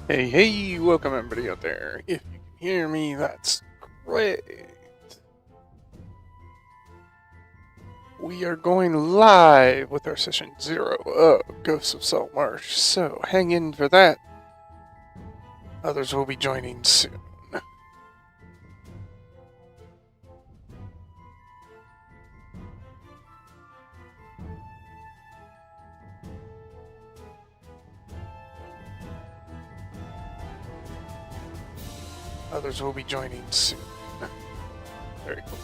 Hey, hey, welcome everybody out there. If you can hear me, that's great. We are going live with our session 0 of Ghosts of Saltmarsh, so hang in for that. Others will be joining soon. Others will be joining soon. Very cool.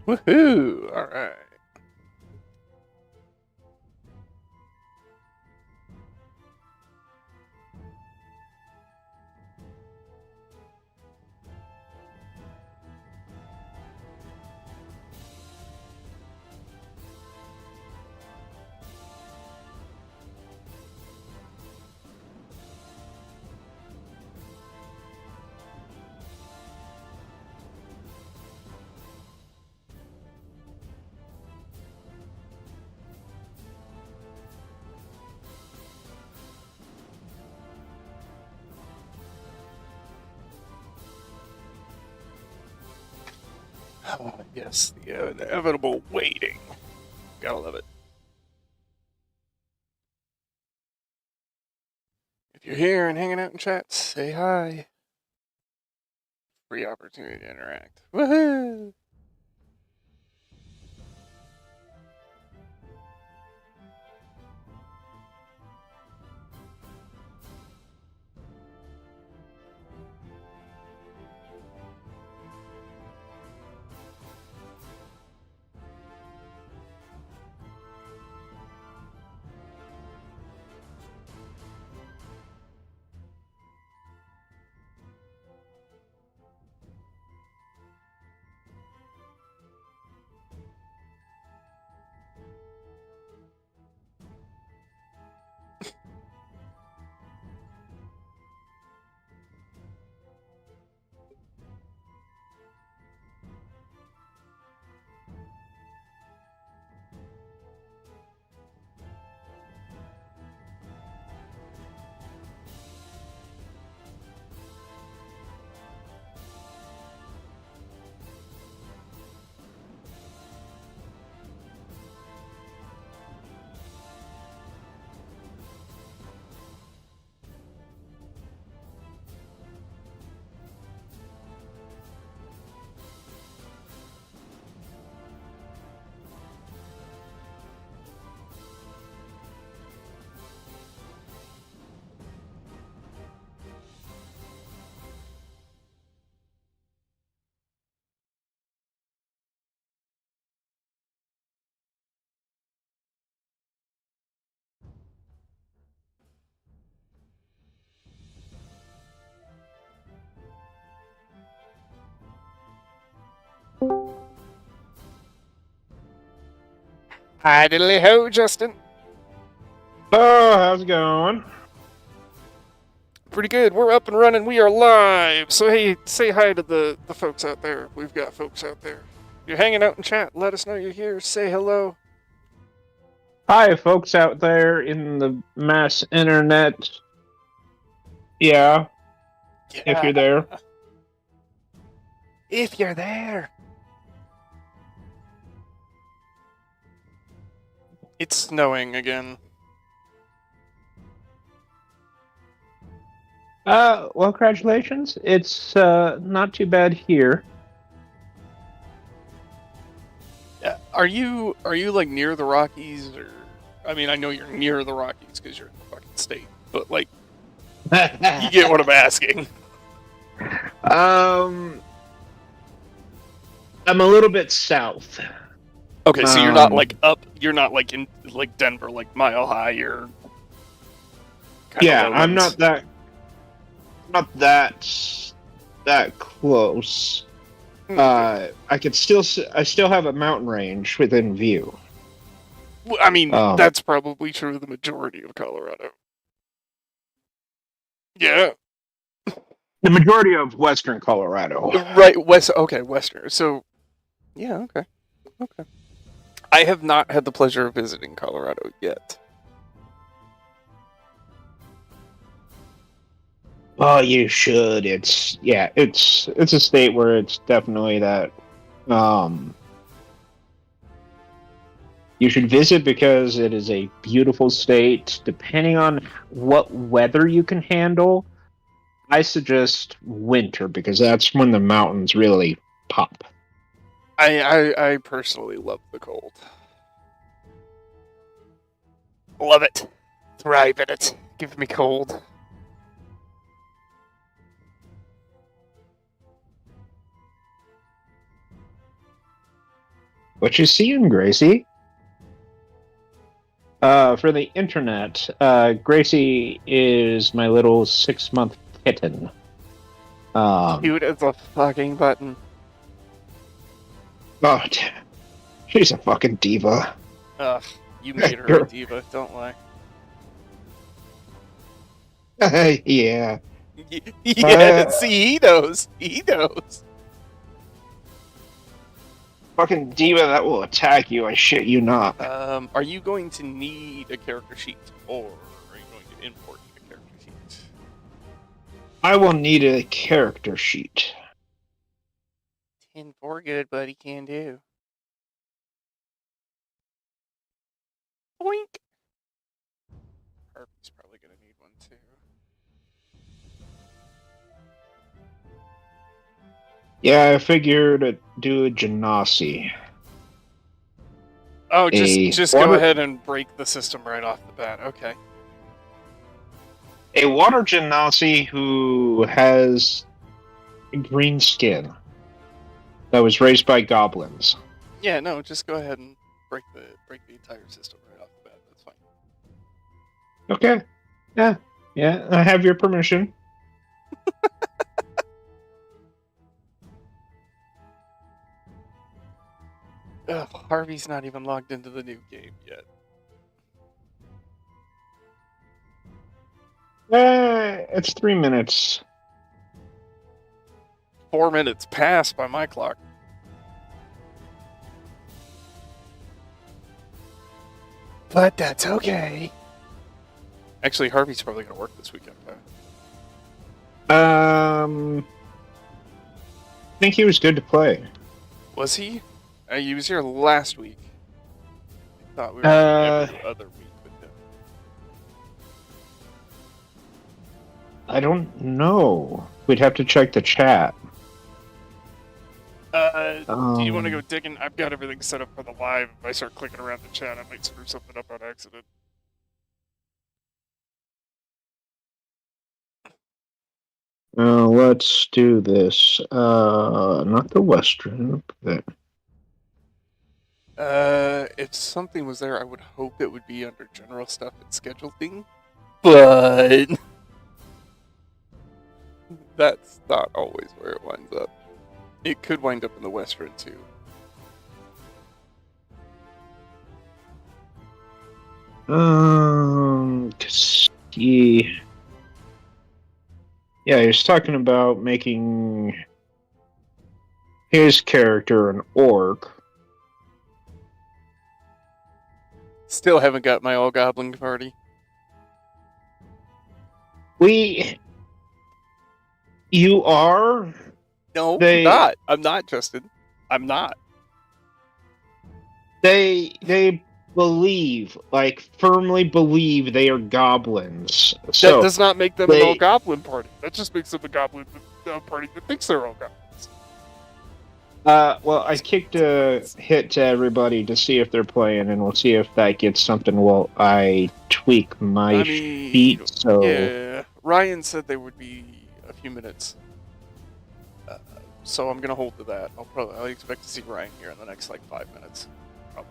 Woohoo! Alright. Yes, the inevitable waiting. Gotta love it. If you're here and hanging out in chat, say hi. Free opportunity to interact. Woohoo! Hi, diddly ho, Justin. Oh, how's it going? Pretty good. We're up and running. We are live. So hey, say hi to the folks out there. We've got folks out there. You're hanging out in chat. Let us know you're here. Say hello. Hi, folks out there in the mass internet. Yeah, if you're there. If you're there. It's snowing again. Well, congratulations. It's not too bad here. Are you like near the Rockies, or I mean, I know you're near the Rockies because you're in the fucking state, but like, you get what I'm asking. I'm a little bit south. Okay, so you're not like up. You're not like in like Denver, like Mile High, or Yeah, I'm not that close. I still have a mountain range within view. Well, I mean, that's probably true of the majority of Colorado. Yeah. The majority of western Colorado. Right, western. So, yeah, okay. I have not had the pleasure of visiting Colorado yet. Oh, you should. It's a state where it's definitely that you should visit because it is a beautiful state. Depending on what weather you can handle, I suggest winter because that's when the mountains really pop. I personally love the cold. Love it. Thrive in it. Give me cold. What you seeing, Gracie? For the internet, Gracie is my little 6-month kitten. Cute as a fucking button. Oh, she's a fucking diva. Ugh, you made her a diva, don't lie. Yeah. Yeah, see, he knows. He knows. Fucking diva that will attack you, I shit you not. Are you going to need a character sheet, or are you going to import a character sheet? I will need a character sheet. 10-4 good, buddy, can do. Boink! Harvey's probably gonna need one too. Yeah, I figured to do a genasi. Oh, just go ahead and break the system right off the bat. Okay. A water genasi who has green skin that was raised by goblins. Yeah, no, just go ahead and break the entire system right off the bat. That's fine. Okay. Yeah, I have your permission. Ugh, Harvey's not even logged into the new game yet. It's 3 minutes. 4 minutes past by my clock. But that's okay. Actually, Harvey's probably going to work this weekend, I think he was good to play. Was he? He was here last week. I thought we were every other week with him. I don't know. We'd have to check the chat. Do you want to go digging? I've got everything set up for the live. If I start clicking around the chat, I might screw something up on accident. Let's do this. Not the Western. If something was there, I would hope it would be under general stuff and scheduled thing. But that's not always where it winds up. It could wind up in the Western too. He, yeah, he was talking about making his character an orc. Still haven't got my all goblin party. You are? No, I'm They, not. I'm not, Justin. I'm not. they believe, like, firmly believe they are goblins. That So, does not make them an all goblin party. That just makes them a goblin party that thinks they're all goblins. well, I kicked a hit to everybody to see if they're playing, and we'll see if that gets something while I tweak my sheet. So, yeah. Ryan said they would be a few minutes. So I'm gonna hold to that. I expect to see Ryan here in the next like 5 minutes, probably.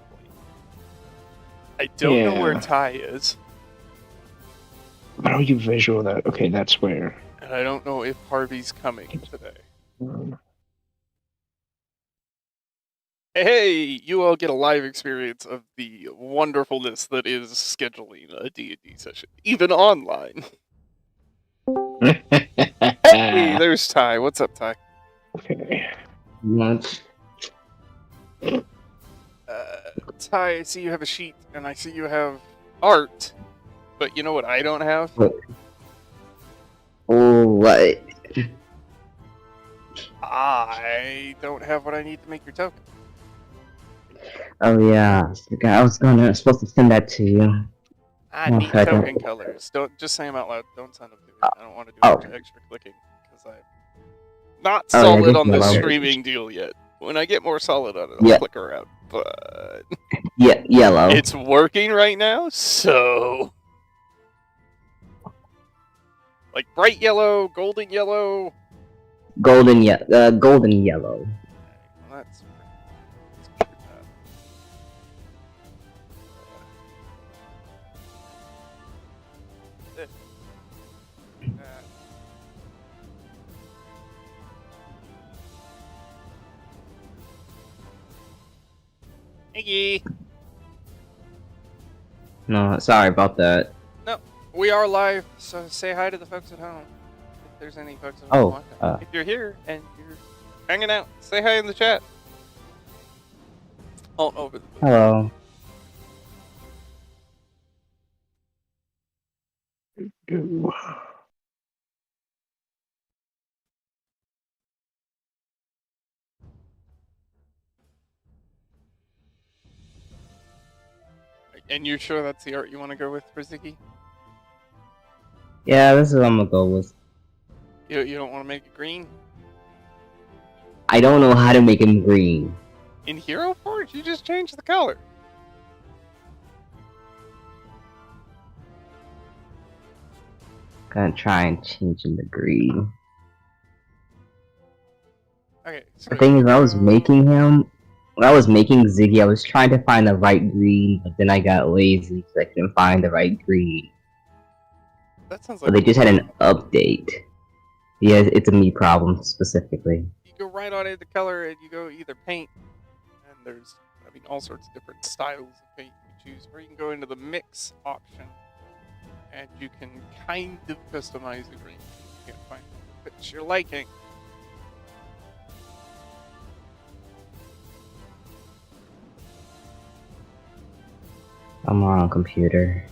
I don't know where Yeah. Ty is, How do you visual that? Okay, that's where. and I don't know if Harvey's coming today. Hey, you all get a live experience of the wonderfulness that is scheduling a D&D session, even online. Hey, there's Ty. What's up, Ty? Okay. Ty, I see you have a sheet, and I see you have art, but you know what I don't have? Oh, what? I don't have what I need to make your token. Oh yeah, I was supposed to send that to you. I One need second. token colors. Don't just say them out loud. Don't send them to me. I don't want to do extra clicking because I'm not Oh, yeah, solid just on this yellow. streaming deal yet. When I get more solid on it, I'll Yeah. click around. But Yeah, yellow. it's working right now, so like bright yellow, golden yellow. golden yellow. Well, let's keep that. Iggy. No, sorry about that. No, we are live, so say hi to the folks at home. If there's any folks at Oh, home watching. If you're here and you're hanging out, say hi in the chat. All over the place. Hello. And you're sure that's the art you want to go with for Ziggy? Yeah, this is what I'm gonna go with. You don't want to make it green? I don't know how to make him green. In Hero Forge, you just change the color. Gonna try and change him to green. Okay. So The thing is, when I was making Ziggy, I was trying to find the right green, but then I got lazy because I couldn't find the right green. That sounds like. But they just had an update. Yeah, it's a me problem specifically. You go right on into color and you go either paint, and there's, all sorts of different styles of paint you choose, or you can go into the mix option, and you can kind of customize the green. You can't find one that fits your liking. I'm on a computer.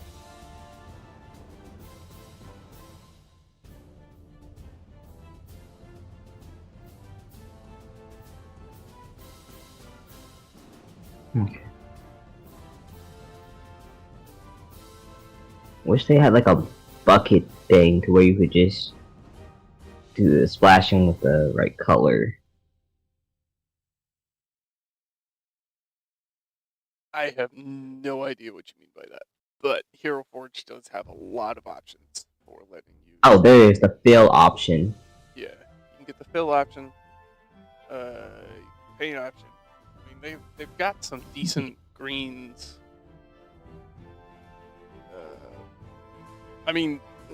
Okay. Wish they had like a bucket thing to where you could just do the splashing with the right color. I have no idea what you mean by that, but Hero Forge does have a lot of options for letting you. Oh, there is the fill option. Yeah, you can get the fill option, paint option. They've got some decent greens.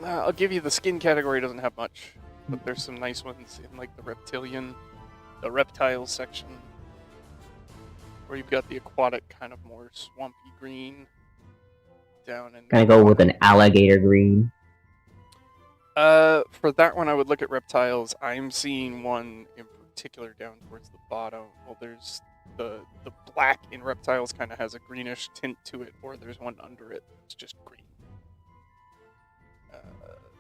I'll give you the skin category doesn't have much, but there's some nice ones in like the reptile section, where you've got the aquatic kind of more swampy green. down in. Gonna go with an alligator green. For that one, I would look at reptiles. I'm seeing one in particular down towards the bottom. Well, there's the black in reptiles kind of has a greenish tint to it, or there's one under it that's just green.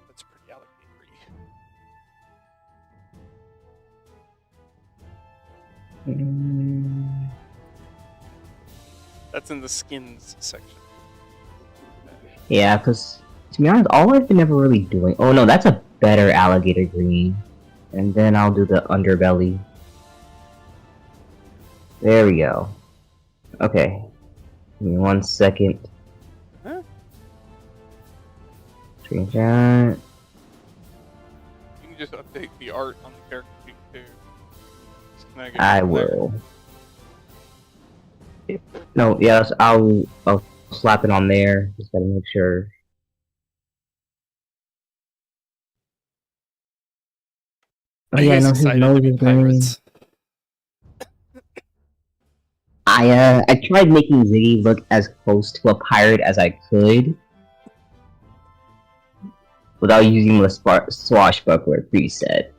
That's pretty alligatory. That's in the skins section. Yeah, because to be honest, all I've been ever really doing. Oh no, that's a better alligator green. And then I'll do the underbelly. There we go. Okay. Give me 1 second. Huh? Screenshot. You can just update the art on the character sheet too. I will. No, yes, I'll slap it on there. Just gotta make sure. Oh yeah, no, his nose is green. I tried making Ziggy look as close to a pirate as I could without using the swashbuckler preset.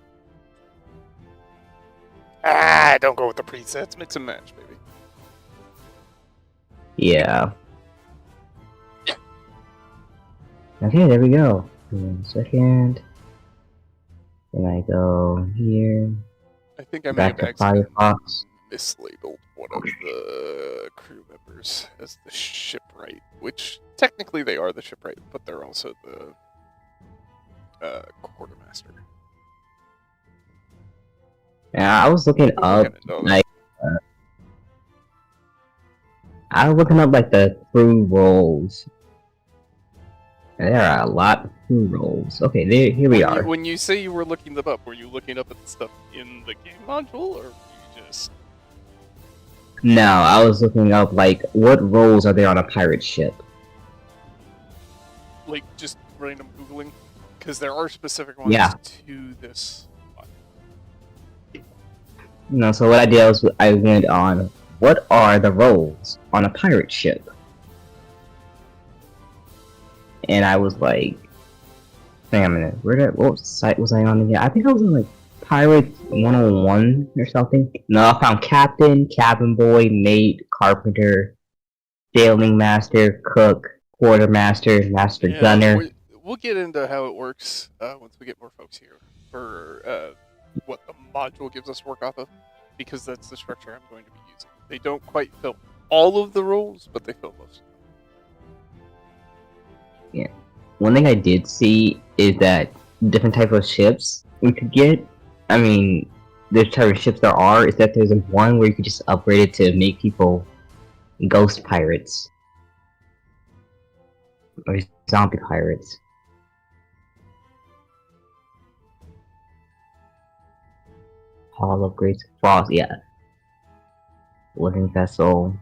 Don't go with the presets. Mix and match, baby. Yeah. Okay, there we go. 1 second. Then I go here. I think I may have Back to Firefox. mislabeled one of the crew members as the shipwright, which technically they are the shipwright, but they're also the quartermaster. Yeah, I was looking up like I was looking up like the crew roles. And there are a lot of crew roles. Okay, here we are. When you say you were looking them up, were you looking up at the stuff in the game module, or were you just... No, I was looking up like what roles are there on a pirate ship? Like just random Googling? Because there are specific ones to this. No, so what I did was I went on what are the roles on a pirate ship? And I was like, hang on a minute, what site was I on again? I think I was on like Pirate 101 or something. No, I found captain, cabin boy, mate, carpenter, sailing master, cook, quartermaster, master gunner. We'll get into how it works once we get more folks here for what the module gives us work off of, because that's the structure I'm going to be using. They don't quite fill all of the roles, but they fill most of them. Yeah. One thing I did see is that different type of ships we could get. I mean, the type of ships there are is that there's one where you could just upgrade it to make people ghost pirates or zombie pirates. All upgrades, frost, yeah. Living vessel.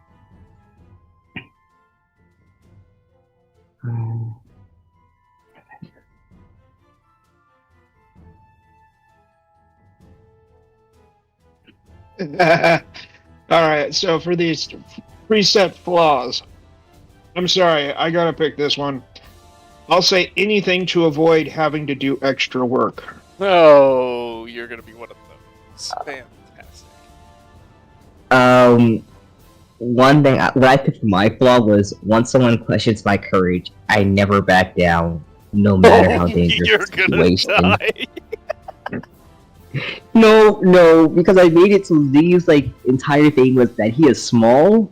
Alright, so for these preset flaws, I'm sorry, I gotta pick this one. I'll say anything to avoid having to do extra work. Oh, you're gonna be one of those. Fantastic. One thing, what I picked for my flaw was once someone questions my courage, I never back down, no matter how dangerous you're the situation. Gonna die. No, because I made it so Z's like entire thing was that he is small,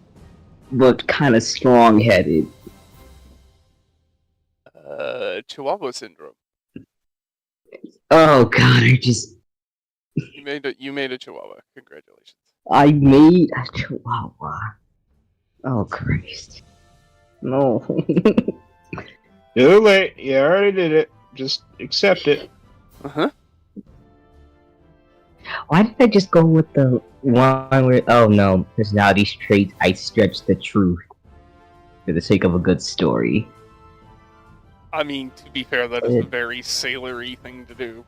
but kind of strong-headed. Chihuahua syndrome. Oh god, I just... You made a Chihuahua. Congratulations. I made a Chihuahua. Oh Christ. No. Too late, you already did it. Just accept it. Uh-huh. Why did I just go with the one where... Oh no, personality traits, I stretch the truth for the sake of a good story. I mean, to be fair, that is a very sailor-y thing to do.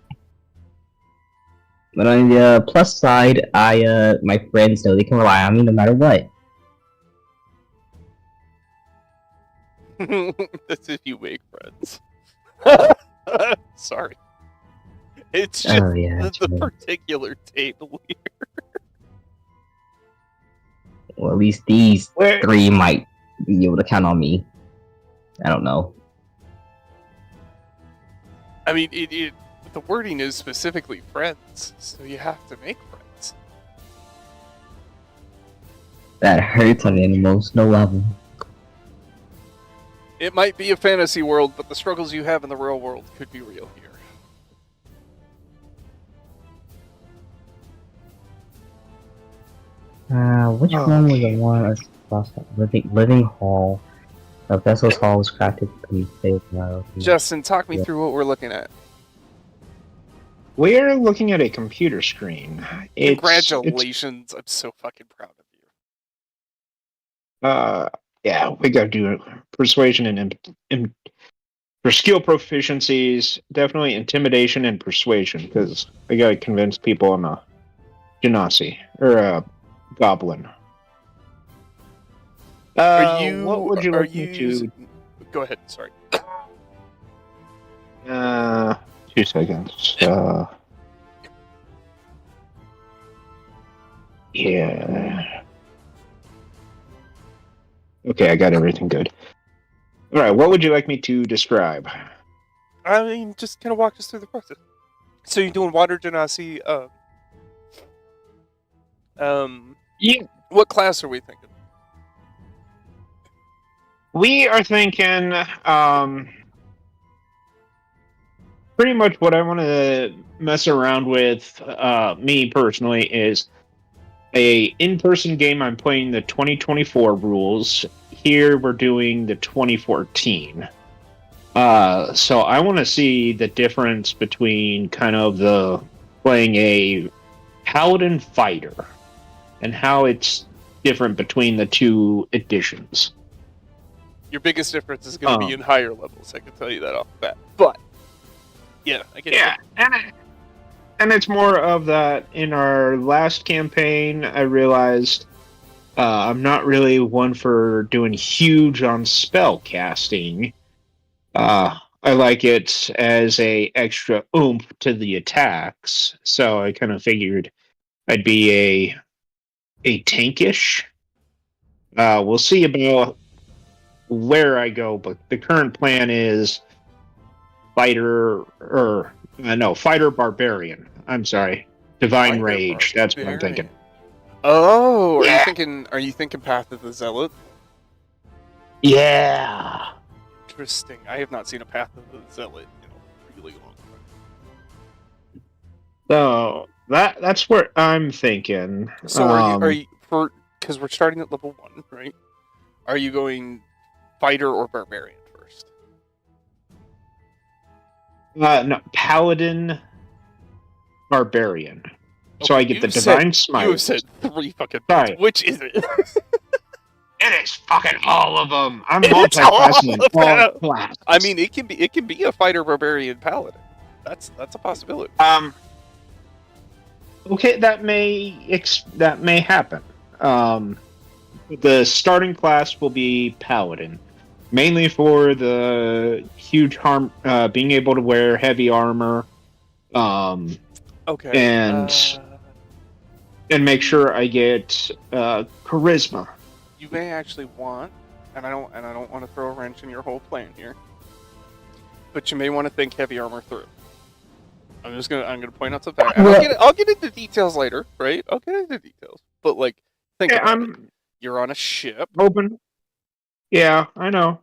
But on the plus side, my friends know they can rely on me no matter what. That's if you make friends. Sorry. It's just Oh yeah. the particular table here. Well, at least these Where- 3 might be able to count on me. I don't know. I mean, the wording is specifically friends, so you have to make friends. That hurts on an emotional level. It might be a fantasy world, but the struggles you have in the real world could be real here. Which one was the one that's across that living hall? The vessel's hall was crafted to be safe. Justin, talk me Yeah. through what we're looking at. We're looking at a computer screen. Congratulations! I'm so fucking proud of you. Yeah, we gotta do persuasion and for skill proficiencies, definitely intimidation and persuasion, because we gotta convince people I'm a genasi or a goblin. Are you? What would you are like me you? to? Go ahead. Sorry. 2 seconds. Yeah. Okay, I got everything good. All right, what would you like me to describe? I mean, just kind of walk us through the process. So you're doing water genasi. Yeah, What class are we thinking? we are thinking pretty much what I want to mess around with, me personally, is a in-person game. I'm playing the 2024 rules. Here we're doing the 2014. So I want to see the difference between kind of the playing a paladin fighter and how it's different between the 2 editions. Your biggest difference is going to be in higher levels. I can tell you that off the bat. But yeah, I get it. And it's more of that. In our last campaign, I realized I'm not really one for doing huge on spell casting. I like it as a extra oomph to the attacks, so I kind of figured I'd be a tankish. We'll see about where I go, but the current plan is fighter barbarian. I'm sorry, divine Fighter rage. That's what I'm thinking. Oh, Yeah. Are you thinking Path of the Zealot? Yeah. Interesting. I have not seen a Path of the Zealot in a really long time. So that's where I'm thinking. So are you because we're starting at level 1, right? Are you going fighter or barbarian first? No, paladin, barbarian. So I get the divine smite. You have said 3 fucking Sorry. things. Which is it? It is fucking all of them. I'm It's all multiclassing in of all them. classes. I mean, it can be a fighter, barbarian, paladin. That's a possibility. Okay, that may happen. The starting class will be paladin, mainly for the huge harm, being able to wear heavy armor. Okay. And make sure I get charisma. You may actually want, and I don't want to throw a wrench in your whole plan here, but you may want to think heavy armor through. I'm gonna point out something. And I'll get into details later, right? I'll get into details, but like, think about it. You're on a ship. Open. Yeah, I know.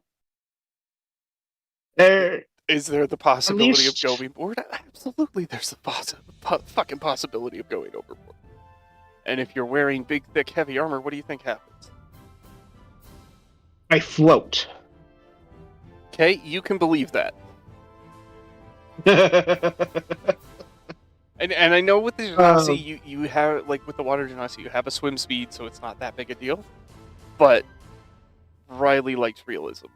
Is there the possibility least- of going board? Absolutely, there's the fucking possibility of going overboard. And if you're wearing big, thick, heavy armor, what do you think happens? I float. Okay, you can believe that. And I know with the Genasi, you have, like with the water Genasi, you have a swim speed, so it's not that big a deal. But Riley likes realism.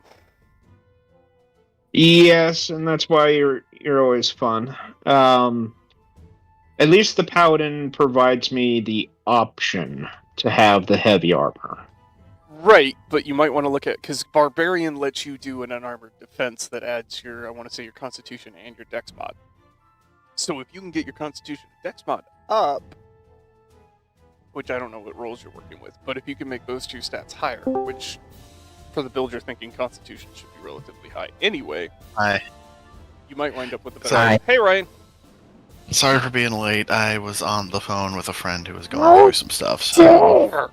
Yes, and that's why you're always fun. At least the paladin provides me the option to have the heavy armor. Right, but you might want to look at, because Barbarian lets you do an unarmored defense that adds your, I want to say, your Constitution and your Dex mod. So if you can get your Constitution and Dex mod up, which I don't know what rolls you're working with, but if you can make those two stats higher, which for the build you're thinking Constitution should be relatively high anyway, you might wind up with a better. Sorry. Hey Ryan. Sorry for being late. I was on the phone with a friend who was going through some stuff. So.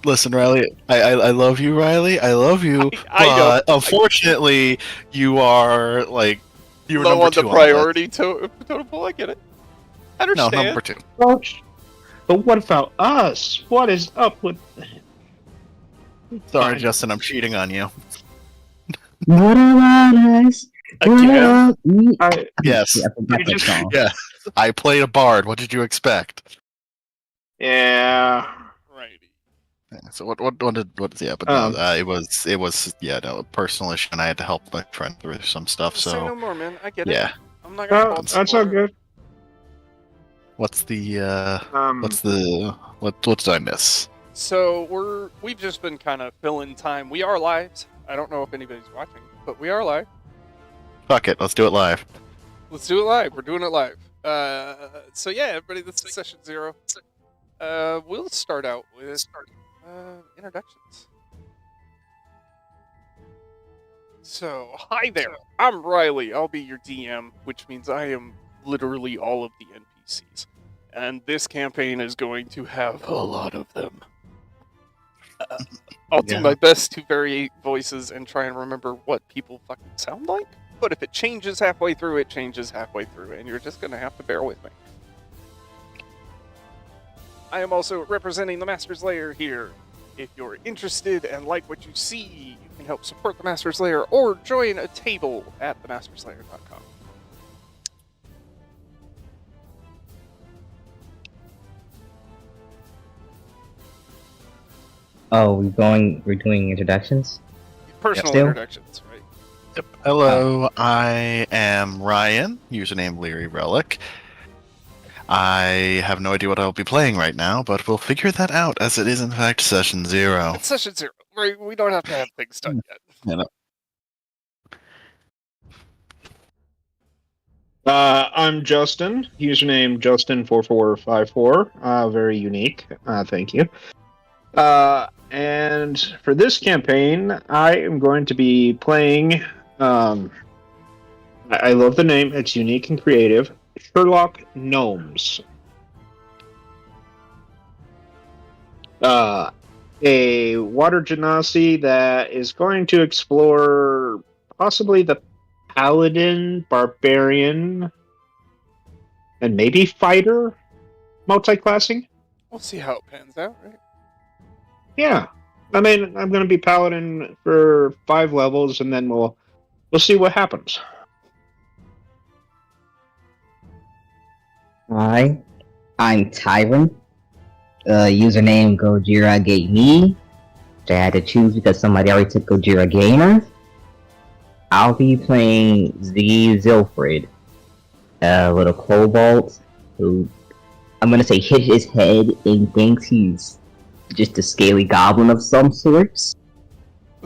Listen, Riley, I love you, Riley. I love you. I know. But unfortunately, you are like you were Low number on two the on priority totem pole. I get it. I the list. understand. No, number two. But what about us? What is up with... Sorry, Justin, I'm cheating on you. What about us? Again? Yes. I forgot that song. Yeah, I played a bard. What did you expect? Yeah... Righty. So what's the episode? It was a personal issue, and I had to help my friend through some stuff. Say no So more, man. I get yeah, it. I'm not gonna. Well, that's all good. what's the what did I miss? So we've just been kind of filling time. We are live. I don't know if anybody's watching, but we are live. Fuck it, let's do it live. Let's do it live. We're doing it live. So yeah, everybody, this is session 0. We'll start out with introductions. So, hi there. I'm Riley. I'll be your DM, which means I am literally all of the NPCs. And this campaign is going to have a lot of them. I'll do my best to vary voices and try and remember what people fucking sound like. But if it changes halfway through, it changes halfway through, and you're just going to have to bear with me. I am also representing the Masters Lair here. If you're interested and like what you see, you can help support the Masters Lair or join a table at themasterslair.com. Oh, we're doing introductions? Personal Still? introductions, right? Yep. Hello, I am Ryan, username Leary Relic. I have no idea what I'll be playing right now, but we'll figure that out, as it is in fact session 0. It's session 0. Right? We don't have to have things done yet. You know. I'm Justin, username Justin4454. Very unique. Thank you. And for this campaign, I am going to be playing. I love the name. It's unique and creative. Sherlock Gnomes. A water genasi that is going to explore possibly the paladin, barbarian, and maybe fighter multi-classing. We'll see how it pans out, right? Yeah. I mean, I'm going to be paladin for 5 levels, and then we'll see what happens. Hi, I'm Tai'ren. Username Gojira gave me, which I had to choose because somebody already took Gojira Gamer. I'll be playing Z Zilfrid, a little kobold who I'm gonna say hit his head and thinks he's just a scaly goblin of some sorts.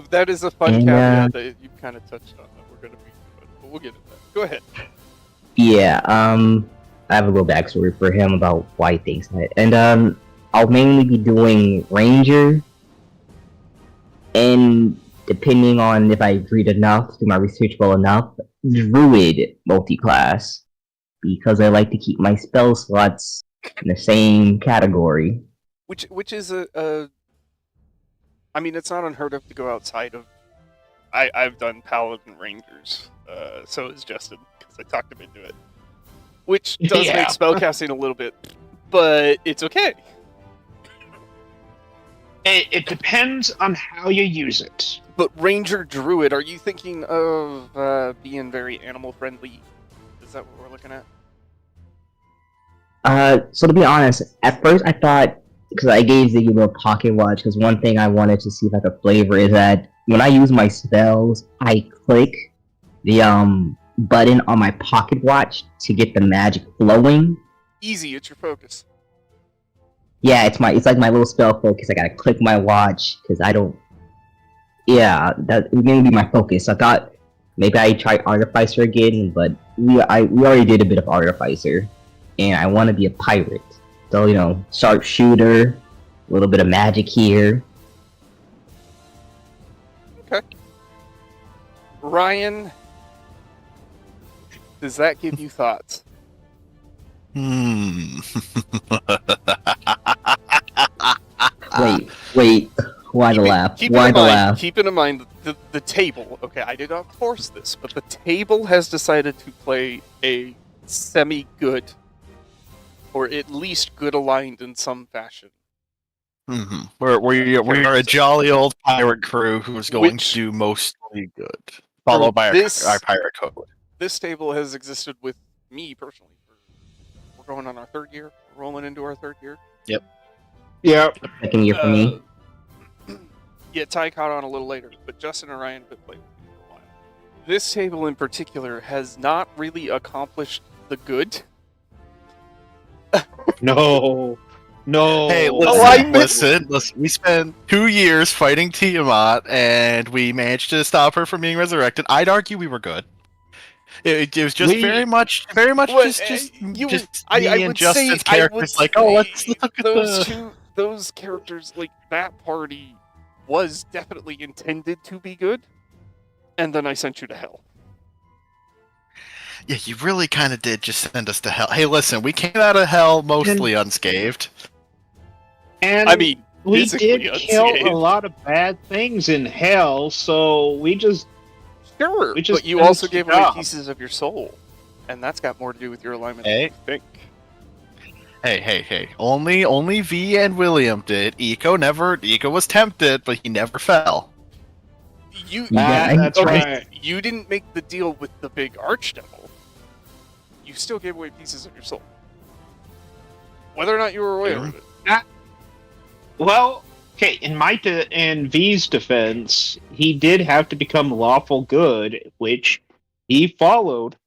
That is a fun caveat that you kind of touched on that we're going to be doing, but we'll get into that. Go ahead. Yeah, I have a little backstory for him about why he thinks that. And I'll mainly be doing Ranger, and depending on if I read enough, do my research well enough, Druid multi-class, because I like to keep my spell slots in the same category. Which is a I mean, it's not unheard of to go outside of... I've done Paladin Rangers, so is Justin, because I talked him into it. Which does make spellcasting a little bit, but it's okay. It depends on how you use it. But Ranger Druid, are you thinking of being very animal-friendly? Is that what we're looking at? So to be honest, at first I thought, because I gave Ziggy a little pocket watch, because one thing I wanted to see if I could flavor is that when I use my spells, I click the button on my pocket watch to get the magic flowing. Easy, it's your focus. Yeah, it's like my little spell focus. I gotta click my watch because I don't. Yeah, that was gonna be my focus. I thought maybe I try Artificer again, but we already did a bit of Artificer, and I want to be a pirate. So sharpshooter, a little bit of magic here. Okay. Ryan, does that give you thoughts? Wait. Why the laugh? Keeping in mind the table. Okay, I did not force this, but the table has decided to play a semi-good, or at least good aligned in some fashion. We are a jolly old pirate crew who is going to do mostly good, followed by our pirate code. This table has existed with me personally. We're going on our third year. We're rolling into our third year. Yep. Second year for me. Yeah, Ty caught on a little later, but Justin and Ryan have been playing with me for a while. This table in particular has not really accomplished the good. No. Hey, listen. We spent 2 years fighting Tiamat, and we managed to stop her from being resurrected. I'd argue we were good. It was just very much just me and Justin's characters. Like, let's look at those characters. Like, that party was definitely intended to be good, and then I sent you to hell. Yeah, you really kind of did just send us to hell. Hey, listen, we came out of hell mostly unscathed. And I mean, we did kill a lot of bad things in hell, so we just... Sure, but you also gave away pieces of your soul, and that's got more to do with your alignment than you think. Hey. Only V and William did. Eco was tempted, but he never fell. That's right. You didn't make the deal with the big archdevil. You still gave away pieces of your soul. Whether or not you were aware of it. Well, okay, in V's defense, he did have to become lawful good, which he followed.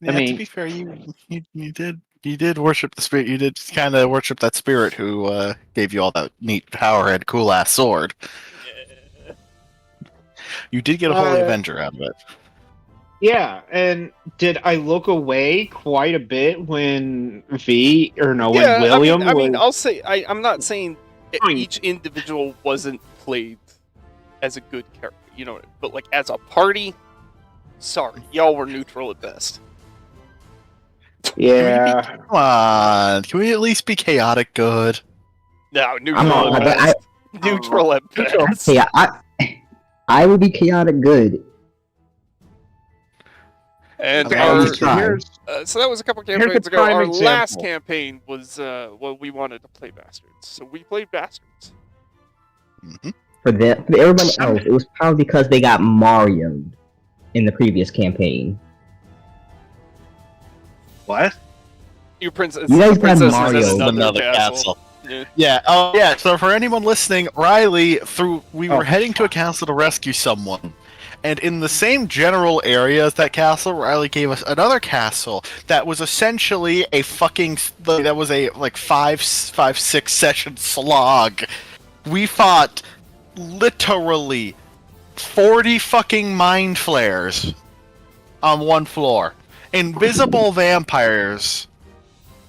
Yeah, to be fair, you did worship the spirit. You did kind of worship that spirit who gave you all that neat power and cool ass sword. Yeah. You did get a Holy Avenger out of it. Yeah, and did I look away quite a bit when when William was... I mean, I'll say, I'm not saying each individual wasn't played as a good character, but like as a party, sorry, y'all were neutral at best. Yeah. Come on, can we at least be chaotic good? No, neutral at best. Neutral at best. Yeah, I would be chaotic good. And so that was a couple campaigns ago. Our last campaign was we wanted to play Bastards, so we played Bastards. Mm-hmm. For everybody else, it was probably because they got Mario'd in the previous campaign. What? Your princess. You guys got Mario in another castle. Yeah. Oh, yeah. So for anyone listening, Riley, we were heading to a castle to rescue someone. And in the same general area as that castle, Riley gave us another castle that was essentially a fucking... That was a, 5-6 session slog. We fought literally 40 fucking mind flares on one floor. Invisible vampires.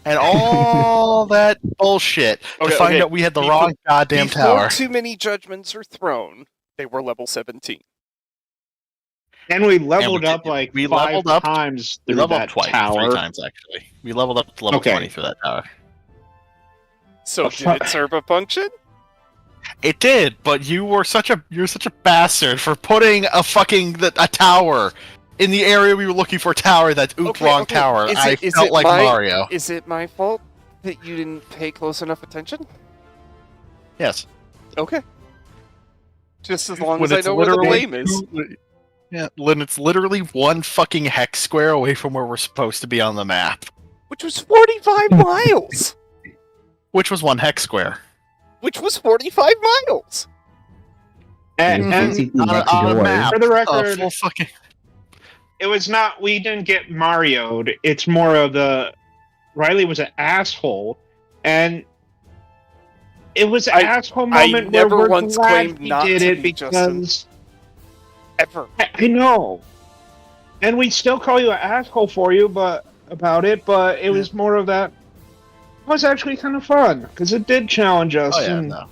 And all that bullshit to find out we had the wrong goddamn tower. Before too many judgments are thrown, they were level 17. And we leveled up five times through that tower. 3 times, actually. We leveled up to level 20 through that tower. So did it serve a function? It did, but you're such a bastard for putting a tower in the area we were looking for. Tower that's wrong tower. I felt like Mario. Is it my fault that you didn't pay close enough attention? Yes. Okay. Just as long as I know where the blame is. Yeah, when it's literally one fucking hex square away from where we're supposed to be on the map. Which was 45 miles! Which was one hex square. Which was 45 miles! And on a map. For the record, fucking... it was not, we didn't get Mario'd. It's more of Riley was an asshole, and it was an asshole moment where never we're once glad claimed we not did to it be, because Justin. Ever. I know, and we still call you an asshole for you, but about it. But it was more of that. It was actually kind of fun because it did challenge us. Oh yeah, and no.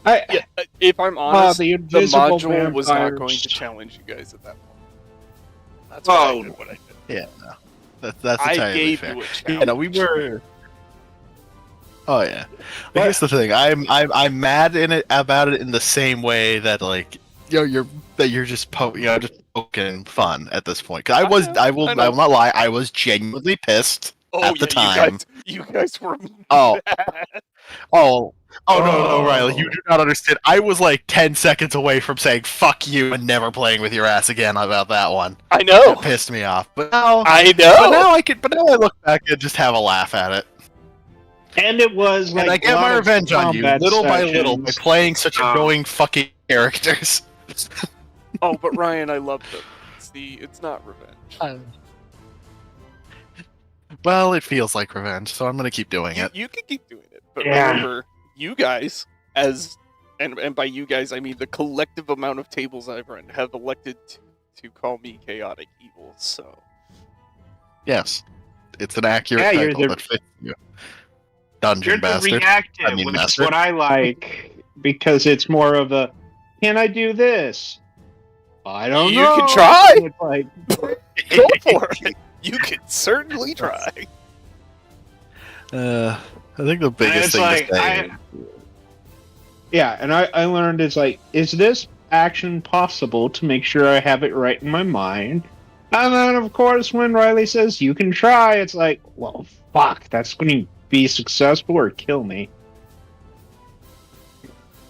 Yeah, if I'm honest, the the invisible module was not vampires. going to challenge you guys at that point. That's why I did what I did. Yeah, no. That's I entirely gave fair. you a challenge. Yeah, no, we were. Oh yeah. But here's the thing. I'm mad about it in the same way that like you're just just poking fun at this point. 'Cause I will not lie. I was genuinely pissed at the time. You guys were Oh. mad. Oh no, Riley, you do not understand. I was like 10 seconds away from saying "fuck you" and never playing with your ass again about that one. I know. It pissed me off, but now I know. But now I look back and just have a laugh at it. And it was like And I get my revenge on you, little by little, by sections. playing such annoying fucking characters. Oh, but Ryan, I love them. It's not revenge. Well, it feels like revenge, so I'm gonna keep doing it. You can keep doing it, but Yeah. remember, you guys, and by you guys, I mean the collective amount of tables I've run, have elected to call me chaotic evil. So Yes, it's an accurate Yeah, you're title the- that fits you. Dungeon You're the bastard. reactive, I mean, which is master. what I like because it's more of a, can I do this? I don't You know. can try. It's like, Go for it. You can certainly try. I think the and biggest it's thing like, to say. I learned it's like, is this action possible to make sure I have it right in my mind? And then, of course, when Riley says you can try, it's like, well, fuck, that's going to be successful or kill me.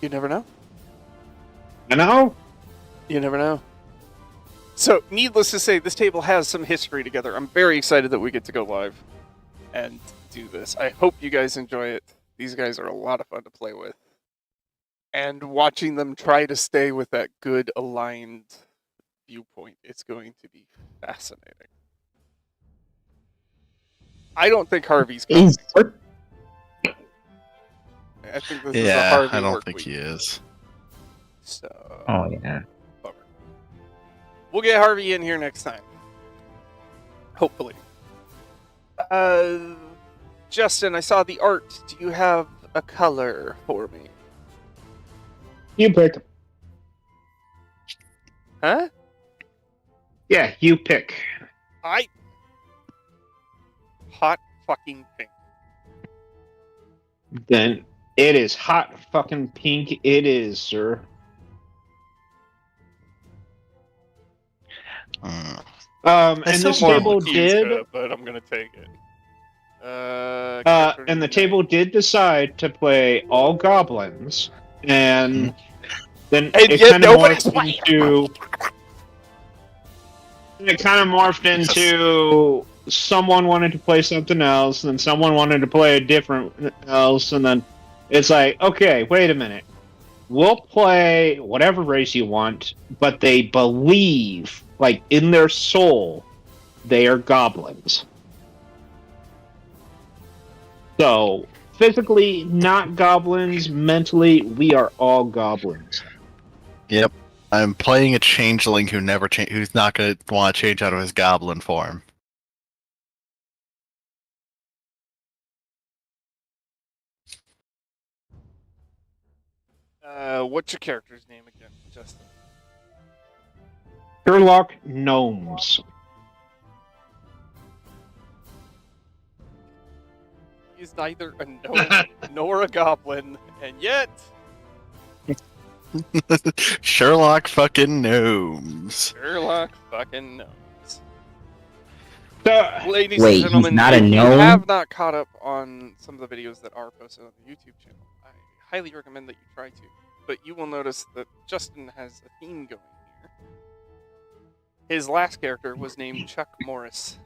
You never know. You know? You never know. So, needless to say, this table has some history together. I'm very excited that we get to go live and do this. I hope you guys enjoy it. These guys are a lot of fun to play with. And watching them try to stay with that good aligned viewpoint, it's going to be fascinating. I don't think Harvey's coming. I think this is a Yeah, Harvey I don't work think week. he is. So, Oh yeah. bummer. We'll get Harvey in here next time. Hopefully. Justin, I saw the art. Do you have a color for me? You pick. Huh? Yeah, you pick. Hot fucking pink. Then it is hot fucking pink. It is, sir. And this table did. But I'm gonna take it. And the table did decide to play all goblins, and then it yet kind of nobody's morphed playing. into. It kind of morphed into someone wanted to play something else, and then someone wanted to play a different else, and then it's like, okay, wait a minute. We'll play whatever race you want, but they believe, like in their soul, they are goblins. So, physically, not goblins. Mentally, we are all goblins. Yep. I'm playing a changeling who's not going to want to change out of his goblin form. What's your character's name again, Justin? Sherlock Gnomes. He's neither a gnome nor a goblin, and yet Sherlock fucking gnomes. Sherlock fucking knows. So, Ladies Wait, and he's gentlemen, not a if you gnome? have not caught up on some of the videos that are posted on the YouTube channel, I highly recommend that you try to. But you will notice that Justin has a theme going here. His last character was named Chuck Morris.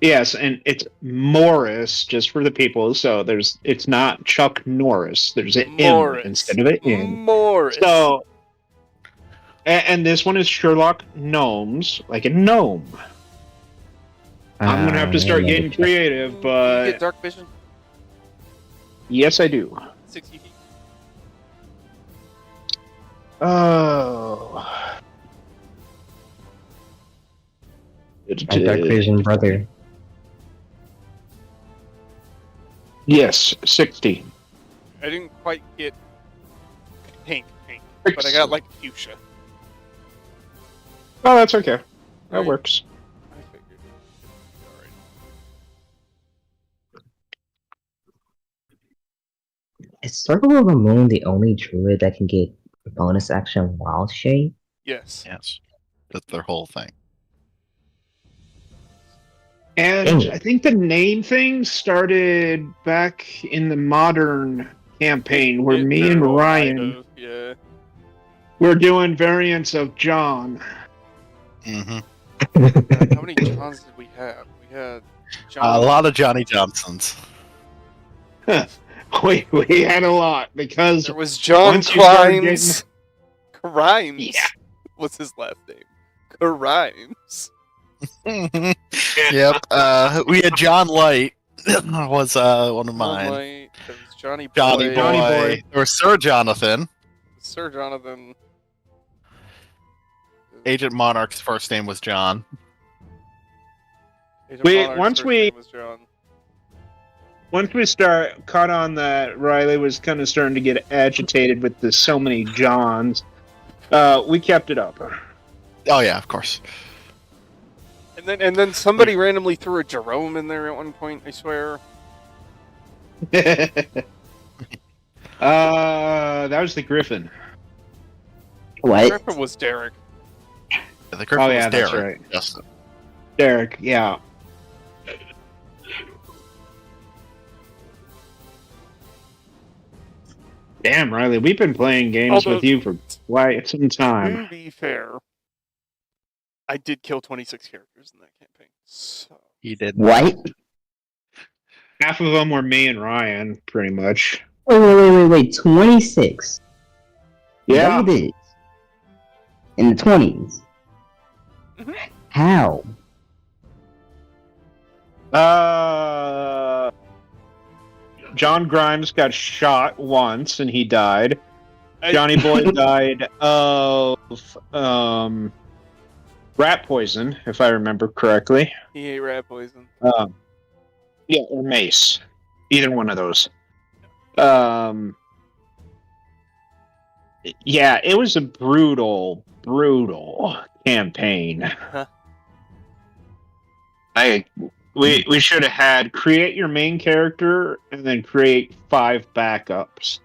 yes, and it's Morris, just for the people. So it's not Chuck Norris. There's an Morris. M instead of an N. Morris. So, and this one is Sherlock Gnomes, like a gnome. I'm gonna have to start getting creative, Do you but get dark vision? yes, I do. 60 feet. Oh. My dark vision brother. Yes, 60. I didn't quite get pink, but I got like fuchsia. Oh, that's okay. That Right. works. I figured. Alright. Is Circle of the Moon the only druid that can get bonus action Wild Shape? Yes. Yes. That's their whole thing. And Dang it. I think the name thing started back in the modern campaign where It me and very well Ryan might have, yeah. were doing variants of John. Mm-hmm. How many Johns did we have? We had John. A lot of Johnny Johnsons. We had a lot because There was John once you started Grimes. Grimes. Yeah. What's his last name? Grimes. Yep. We had John Light. Was one of mine. Moonlight. There was Johnny Boy. Johnny Boy. Johnny Boy. There was Sir Jonathan. Sir Jonathan. Agent Monarch's first name was John. Agent We- Monarch's once first we- name was John. Once we caught on that Riley was kind of starting to get agitated with the so many Johns, we kept it up. Oh yeah, of course. And then somebody randomly threw a Jerome in there at one point, I swear. That was the Griffin. What? Griffin was Derek. The Griffin Oh, yeah, was that's Derek. right. Yes. Derek, yeah. Damn, Riley, we've been playing games Although- with you for quite some time. To be fair, I did kill 26 characters in that campaign. So He did. What? Half of them were me and Ryan, pretty much. Wait. 26. Yeah. Double digits. In the 20s. Mhm. How? John Grimes got shot once and he died. I- Johnny Boy died of rat poison, if I remember correctly. he ate rat poison. Yeah, or mace. Either one of those. Yeah, it was a brutal campaign. Huh. We should have had create your main character and then create 5 backups.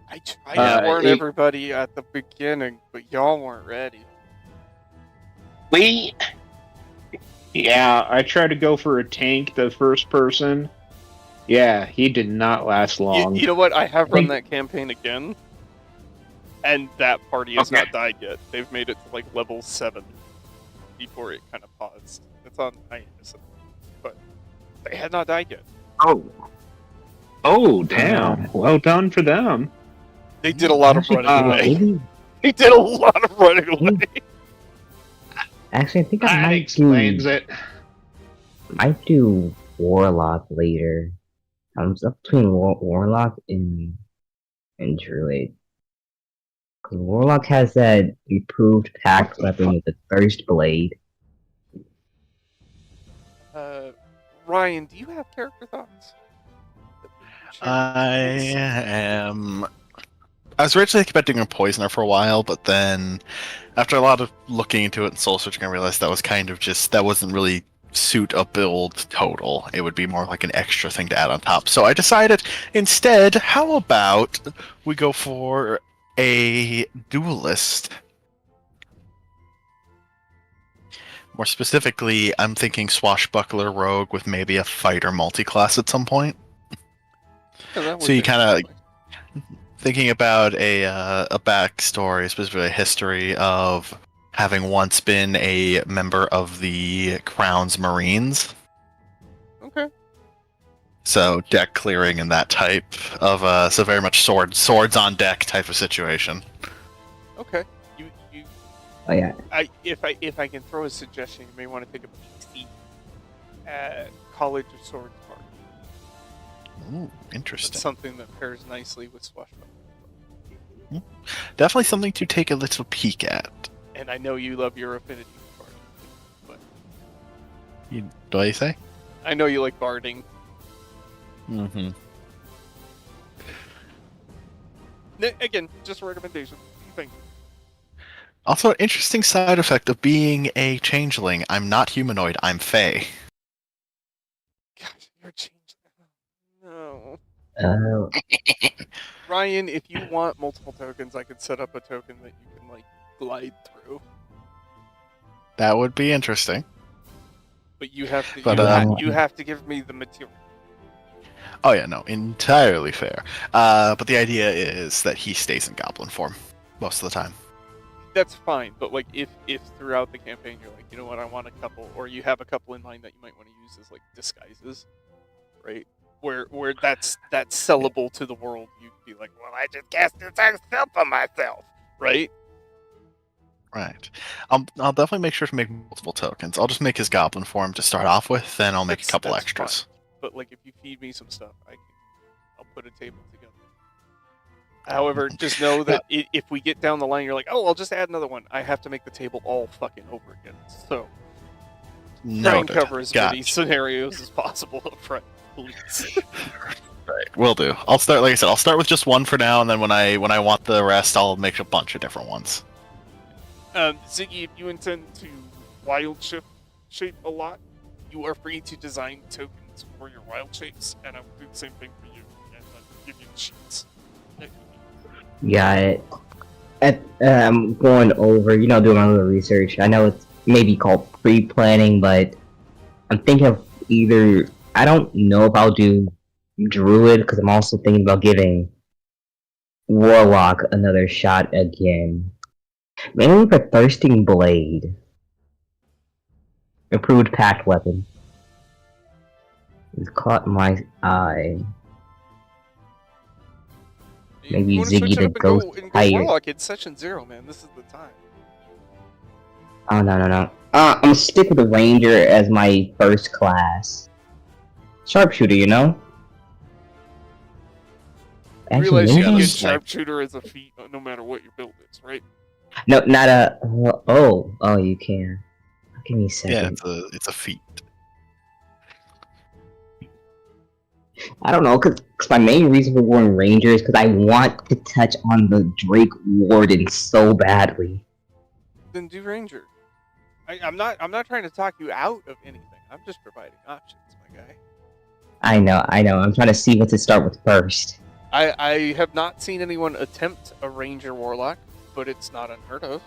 I tried to warn it- everybody at the beginning, but y'all weren't ready. Yeah, I tried to go for a tank, the first person. Yeah, he did not last long. You know what? I have run that campaign again, and that party has Okay. not died yet. They've made it to like level 7 before it kind of paused. It's on hiatus, but they had not died yet. Oh, damn. Well done for them. They did a lot of Actually, running away. maybe- They did a lot of running away. Actually, I think I That might explains it. do Warlock later. I'm up between Warlock and Druid. Because Warlock has that improved pact weapon with the Thirst Blade. Ryan, do you have character thoughts? I was originally expecting a poisoner for a while, but then after a lot of looking into it and soul searching, I realized that was kind of just that wasn't really suit a build total. It would be more like an extra thing to add on top. So I decided instead, how about we go for a duelist? More specifically, I'm thinking swashbuckler rogue with maybe a fighter multi-class at some point. Yeah, that would So you be kinda- interesting. Thinking about a backstory, specifically a history of having once been a member of the Crown's Marines. Okay. So deck clearing and that type of so very much swords on deck type of situation. Okay. You Oh yeah, if I can throw a suggestion, you may want to think of PC. at College of Swords Party. Ooh, interesting. That's something that pairs nicely with Swashbuckler. Definitely something to take a little peek at. And I know you love your affinity for barding, but What do you say? I know you like barding. Mm-hmm. Again, just a recommendation. Thank you. Also, an interesting side effect of being a changeling. I'm not humanoid. I'm Fae. Gosh, you're changing. No. Uh, Ryan, if you want multiple tokens, I could set up a token that you can like glide through. That would be interesting. But you have to But, you have to give me the material. Oh yeah, no, entirely fair. But the idea is that he stays in goblin form most of the time. That's fine, but like if throughout the campaign you're like, you know what, I want a couple, or you have a couple in mind that you might want to use as like disguises, right? Where that's sellable to the world, you'd be like, well, I just cast this spell for myself, right? Right. I'll definitely make sure to make multiple tokens. I'll just make his goblin form to start off with, then I'll make a couple That's extras. fine. But like if you feed me some stuff, I'll put a table together. However, just know that if we get down the line, you're like, oh, I'll just add another one. I have to make the table all fucking over again. So try and cover as many scenarios as possible up front, please. Right, will do. I'll start, like I said, I'll start with just one for now, and then when I want the rest, I'll make a bunch of different ones. Ziggy, if you intend to wild shape a lot, you are free to design tokens for your wild shapes, and I'll do the same thing for you, and I'll give you the sheets. Got it. I'm going over, doing my little research. I know it's maybe called pre-planning, but I'm thinking of either, I don't know if I'll do Druid, because I'm also thinking about giving Warlock another shot again. Mainly for Thirsting Blade. Improved packed weapon. It caught my eye. Maybe Ziggy the Ghost Tiger. Warlock, it's session 0, man. This is the time. Oh, no. I'm gonna stick with the Ranger as my first class. Sharpshooter, You realize you can get Sharpshooter as a feat no matter what your build is, right? No, not a... Oh, you can. Give me a second. Yeah, it's a feat. I don't know, because my main reason for going Ranger is because I want to touch on the Drake Warden so badly. Then do Ranger. I'm not trying to talk you out of anything. I'm just providing options, my guy. I know. I'm trying to see what to start with first. I have not seen anyone attempt a Ranger Warlock, but it's not unheard of.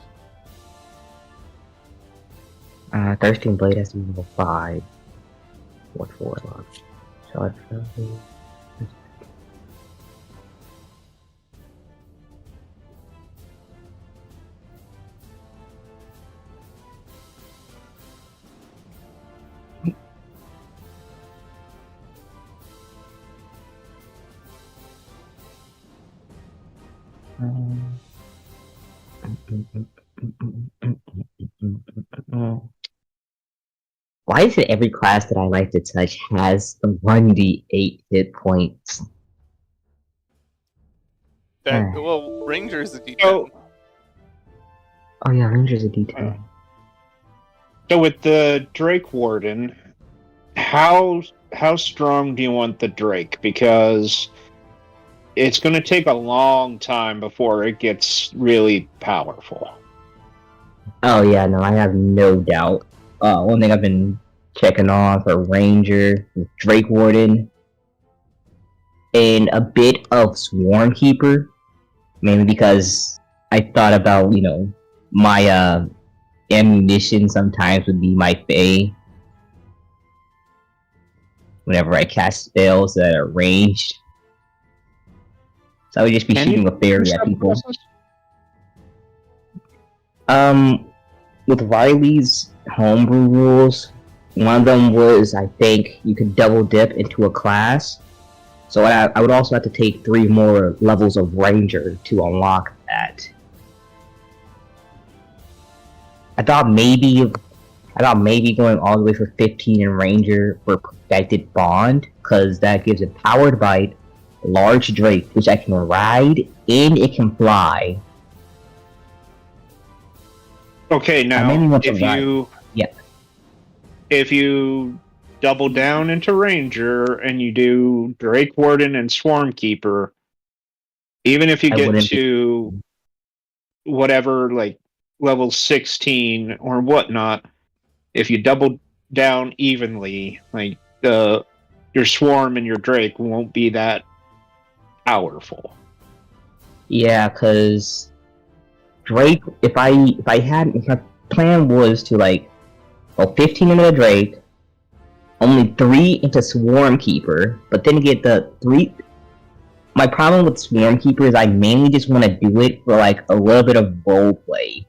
Thirsting Blade has to be level 5. What Warlock? Shall I try? Why is it every class that I like to touch has 1d8 hit points? Well, Ranger is a D10. Oh yeah, Ranger's a d10. So with the Drake Warden, how strong do you want the Drake? Because it's going to take a long time before it gets really powerful. Oh yeah, no, I have no doubt. One thing I've been checking on for Ranger, Drake Warden, and a bit of Swarm Keeper, mainly because I thought about, my ammunition sometimes would be my Fae. Whenever I cast spells that are ranged. So I would just be shooting a fairy at people. With Riley's homebrew rules, one of them was, I think, you could double dip into a class. So I would also have to take 3 more levels of Ranger to unlock that. I thought maybe I thought maybe going all the way for 15 in Ranger for Perfected Bond, because that gives it Powered Bite, Large Drake, which I can ride, and it can fly. Okay, now if you double down into Ranger and you do Drake Warden and Swarmkeeper, even if you get to whatever, like level 16 or whatnot, if you double down evenly, like your Swarm and your Drake won't be that powerful. Yeah, because Drake, if my plan was to like go 15 into the Drake, only 3 into Swarmkeeper, but then get the 3. My problem with Swarmkeeper is I mainly just want to do it for like a little bit of roleplay.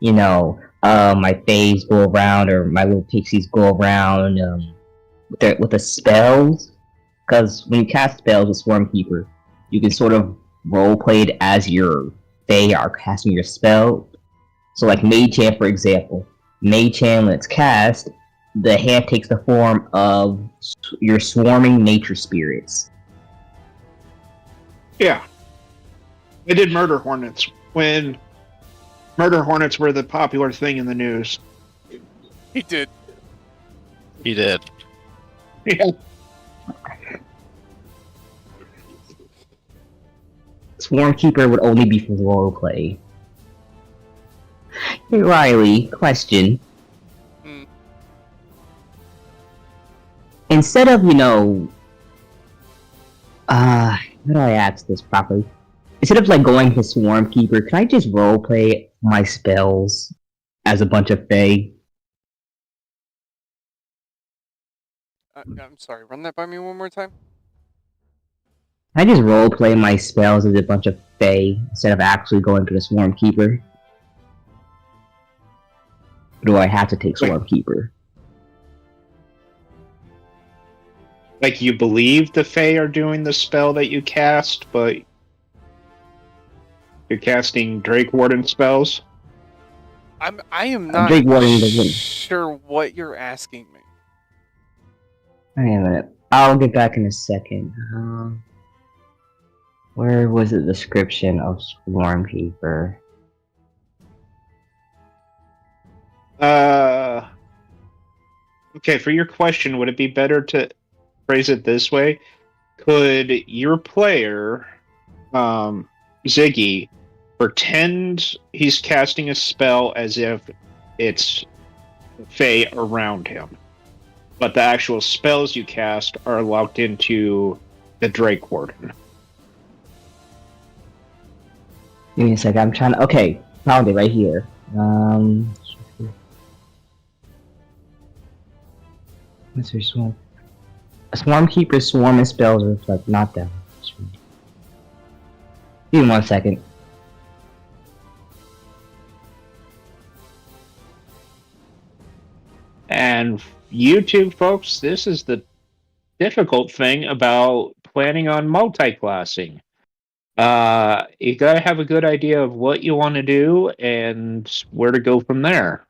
You know, my faves go around, or my little pixies go around with the spells. Because when you cast spells with Swarmkeeper, you can sort of roleplay it as your Fae are casting your spell. So like Mage Hand, for example. Mage Hand, when it's cast, the hand takes the form of your swarming nature spirits. Yeah. I did Murder Hornets when Murder Hornets were the popular thing in the news. He did. Yeah. Swarmkeeper would only be for roleplay. Hey Riley, question. Instead of, how do I ask this properly? Instead of like going to Swarmkeeper, can I just roleplay my spells as a bunch of Fae? I'm sorry, run that by me one more time? Can I just roleplay my spells as a bunch of Fae instead of actually going to the Swarmkeeper? Or do I have to take Swarmkeeper? Like you believe the Fae are doing the spell that you cast, but you're casting Drake Warden spells? I am not sure what you're asking me. Wait a minute. I'll get back in a second. Where was the description of Swarmkeeper? Okay, for your question, would it be better to phrase it this way? Could your player, Ziggy, pretend he's casting a spell as if it's Fae around him, but the actual spells you cast are locked into the Drake Warden? Give me a sec, I'm trying to... Okay, found it right here. What's your swarm? A Swarmkeeper's swarm and spells reflect not them. Give me 1 second. And YouTube folks, this is the difficult thing about planning on multi-classing. You gotta have a good idea of what you want to do and where to go from there.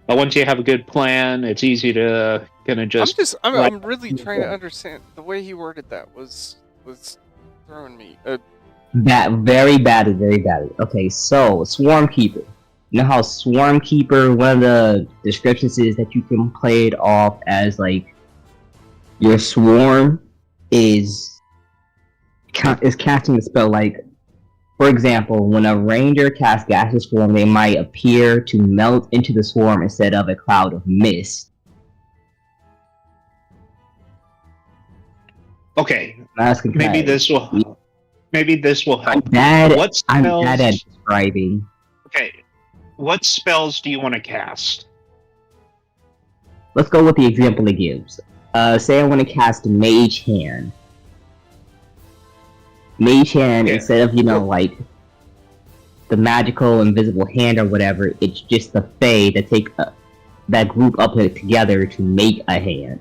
But once you have a good plan, it's easy to kind of just... I'm really trying to understand. The way he worded that was throwing me. Very bad. Okay, so, Swarmkeeper. You know how Swarmkeeper, one of the descriptions is that you can play it off as, like, your swarm is casting the spell, like, for example, when a ranger casts gaseous swarm, they might appear to melt into the swarm instead of a cloud of mist. Okay, maybe this will help. I'm bad at describing. Okay, what spells do you want to cast? Let's go with the example it gives. Say I want to cast Mage Hand. Mage Hand, instead of, like, the magical invisible hand or whatever, it's just the Fae that take that group up together to make a hand.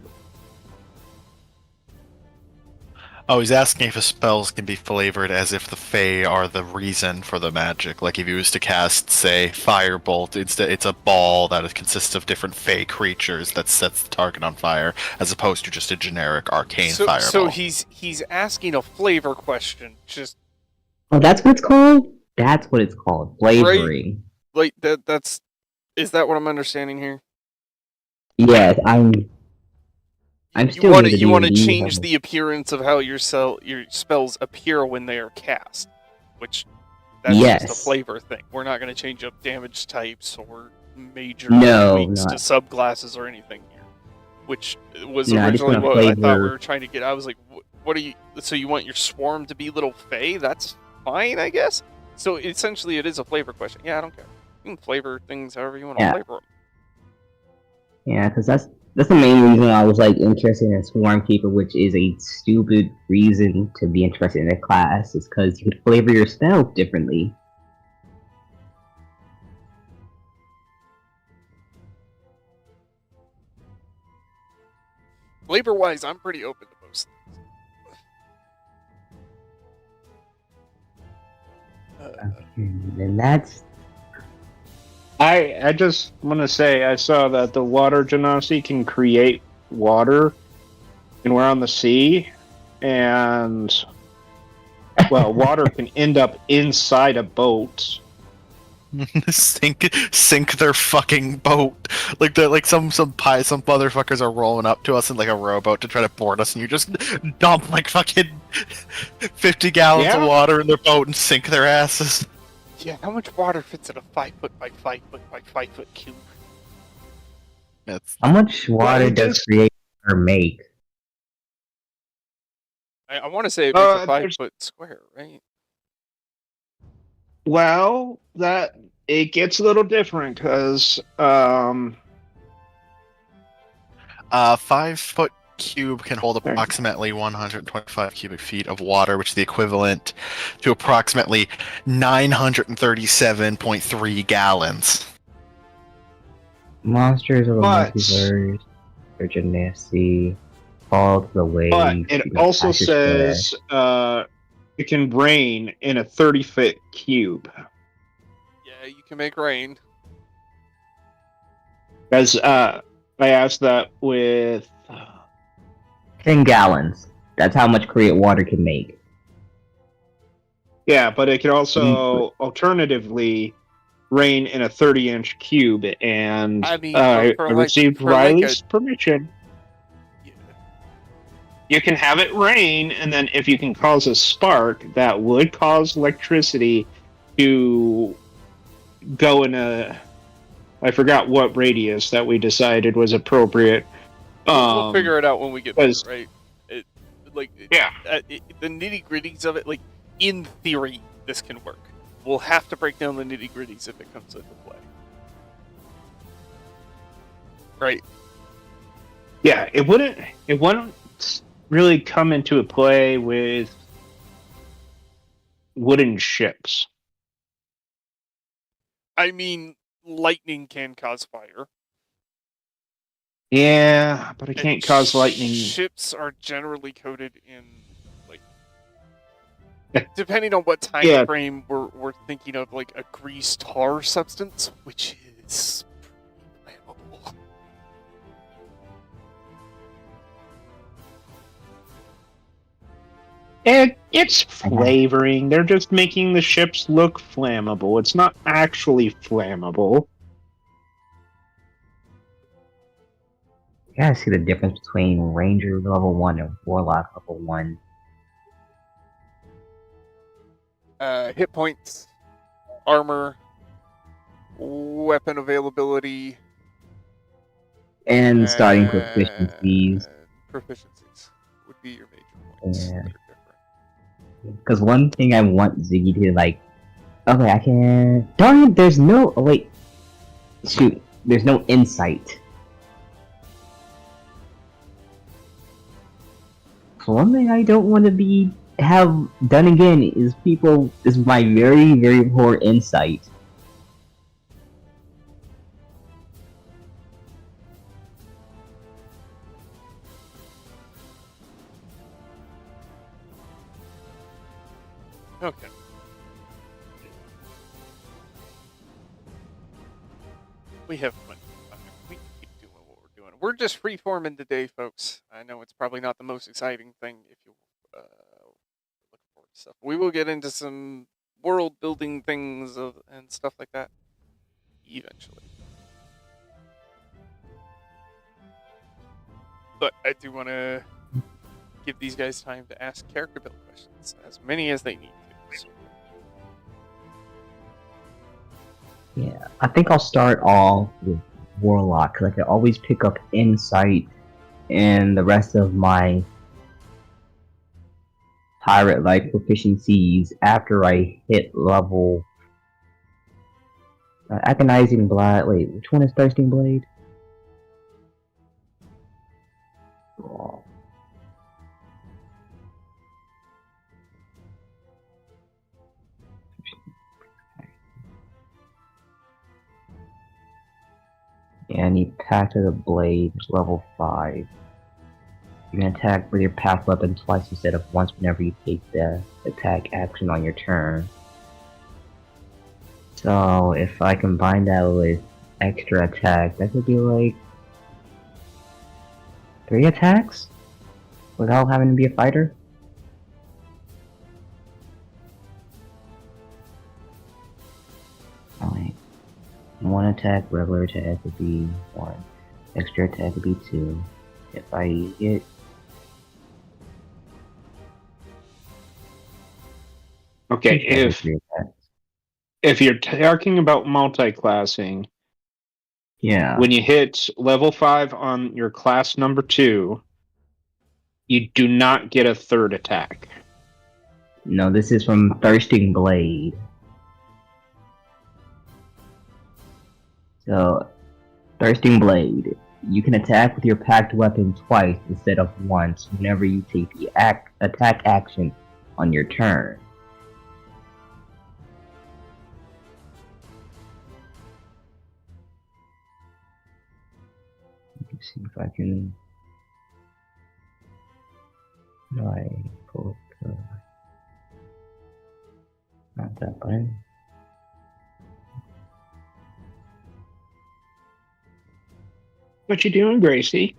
Oh, he's asking if his spells can be flavored as if the Fae are the reason for the magic. Like if he was to cast, say, Firebolt, instead it's a ball that consists of different Fae creatures that sets the target on fire, as opposed to just a generic arcane fireball. So he's asking a flavor question. Just Oh, that's what it's called? That's what it's called. Flavoring. like that's is that what I'm understanding here? Yes, I'm still You want to D&D change level. the appearance of how your spells appear when they are cast, which that's just a Yes. flavor thing. We're not going to change up damage types or major No, tweaks to not. subclasses or anything here, which was No, I just originally want what I thought we flavor. were trying to get. I was like, what are you? So you want your swarm to be little fae? That's fine, I guess. So essentially, it is a flavor question. Yeah, I don't care. You can flavor things however you want to Yeah. flavor them. Yeah, because that's the main reason I was like interested in Swarm Keeper, which is a stupid reason to be interested in a class, is because you could flavor your spells differently. Flavor-wise, I'm pretty open to most things. And that's I just want to say I saw that the water genasi can create water, and we're on the sea, and well, water can end up inside a boat. sink their fucking boat. Like some motherfuckers are rolling up to us in like a rowboat to try to board us, and you just dump like fucking 50 gallons of water in their boat and sink their asses. Yeah, how much water fits in a 5 foot by 5 foot by 5 foot cube? how much water does create or make? I want to say it makes a 5 foot square, right? Well, that it gets a little different because 5 foot cube can hold approximately 125 cubic feet of water, which is the equivalent to approximately 937.3 gallons. Monsters of the multiverse, Virgin Nasty, Fall to the Waves. But it also says it can rain in a 30-foot cube. Yeah, you can make rain. As I asked that with 10 gallons. That's how much create water can make. Yeah, but it could also alternatively rain in a 30-inch cube, and I mean, I received Riley's permission. Yeah. You can have it rain, and then if you can cause a spark, that would cause electricity to go in a... I forgot what radius that we decided was appropriate. We'll figure it out when we get there, right? The nitty-gritties of it, like, in theory, this can work. We'll have to break down the nitty-gritties if it comes into play. Right? Yeah, it wouldn't really come into a play with wooden ships. I mean, lightning can cause fire. Yeah, but it can't cause lightning. Ships are generally coated in, like, depending on what time frame we're thinking of, like a grease tar substance, which is flammable. It's flavoring. They're just making the ships look flammable. It's not actually flammable. You gotta see the difference between Ranger level 1 and Warlock level 1. Hit points, armor, weapon availability, and starting proficiencies. Proficiencies would be your major points. Yeah. Because one thing I want Ziggy to, like... Okay, I can... Darn it, there's no... Oh, wait. Shoot. There's no insight. One thing I don't want to have done again is my very, very poor insight. Okay. We have plenty of time. We can keep doing what we're doing. We're just freeforming today, folks. I know it's probably not the most exciting thing if you look forward to stuff. We will get into some world building things and stuff like that eventually. But I do want to give these guys time to ask character build questions, as many as they need to. So. Yeah, I think I'll start off with Warlock, because I can always pick up Insight and the rest of my pirate-like proficiencies after I hit level... Agonizing Blade... Wait, which one is Thirsting Blade? Oh. Yeah, I need Pact of the Blade, level 5. You can attack with your path weapon twice instead of once whenever you take the attack action on your turn. So, if I combine that with extra attack, that could be like 3 attacks? Without having to be a fighter? Alright. 1 attack, regular attack would be 1. Extra attack would be 2. If I hit... Okay, if you're talking about multi-classing, yeah, when you hit level 5 on your class number 2, you do not get a 3rd attack. No, this is from Thirsting Blade. So, Thirsting Blade. You can attack with your packed weapon twice instead of once whenever you take the attack action on your turn. Let's see if I can... No, I pull up the... Not that button. What you doing, Gracie?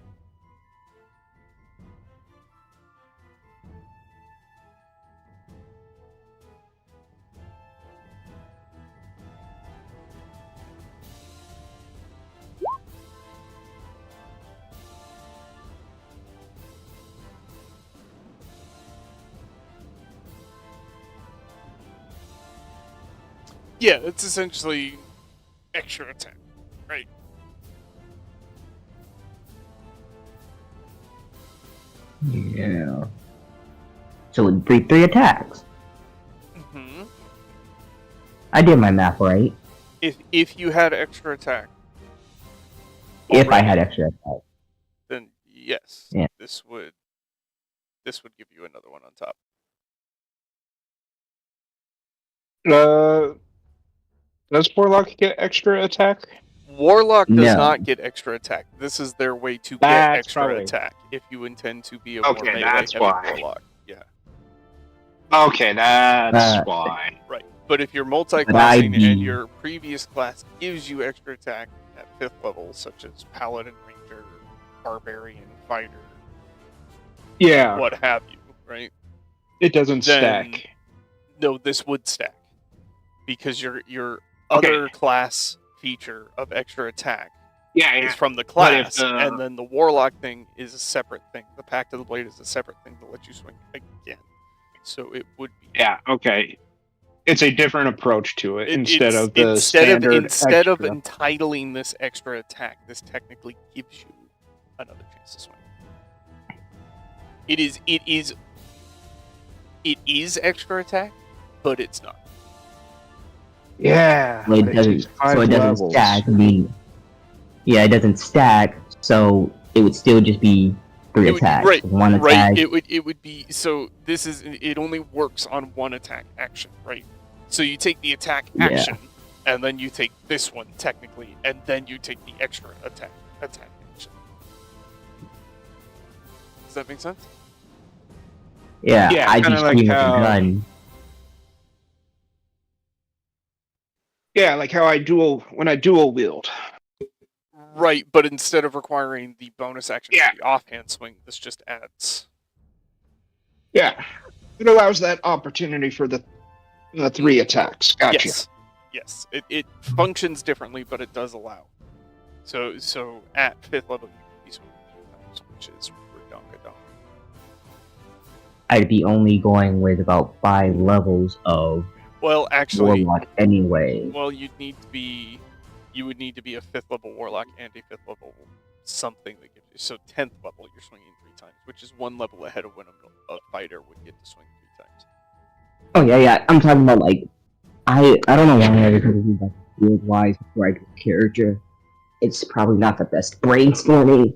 Yeah, it's essentially extra attack, right? Yeah. So it'd be 3 attacks. Mm-hmm. I did my math right. If you had extra attack. If I already, had extra attack. then yes. Yeah. This would give you another one on top. Does Warlock get extra attack? Warlock does No. not get extra attack. This is their way to get That's extra probably- attack if you intend to be a Okay, more melee that's heavy why. Warlock. Yeah. Okay, that's why. Right. But if you're multi-classing But and your previous class gives you extra attack at 5th level, such as Paladin, Ranger, Barbarian, Fighter, Yeah, what have you, right? it doesn't Then- stack. No, this would stack. Because your Okay. other class feature of extra attack Yeah, is yeah. from the But if class, and then the Warlock thing is a separate thing. The Pact of the Blade is a separate thing to let you swing again. So it would be... Yeah, okay. It's a different approach to it instead of the instead standard instead of extra. entitling this extra attack, this technically gives you another chance to swing. It is extra attack, but it's not. Yeah, Well, but it doesn't, takes 5 so it doesn't levels. stack. I mean, yeah, it doesn't stack, so it would still just be 3 It would- attacks. right, 1 attack. Right, it would be, so this is, it only works on 1 attack action, right? So you take the attack Yeah. action, and then you take this one technically, and then you take the extra attack action. Does that make sense? Yeah, Yeah, I kinda just like aim with how- a gun. Yeah, like how when I dual wield. Right, but instead of requiring the bonus action Yeah. for the offhand swing, this just adds. Yeah, it allows that opportunity for the 3 attacks. Gotcha. Yes. It functions differently, but it does allow. So at 5th level, you can be swinging 3 times, which is redonka-donk. I'd be only going with about 5 levels of Well, actually, Warlock anyway. well, you would need to be a 5th level warlock and a 5th level something that gives you. So 10th level, you're swinging 3 times, which is 1 level ahead of when a fighter would get to swing 3 times. Oh yeah. I'm talking about like I don't know why I ever do like field wise before I get a character. It's probably not the best brainstorming.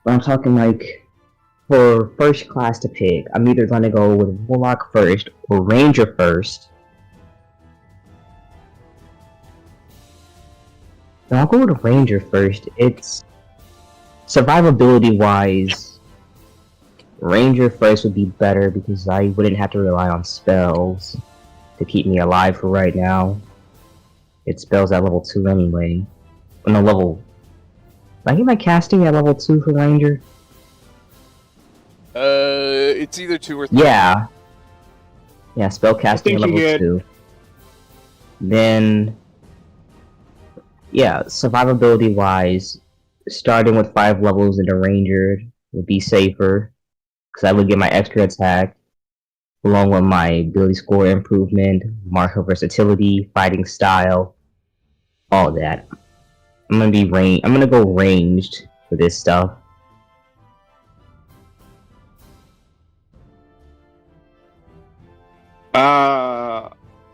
But I'm talking like for first class to pick, I'm either gonna go with Warlock first or Ranger first. No, I'll go with Ranger first. It's survivability wise, Ranger first would be better because I wouldn't have to rely on spells to keep me alive for right now. It spells at level 2 anyway. No, level... Did I get my casting at level 2 for Ranger? It's either 2 or 3. Yeah. Yeah, spell casting at level 2. Then... Yeah, survivability wise, starting with 5 levels into Ranger would be safer. Because I would get my extra attack, along with my ability score improvement, marker versatility, fighting style, all that. I'm gonna go ranged for this stuff.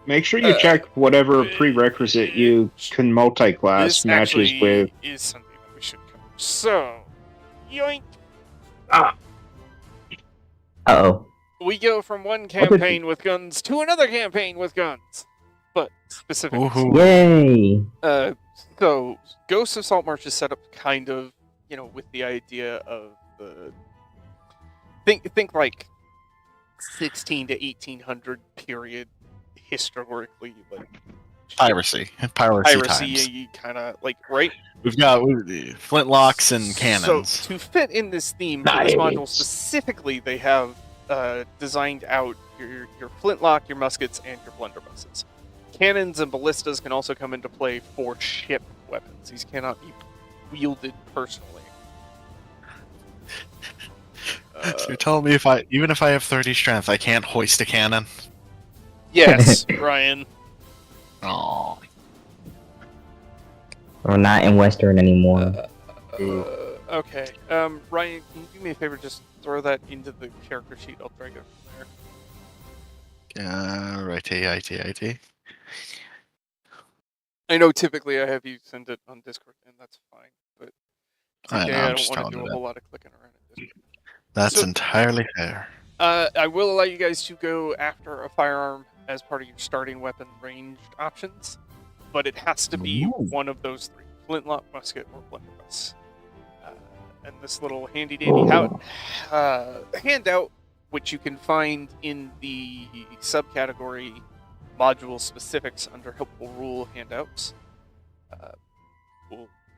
Make sure you check whatever prerequisite you can multi-class This matches actually with. is something that we should cover. So, yoink. Uh-oh. We go from one campaign with guns to another campaign with guns, but specifically. Woohoo. Yay! So Ghosts of Saltmarsh is set up kind of, with the idea of the think like 16 to 1800 period historically, like Piracy times. kind of like, right? We've got flintlocks and cannons. So to fit in this theme for this module specifically, they have designed out your flintlock, your muskets, and your blunderbusses. Cannons and ballistas can also come into play for ship weapons. These cannot be wielded personally. So you're telling me even if I have 30 strength, I can't hoist a cannon? Yes, Ryan. Oh. We're not in Western anymore. Okay. Ryan, can you do me a favor? Just throw that into the character sheet. I'll drag it from there. Righty. I know typically I have you send it on Discord, and that's fine. But today I I'm don't just want to telling do a you whole lot of clicking around in Discord. That's entirely fair. I will allow you guys to go after a firearm as part of your starting weapon ranged options, but it has to be one of those 3: flintlock, musket, or blunderbuss. And this little handy-dandy handout, which you can find in the subcategory module specifics under helpful rule handouts,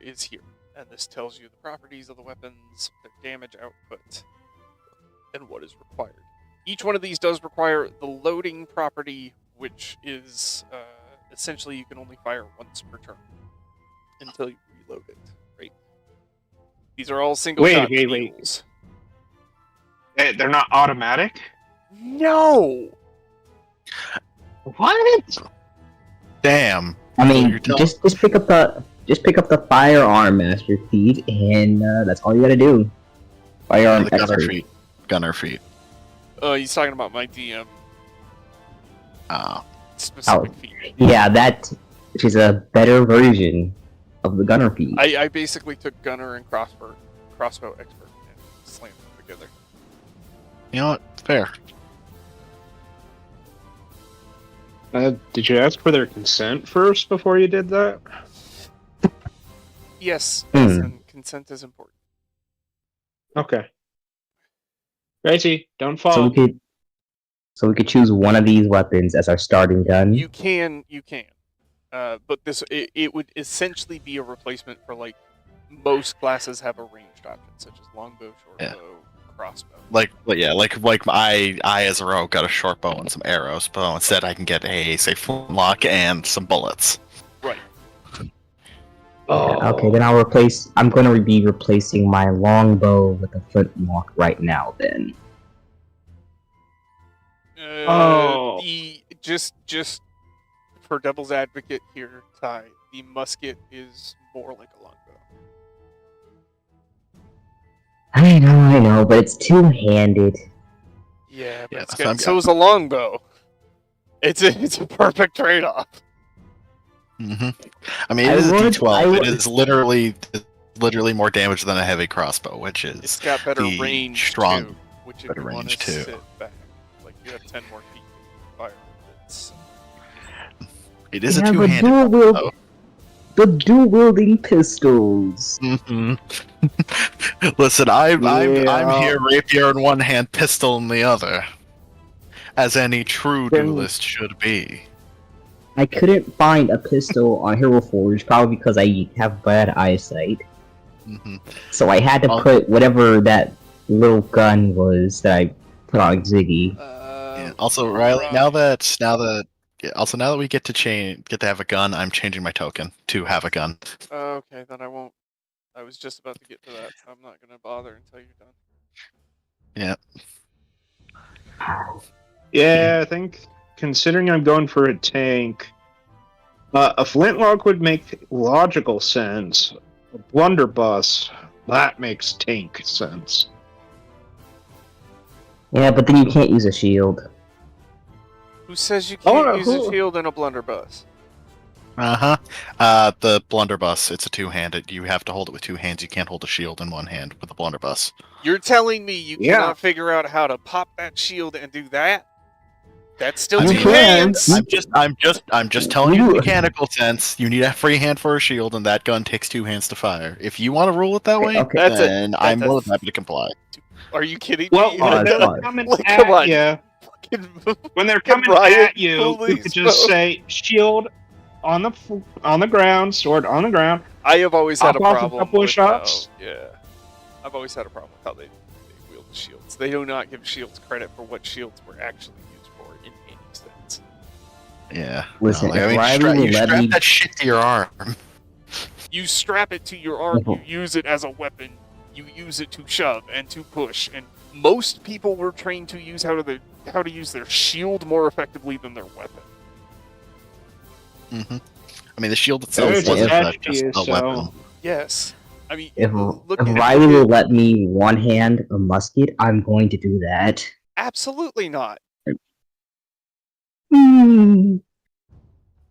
is here. And this tells you the properties of the weapons, their damage output, and what is required. Each one of these does require the loading property, which is essentially you can only fire once per turn until you reload it. Right? These are all single shot needles. They're not automatic? No. What? Damn. I mean, just pick up the firearm master feat, and that's all you gotta do. Firearm the gunner feat. He's talking about my DM. Specific feat. Yeah, that is a better version of the gunner feat. I basically took gunner and crossbow expert and slammed them together. You know what? Fair. Did you ask for their consent first before you did that? Yes, and consent is important. Okay. Righty, don't fall. So we could So we could choose one of these weapons as our starting gun. You can. But it would essentially be a replacement for like most classes have a ranged option, such as longbow, shortbow, crossbow. Like I as a rogue got a short bow and some arrows, but instead I can get a say flintlock and some bullets. Right. Yeah, okay, then I'm going to be replacing my longbow with a flintlock right now. Then. Just for devil's advocate here, Ty, the musket is more like a longbow. I know, but it's two-handed. Yeah, but so is a longbow. It's a perfect trade-off. Mm-hmm. I mean, it is a D12. It is literally more damage than a heavy crossbow, which is it's got better range strong, too, which if better you range too. Sit back, like you have 10 more feet to fire. It is a two-handed. The dual-wielding pistols. Mm-hmm. Listen, I'm here, rapier in one hand, pistol in the other, as any true duelist should be. I couldn't find a pistol on Hero Forge, probably because I have bad eyesight. Mm-hmm. So I had to put whatever that little gun was that I put on Ziggy. Also, Riley, now that we get to have a gun, I'm changing my token to have a gun. Okay, then I won't. I was just about to get to that, so I'm not going to bother until you're done. Yeah. Yeah, I think considering I'm going for a tank, a flintlock would make logical sense. A blunderbuss, that makes tank sense. Yeah, but then you can't use a shield. Who says you can't use a shield in a blunderbuss? The blunderbuss, it's a two-handed. You have to hold it with two hands. You can't hold a shield in one hand with a blunderbuss. You're telling me you cannot figure out how to pop that shield and do that? That's still two hands. I'm just telling you the mechanical sense. You need a free hand for a shield, and that gun takes two hands to fire. If you want to rule it that way, then I'm more than happy to comply. Are you kidding me? When they're coming at you, you could just say shield on the ground, sword on the ground. I have always had a problem a couple of shots. I've always had a problem with how they wield shields. They do not give shields credit for what shields were actually used for in any sense. Yeah. Listen, you strap that shit to your arm. You strap it to your arm. You use it as a weapon. You use it to shove and to push. And most people were trained to use how to use their shield more effectively than their weapon. Mm-hmm. I mean, the shield itself wasn't just a weapon. Yes. I mean, if Riley will let me one-hand a musket, I'm going to do that. Absolutely not.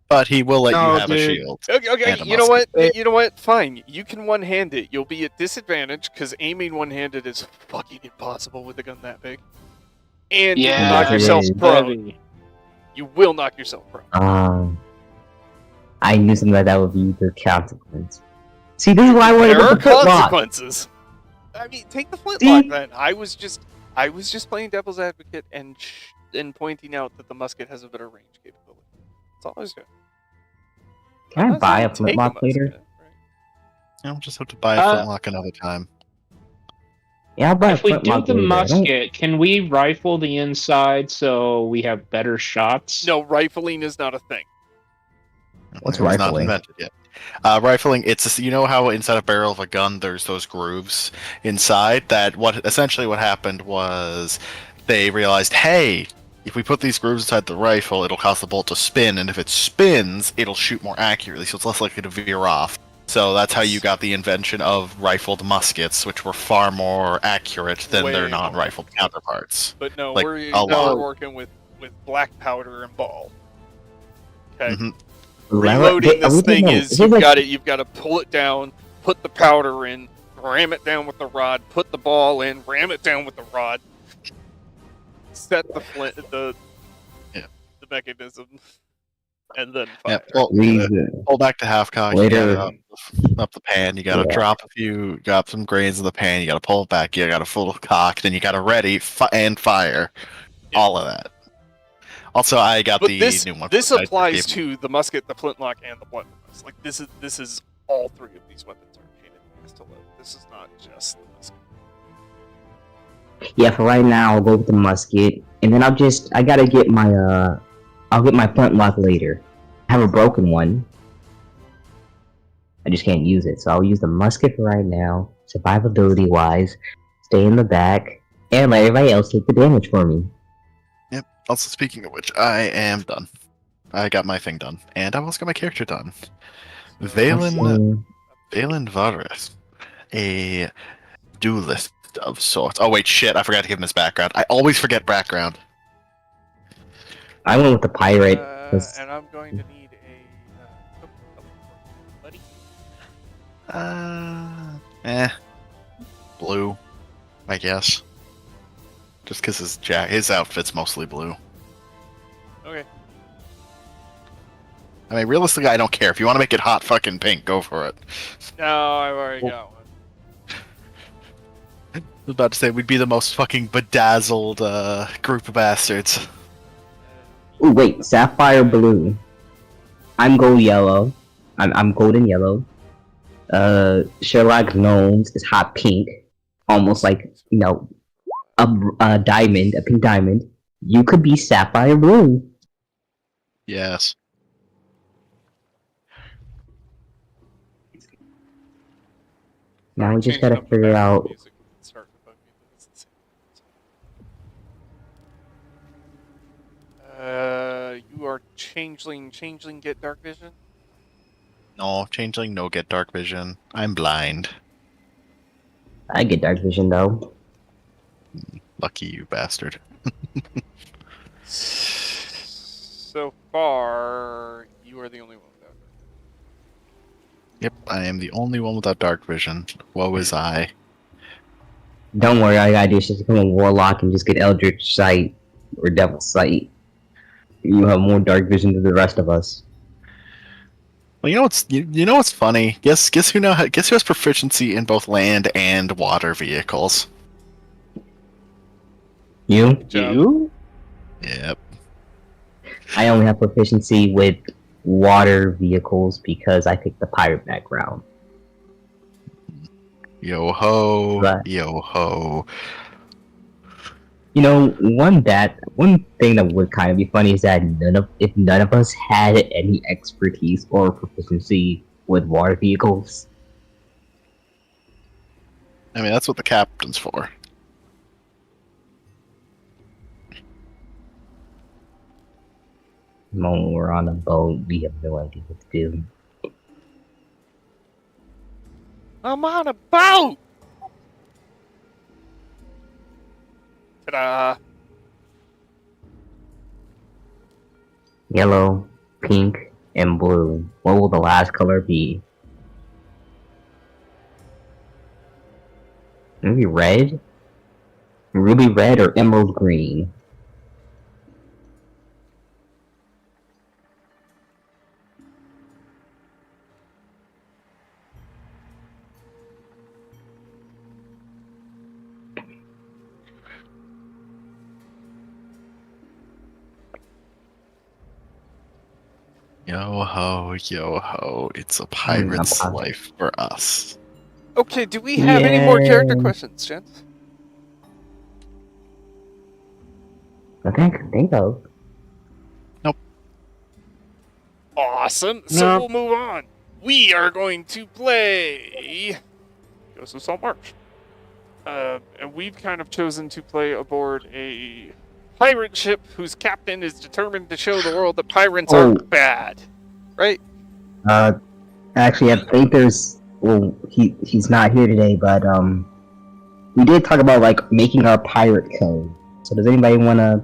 But he will let you have a shield. Okay. You know what? You know what? Fine. You can one-hand it. You'll be at disadvantage because aiming one-handed is fucking impossible with a gun that big. And you will knock yourself prone. You will knock yourself prone. I knew something like that would be the consequence. See, this is why I wanted to put the flintlock. Consequences. I mean, take the flintlock then. I was just playing devil's advocate and pointing out that the musket has a better range capability. That's all I was doing. Can I buy a flintlock later? Right? I'll just have to buy a flintlock another time. Yeah, I'll buy a flintlock. If we do the musket, can we rifle the inside so we have better shots? No, rifling is not a thing. What's rifling? Not invented yet. Rifling, it's you know how inside a barrel of a gun there's those grooves inside. Essentially what happened was they realized, hey, if we put these grooves inside the rifle, it'll cause the bolt to spin, and if it spins, it'll shoot more accurately, so it's less likely to veer off. So that's how you got the invention of rifled muskets, which were far more accurate than their non-rifled counterparts. But no, we're working with black powder and ball. Okay. Mm-hmm. Reloading this thing is you've got to pull it down, put the powder in, ram it down with the rod, put the ball in, ram it down with the rod, set the mechanism, and then fire. Pull back to half cock. Later, up the pan. You gotta drop some grains in the pan. You gotta pull it back. You gotta full cock. Then you gotta ready and fire. All of that. Also, I got But the new one. this for the applies game. to the musket, the flintlock, and the blunderbuss. Like this is all three of these weapons are painted pistol lead. This is not just the musket. Yeah, for right now, I'll go with the musket, and then I gotta get my I'll get my flintlock later. I have a broken one. I just can't use it, so I'll use the musket for right now, survivability wise, stay in the back, and let everybody else take the damage for me. Yep. Also, speaking of which, I am done. I got my thing done, and I've also got my character done. Valen Varys, a duelist of sorts. Oh wait, shit! I forgot to give him his background. I always forget background. I went with the pirate. And I'm going to need a buddy. Blue, I guess. Just because his outfit's mostly blue. Okay. I mean, realistically, I don't care. If you want to make it hot fucking pink, go for it. No, I've already got one. I was about to say, we'd be the most fucking bedazzled group of bastards. Ooh, wait, sapphire blue. I'm gold yellow. I'm golden yellow. Sherlock Gnomes is hot pink, almost like a diamond, a pink diamond. You could be sapphire blue. Yes. Now we just Change gotta up the figure background out. music and start to bug me that it's the same. You are changeling. Changeling get dark vision. No, changeling, no get dark vision. I'm blind. I get dark vision though. Lucky you bastard. So far, you are the only one without. Yep, I am the only one without dark vision. Woe is I. Don't worry, all you gotta do is just become a warlock and just get Eldritch Sight or Devil Sight. You have more dark vision than the rest of us. Well, you know what's funny? Guess who has proficiency in both land and water vehicles? You? Good job. You? Yep. I only have proficiency with water vehicles because I picked the pirate background. Yo ho, Right. yo ho. You know, one thing that would kind of be funny is that if none of us had any expertise or proficiency with water vehicles. I mean, that's what the captain's for. The moment we're on a boat, we have no idea what to do. I'm on a boat. Ta-da! Yellow, pink, and blue. What will the last color be? Maybe red? Ruby red or emerald green? Yo ho, it's a pirate's life for us. Okay, do we have any more character Yeah. questions, gents? I think of. Awesome. So No. we'll move on. We are going to play Ghost of Saltmarsh. And we've kind of chosen to play aboard a pirate ship whose captain is determined to show the world that pirates aren't bad. Right? Actually, I think there's. Well, he's not here today, but we did talk about like making our pirate code. So does anybody want to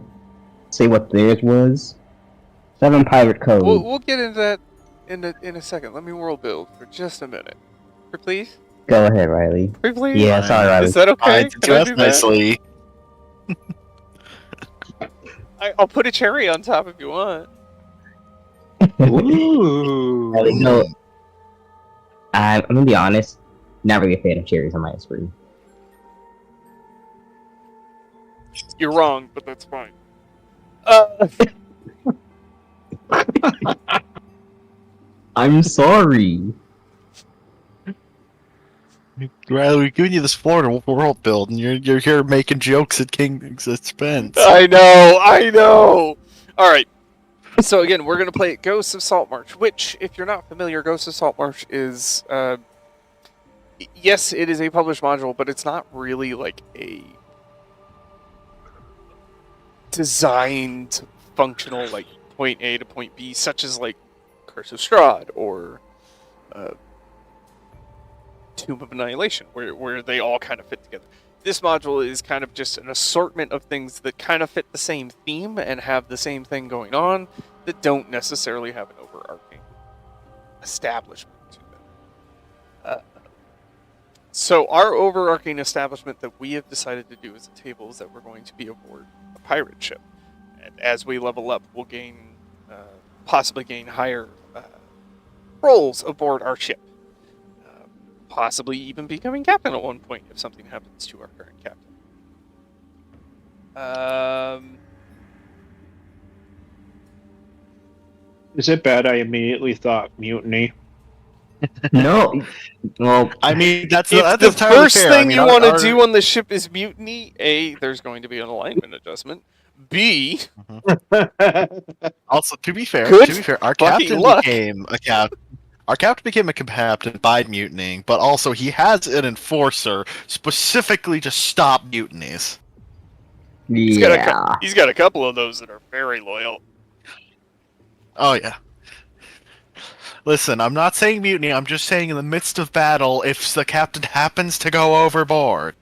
say what theirs was? 7 pirate code. We'll get into that in a second. Let me world build for just a minute. Please? Go ahead, Riley. Please? Yeah, sorry, Riley. Is that okay? Can I Dress do that? nicely. I'll put a cherry on top if you want. Ooh. Riley, no. I'm gonna be honest. Not really a fan of cherries on my ice cream. You're wrong, but that's fine. I'm sorry. Riley, we're giving you this Florida world build, and you're here making jokes at King's expense. I know. All right. So again, we're gonna play Ghosts of Saltmarsh, which, if you're not familiar, Ghosts of Saltmarsh is, yes, it is a published module, but it's not really like a designed, functional, like point A to point B, such as like Curse of Strahd or Tomb of Annihilation, where they all kind of fit together. This module is kind of just an assortment of things that kind of fit the same theme and have the same thing going on that don't necessarily have an overarching establishment to them. So our overarching establishment that we have decided to do as a table is that we're going to be aboard a pirate ship. And as we level up, we'll possibly gain higher roles aboard our ship. Possibly even becoming captain at one point if something happens to our current captain. Is it bad I immediately thought mutiny? No. Well, I mean, that's If that's the entirely first fair. thing I mean, you our- want to our- do on the ship is mutiny, A, there's going to be an alignment adjustment. B, Also, to be fair, Good our fucking captain luck. became a captain. Our captain became a captain by mutinying, but also he has an enforcer specifically to stop mutinies. he's yeah. got a couple of those that are very loyal. Oh yeah. Listen, I'm not saying mutiny. I'm just saying in the midst of battle, if the captain happens to go overboard.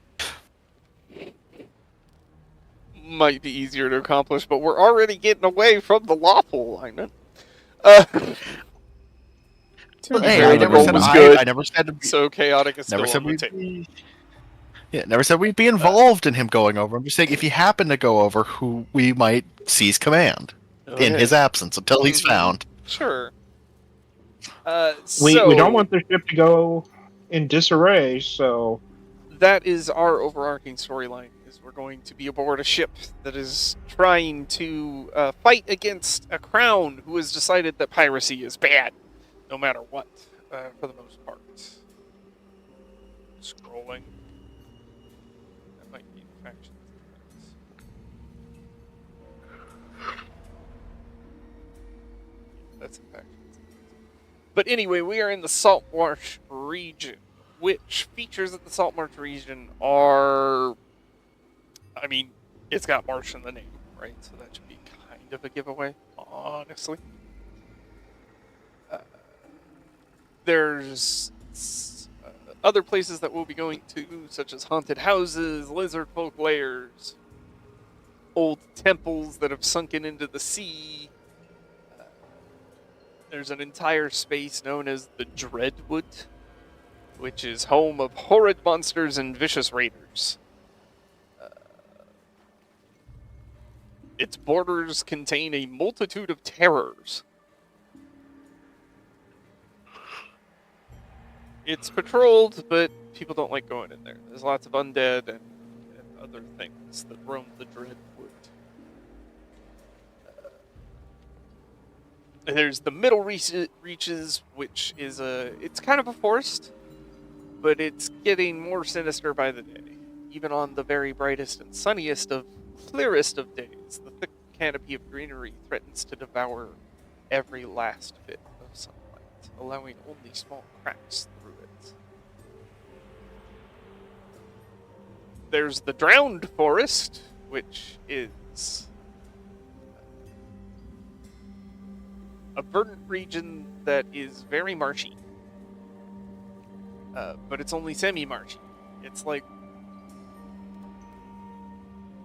Might be easier to accomplish, but we're already getting away from the lawful alignment. To be Hey, fair, I the never goal said was I good, never said to be, so chaotic is never still said on the we'd table. be. Yeah, never said we'd be involved in him going over. I'm just saying if he happened to go over, who we might seize command in Okay. his absence until he's Mhm. found. Sure. We So don't want the ship to go in disarray, so that is our overarching storyline. Is we're going to be aboard a ship that is trying to fight against a crown who has decided that piracy is bad, no matter what, for the most part. Scrolling. That might be factions. That's in factions. But anyway, we are in the Saltmarsh region, which features of the Saltmarsh region are, I mean, it's got marsh in the name, right? So that should be kind of a giveaway, honestly. There's other places that we'll be going to, such as haunted houses, lizard folk lairs, old temples that have sunken into the sea. There's an entire space known as the Dreadwood, which is home of horrid monsters and vicious raiders. Its borders contain a multitude of terrors. It's patrolled, but people don't like going in there. There's lots of undead and other things that roam the Dreadwood. There's the Middle Reaches, which is it's kind of a forest, but it's getting more sinister by the day. Even on the very brightest and sunniest of clearest of days, the thick canopy of greenery threatens to devour every last bit of sunlight, allowing only small cracks through it. There's the Drowned Forest, which is a verdant region that is very marshy. But it's only semi-marshy. It's like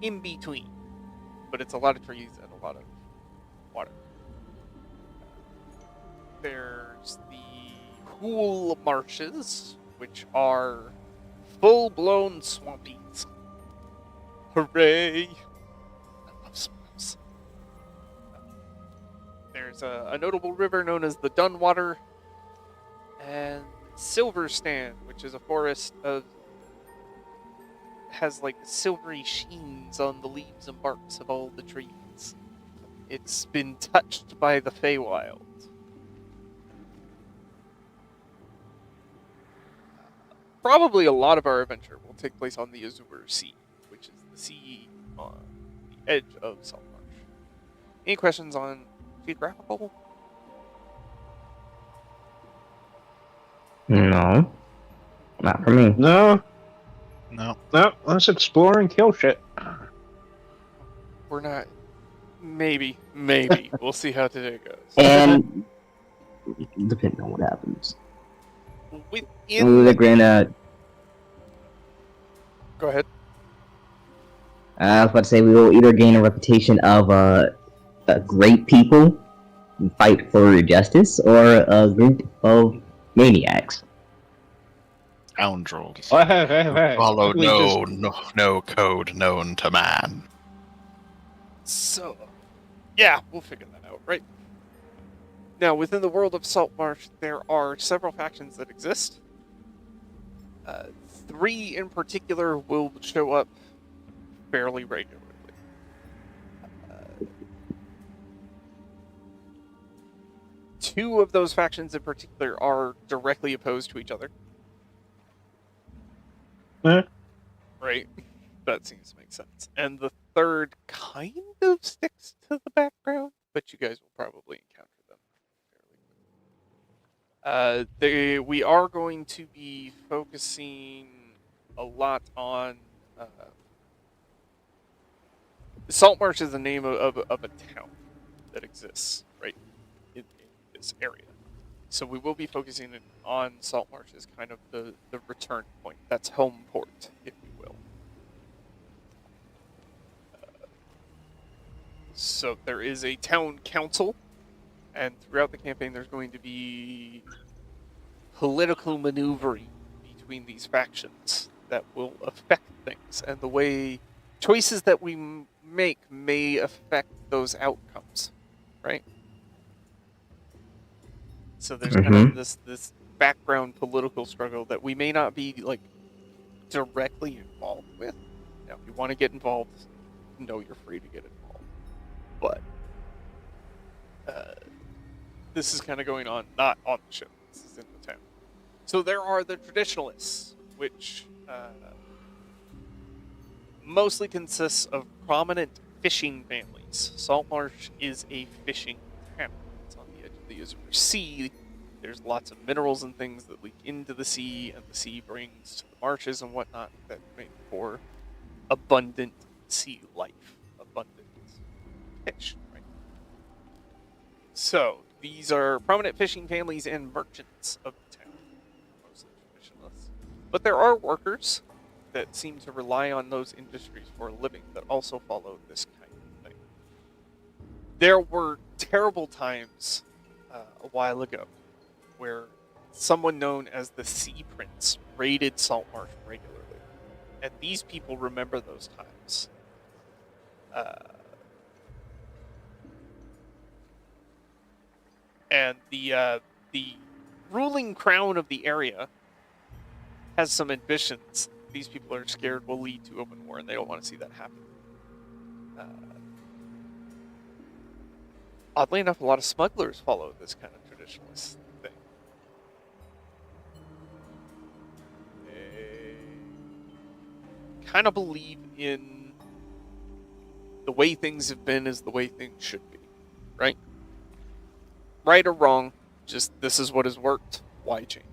in between. But it's a lot of trees and a lot of water. There's the Hool Marshes, which are full-blown swampies. Hooray! I love swamps. There's a notable river known as the Dunwater, and Silverstand, which is a forest of has like silvery sheens on the leaves and barks of all the trees. It's been touched by the Feywild. Probably a lot of our adventure will take place on the Azure Sea, which is the sea on the edge of Saltmarsh. Any questions on geographical? No. Not for me. No, No. let's explore and kill shit. We're not. Maybe. We'll see how today goes. And depending on what happens. Within We're gonna. Go ahead. I was about to say we will either gain a reputation of a great people who fight for justice, or a group of maniacs. Scoundrels. Hey. Follow We no code known to man. So, yeah, we'll figure that out, right? Now, within the world of Saltmarsh, there are several factions that exist. 3 in particular will show up fairly regularly. 2 of those factions in particular are directly opposed to each other. Right? That seems to make sense. And the 3rd kind of sticks to the background, but you guys will probably encounter them fairly quickly. We are going to be focusing a lot on... Saltmarsh is the name of a town that exists, right, in this area. So we will be focusing on Saltmarsh as kind of the return point. That's home port, if you will. So there is a town council, and throughout the campaign there's going to be political maneuvering between these factions that will affect things, and the way choices that we make may affect those outcomes, right? So there's kind of this background political struggle that we may not be like directly involved with. Now, if you want to get involved, know you're free to get involved. But this is kind of going on, not on the ship. This is in the town. So there are the traditionalists, which mostly consists of prominent fishing families. Saltmarsh is a fishing town. It's on the edge of the Azure Sea. There's lots of minerals and things that leak into the sea, and the sea brings to the marshes and whatnot that make for abundant sea life, abundant fish, right? So, these are prominent fishing families and merchants of the town, mostly traditionalists. But there are workers that seem to rely on those industries for a living that also follow this kind of thing. There were terrible times a while ago where someone known as the Sea Prince raided Saltmarsh regularly. And these people remember those times. And the ruling crown of the area has some ambitions these people are scared will lead to open war, and they don't want to see that happen. Oddly enough, a lot of smugglers follow this kind of traditionalist thing. They kind of believe in the way things have been is the way things should be, right? Right or wrong, just this is what has worked, why change it?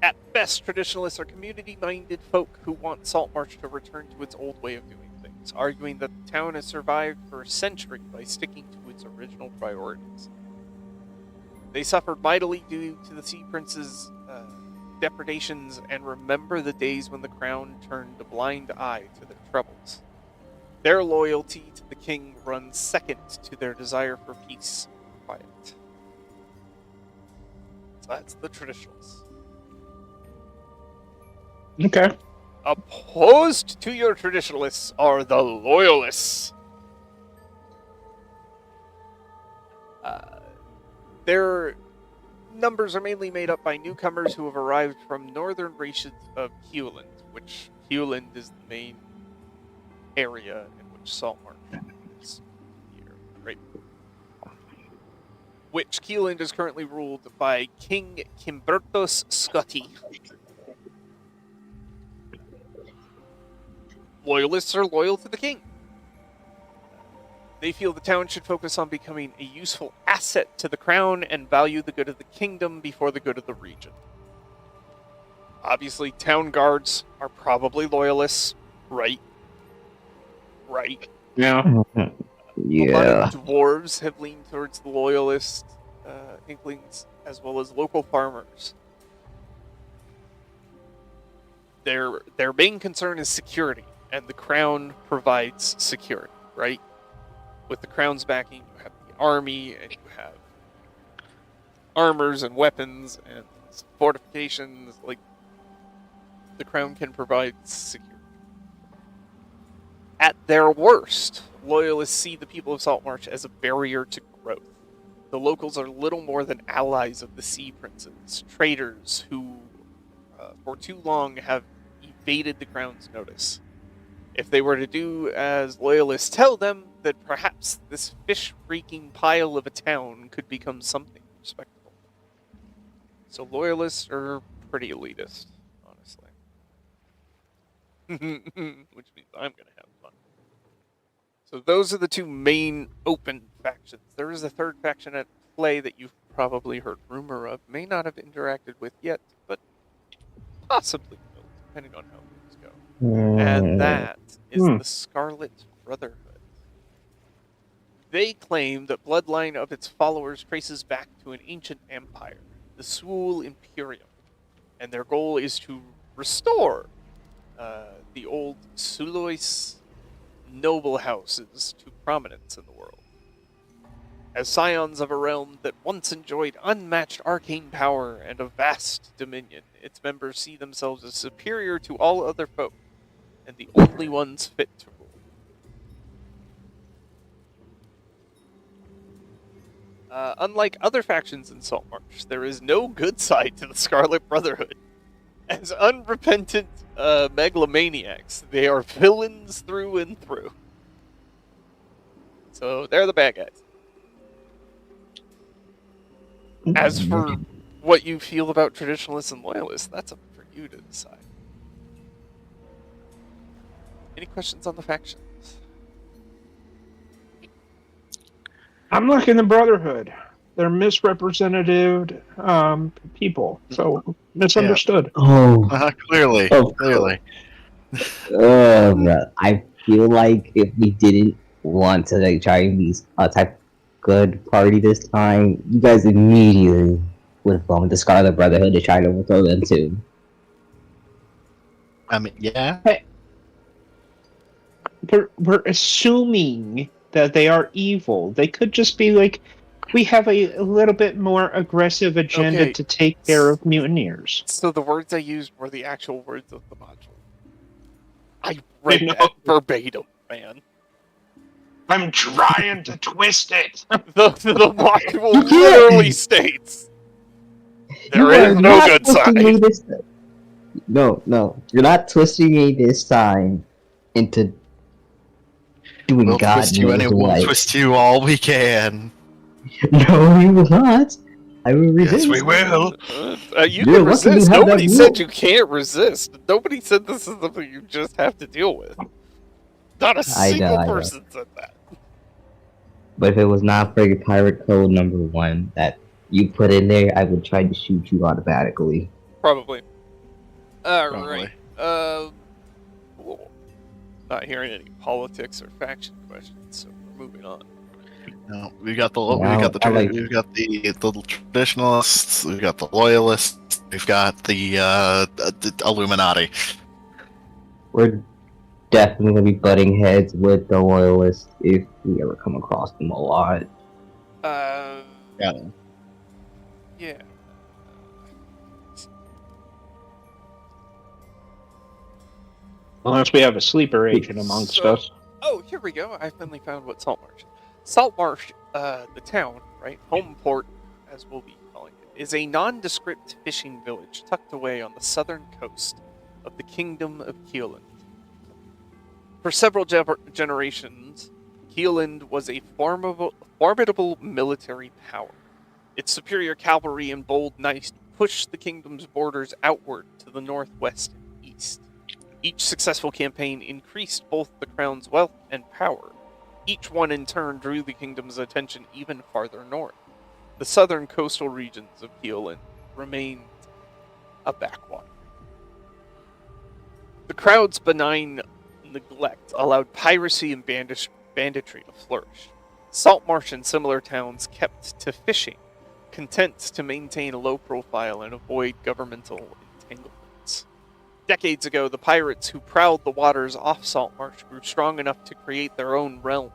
At best, traditionalists are community-minded folk who want Saltmarsh to return to its old way of doing things, arguing that the town has survived for a century by sticking to its original priorities. They suffered mightily due to the Sea Prince's depredations and remember the days when the crown turned a blind eye to their troubles. Their loyalty to the king runs second to their desire for peace and quiet. So that's the traditionalists. Okay. Opposed to your traditionalists are the loyalists. Their numbers are mainly made up by newcomers who have arrived from northern reaches of Hewland, which Hewland is the main area in which Saltmarsh is here, right? Which Keeland is currently ruled by King Kimbertos Scotti. Loyalists are loyal to the king. They feel the town should focus on becoming a useful asset to the crown and value the good of the kingdom before the good of the region. Obviously, town guards are probably loyalists, right? Right. Yeah. A lot Yeah. of dwarves have leaned towards the loyalist inklings, as well as local farmers. Their main concern is security, and the crown provides security, right? With the crown's backing, you have the army, and you have armors and weapons and fortifications. Like, the crown can provide security. At their worst, loyalists see the people of Saltmarsh as a barrier to growth. The locals are little more than allies of the sea princes, traders who, for too long, have evaded the crown's notice. If they were to do as loyalists tell them, then perhaps this fish-freaking pile of a town could become something respectable. So loyalists are pretty elitist, honestly. Which means I'm going to have fun. So those are the two main open factions. There is a third faction at play that you've probably heard rumor of, may not have interacted with yet, but possibly will, depending on how things go. And that is the Scarlet Brotherhood. They claim that bloodline of its followers traces back to an ancient empire, the Swul Imperium, and their goal is to restore the old Sulois noble houses to prominence in the world. As scions of a realm that once enjoyed unmatched arcane power and a vast dominion, its members see themselves as superior to all other folk, and the only ones fit to rule. Unlike other factions in Saltmarsh, there is no good side to the Scarlet Brotherhood. As unrepentant megalomaniacs, they are villains through and through. So they're the bad guys. As for what you feel about traditionalists and loyalists, that's up for you to decide. Any questions on the factions? I'm liking the Brotherhood. They're misrepresented people, so misunderstood. Oh, Clearly. Oh, Clearly. I feel like if we didn't want to like try and be a type of good party this time, you guys immediately would have gone with the Scarlet Brotherhood to try to overthrow them too. I mean, yeah. We're assuming that they are evil. They could just be like, we have a little bit more aggressive agenda Okay. to take care of mutineers. So the words I used were the actual words of the module. I read know. that verbatim, man. I'm trying to twist it. The module literally states there is no good side. No, you're not twisting me this time into doing We'll God twist you knows and we'll what. twist you all we can. No, you will not. I will resist. Yes, we will. You Dude, can what can you resist. have Nobody that said rule? you can't resist. Nobody said this is something you just have to deal with. Not a single I know. person said that. But if it was not for your pirate code number 1 that you put in there, I would try to shoot you automatically. Probably. Probably. Alright. Cool. Not hearing any politics or faction questions, so we're moving on. No, we got the like- we've got the traditionalists, we've got the loyalists, we've got the Illuminati. We're definitely going to be butting heads with the loyalists if we ever come across them a lot. Yeah. Yeah. Unless we have a sleeper agent amongst So- us. Oh, here we go. I finally found what Saltmarsh is. Saltmarsh, the town, right? Home port, as we'll be calling it, is a nondescript fishing village tucked away on the southern coast of the Kingdom of Keeland. For several generations, Keeland was a formidable military power. Its superior cavalry and bold knights pushed the kingdom's borders outward to the northwest and east. Each successful campaign increased both the crown's wealth and power. Each one in turn drew the kingdom's attention even farther north. The southern coastal regions of Keeland remained a backwater. The crowd's benign neglect allowed piracy and banditry to flourish. Saltmarsh and similar towns kept to fishing, content to maintain a low profile and avoid governmental entanglements. Decades ago, the pirates who prowled the waters off Saltmarsh grew strong enough to create their own realm,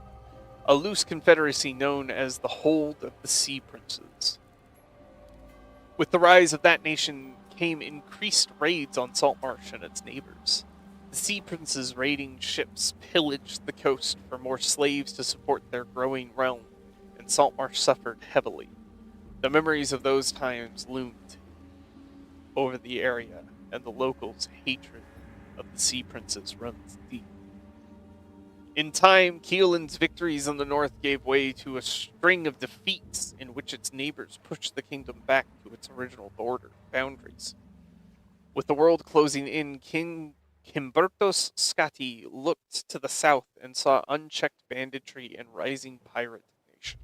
a loose confederacy known as the Hold of the Sea Princes. With the rise of that nation came increased raids on Saltmarsh and its neighbors. The Sea Princes raiding ships pillaged the coast for more slaves to support their growing realm, and Saltmarsh suffered heavily. The memories of those times loomed over the area, and the locals' hatred of the Sea Princes runs deep. In time, Keeland's victories in the north gave way to a string of defeats in which its neighbors pushed the kingdom back to its original boundaries. With the world closing in, King Kimbertos Scati looked to the south and saw unchecked banditry and rising pirate nation.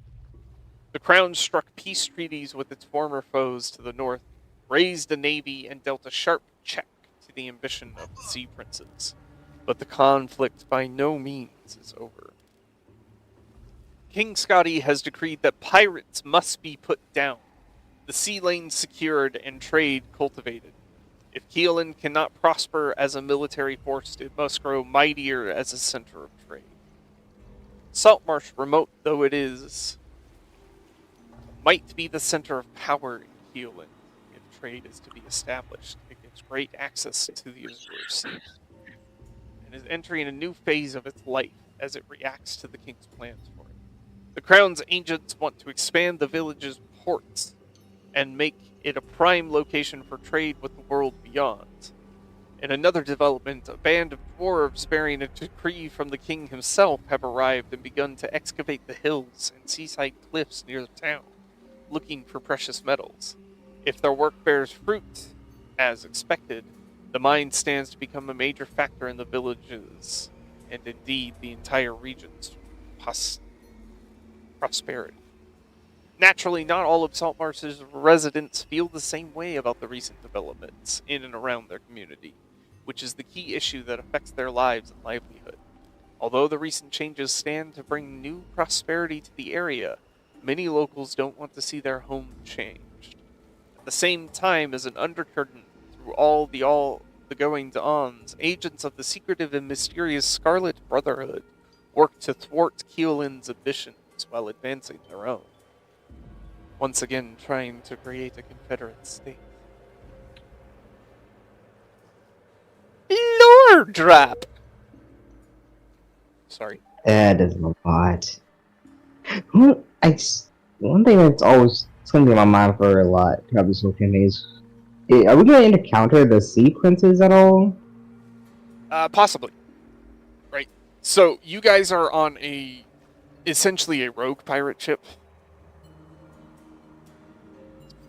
The crown struck peace treaties with its former foes to the north, raised a navy, and dealt a sharp check to the ambition of the Sea Princes. But the conflict by no means is over. King Scotty has decreed that pirates must be put down, the sea lanes secured, and trade cultivated. If Keeland cannot prosper as a military force, it must grow mightier as a center of trade. Saltmarsh, remote though it is, might be the center of power in Keeland if trade is to be established. It gives great access to the Azure Sea, and is entering a new phase of its life as it reacts to the king's plans for it. The crown's agents want to expand the village's ports and make it a prime location for trade with the world beyond. In another development, a band of dwarves bearing a decree from the king himself have arrived and begun to excavate the hills and seaside cliffs near the town, looking for precious metals. If their work bears fruit, as expected, the mine stands to become a major factor in the villages, and indeed the entire region's prosperity. Naturally, not all of Saltmarsh's residents feel the same way about the recent developments in and around their community, which is the key issue that affects their lives and livelihood. Although the recent changes stand to bring new prosperity to the area, many locals don't want to see their home changed. At the same time, as an undercurrent through all the goings-ons, agents of the secretive and mysterious Scarlet Brotherhood work to thwart Keeland's ambitions while advancing their own. Once again, trying to create a Confederate state. Lore drop! Sorry. That is a lot. One thing that's always going to be in my mind for a lot throughout this whole campaign is, are we going to encounter the Sea Princes at all? Possibly. Right. So, you guys are on essentially a rogue pirate ship.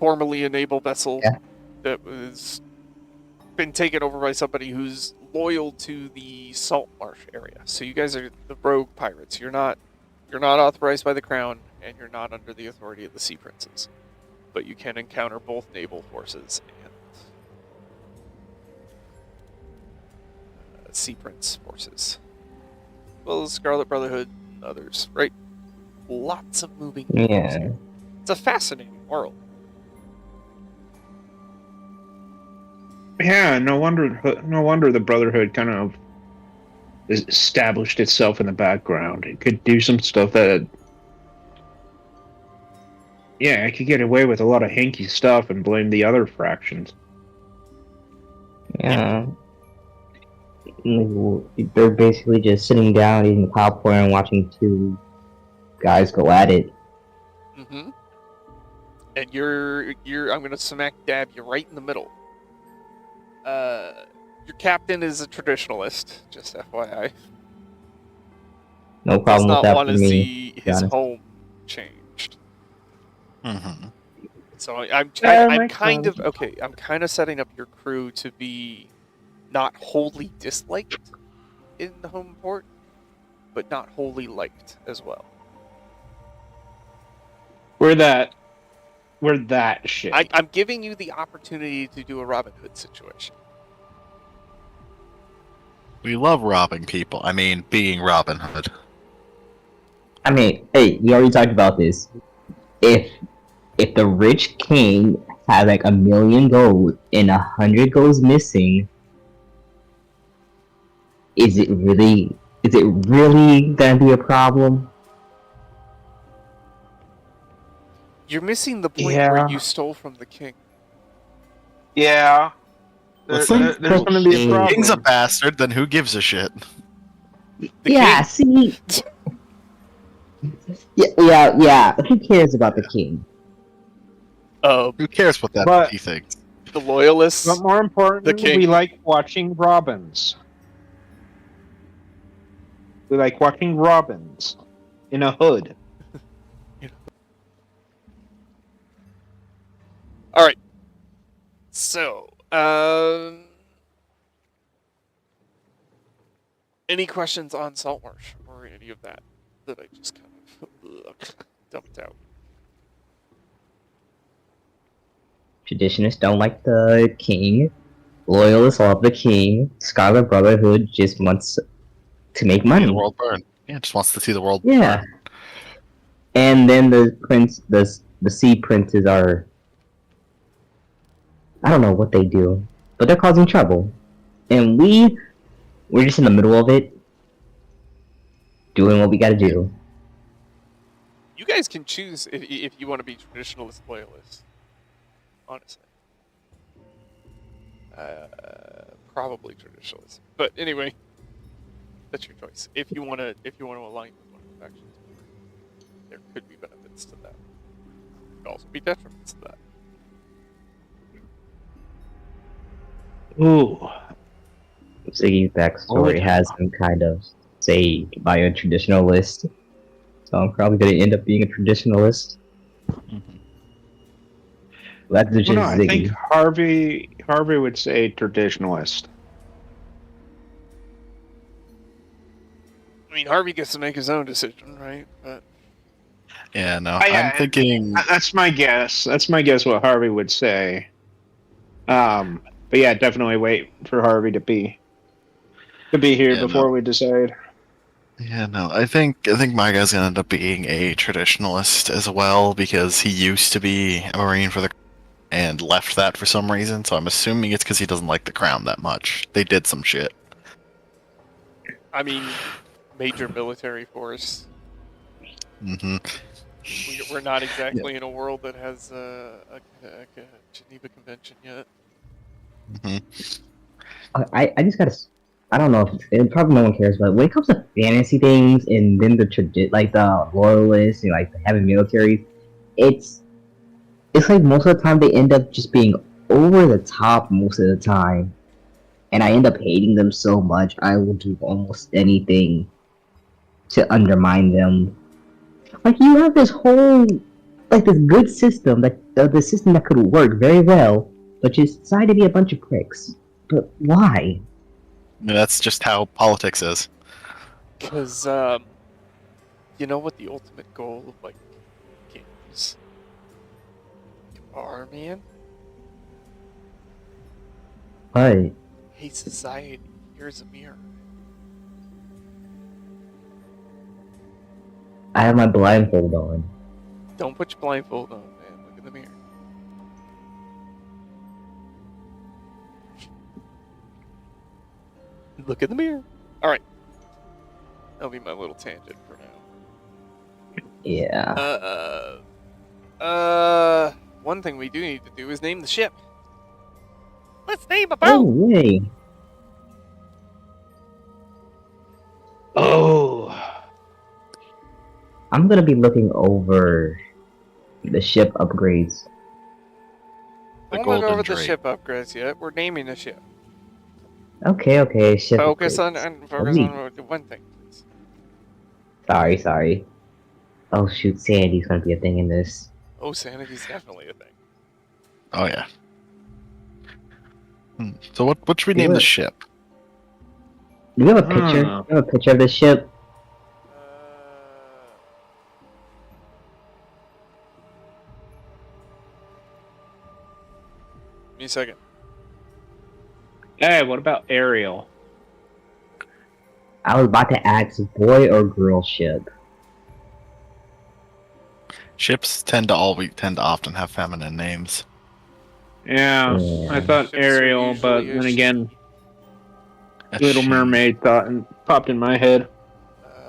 Formerly a naval vessel that was been taken over by somebody who's loyal to the Saltmarsh area. So you guys are the rogue pirates. You're not authorized by the crown, and you're not under the authority of the Sea Princes. But you can encounter both naval forces and Sea Prince forces. Well, the Scarlet Brotherhood and others, right? Lots of moving parts. Yeah. It's a fascinating world. Yeah, no wonder the Brotherhood kind of established itself in the background. It could do some stuff that, yeah, it could get away with a lot of hanky stuff and blame the other fractions. Yeah. They're basically just sitting down, eating popcorn, and watching two guys go at it. Mm-hmm. And you're I'm gonna smack dab you right in the middle. Your captain is a traditionalist, just FYI. No Does problem with not that want for to me. see be his honest. home changed. Mm-hmm. So I'm makes kind sense. of okay. I'm kind of setting up your crew to be not wholly disliked in the home port, but not wholly liked as well. We're that shit. I'm giving you the opportunity to do a Robin Hood situation. We love robbing people. I mean, being Robin Hood. I mean, hey, we already talked about this. If the rich king had like 1,000,000 gold and 100 goes missing, is it really gonna be a problem? You're missing the point Yeah. where you stole from the king. Yeah. Let's There's going to be a King. problem. King's a bastard, then who gives a shit? The Yeah, king, see. Yeah. Who cares about the king? Who cares what that But- he thinks? the loyalists. But more important, The king. we like watching Robins. We like watching Robins in a hood. All right. So, any questions on Saltmarsh or any of that I just kind of dumped out? Traditionists don't like the king. Loyalists love the king. Scarlet Brotherhood just wants to make See money. the world burn. Yeah, just wants to see the world Yeah. burn. And then the sea princes are, I don't know what they do, but they're causing trouble. And we're just in the middle of it, doing what we gotta do. You guys can choose if you want to be traditionalist loyalists. Honestly, probably traditionalist. But anyway, that's your choice. If you want to align with one of the factions, there could be benefits to that. There could also be detriments to that. Ooh. Ziggy's backstory has him kind of saved by a traditionalist. So I'm probably gonna end up being a traditionalist. That's just Well, no, I think Ziggy. Harvey would say traditionalist. I mean, Harvey gets to make his own decision, right? But Yeah, no. yeah, I'm thinking. That's my guess. That's my guess what Harvey would say. But yeah, definitely wait for Harvey to be here Yeah, before we decide. Yeah, no. I think my guy's gonna end up being a traditionalist as well because he used to be a Marine for the and left that for some reason. So I'm assuming it's because he doesn't like the crown that much. They did some shit. I mean, major military force. Mm-hmm. We're not exactly in a world that has a Geneva Convention yet. Mm-hmm. I just gotta. I don't know if probably no one cares, but when it comes to fantasy things and then like the loyalists and like having military, it's like most of the time they end up just being over the top most of the time, and I end up hating them so much I will do almost anything to undermine them. Like you have this whole like this good system the system that could work very well, but you decide to be a bunch of pricks. But why? That's just how politics is. Because, you know what the ultimate goal of, like, games are, man? What? Hey, society, here's a mirror. I have my blindfold on. Don't put your blindfold on, man. Look in the mirror. Look in the mirror. Alright. That'll be my little tangent for now. Yeah. One thing we do need to do is name the ship. Let's name a boat! Oh, yay. Oh. I'm gonna be looking over the ship upgrades. The Don't look golden over the drake. ship upgrades yet. We're naming the ship. Okay, ship. Focus upgrades. on focus Sweet. on one thing, please. Sorry. Oh shoot, Sandy's gonna be a thing in this. Oh, sanity's definitely a thing. Oh yeah. So what should we name the ship? Do you have a picture? Do you have a picture of the ship? Give me a second. Hey, what about Ariel? I was about to ask boy or girl ship. Ships tend to often have feminine names. Yeah, Yeah. I thought Ships are Ariel, but usually a then she. again, A Little she. Mermaid thought and popped in my head.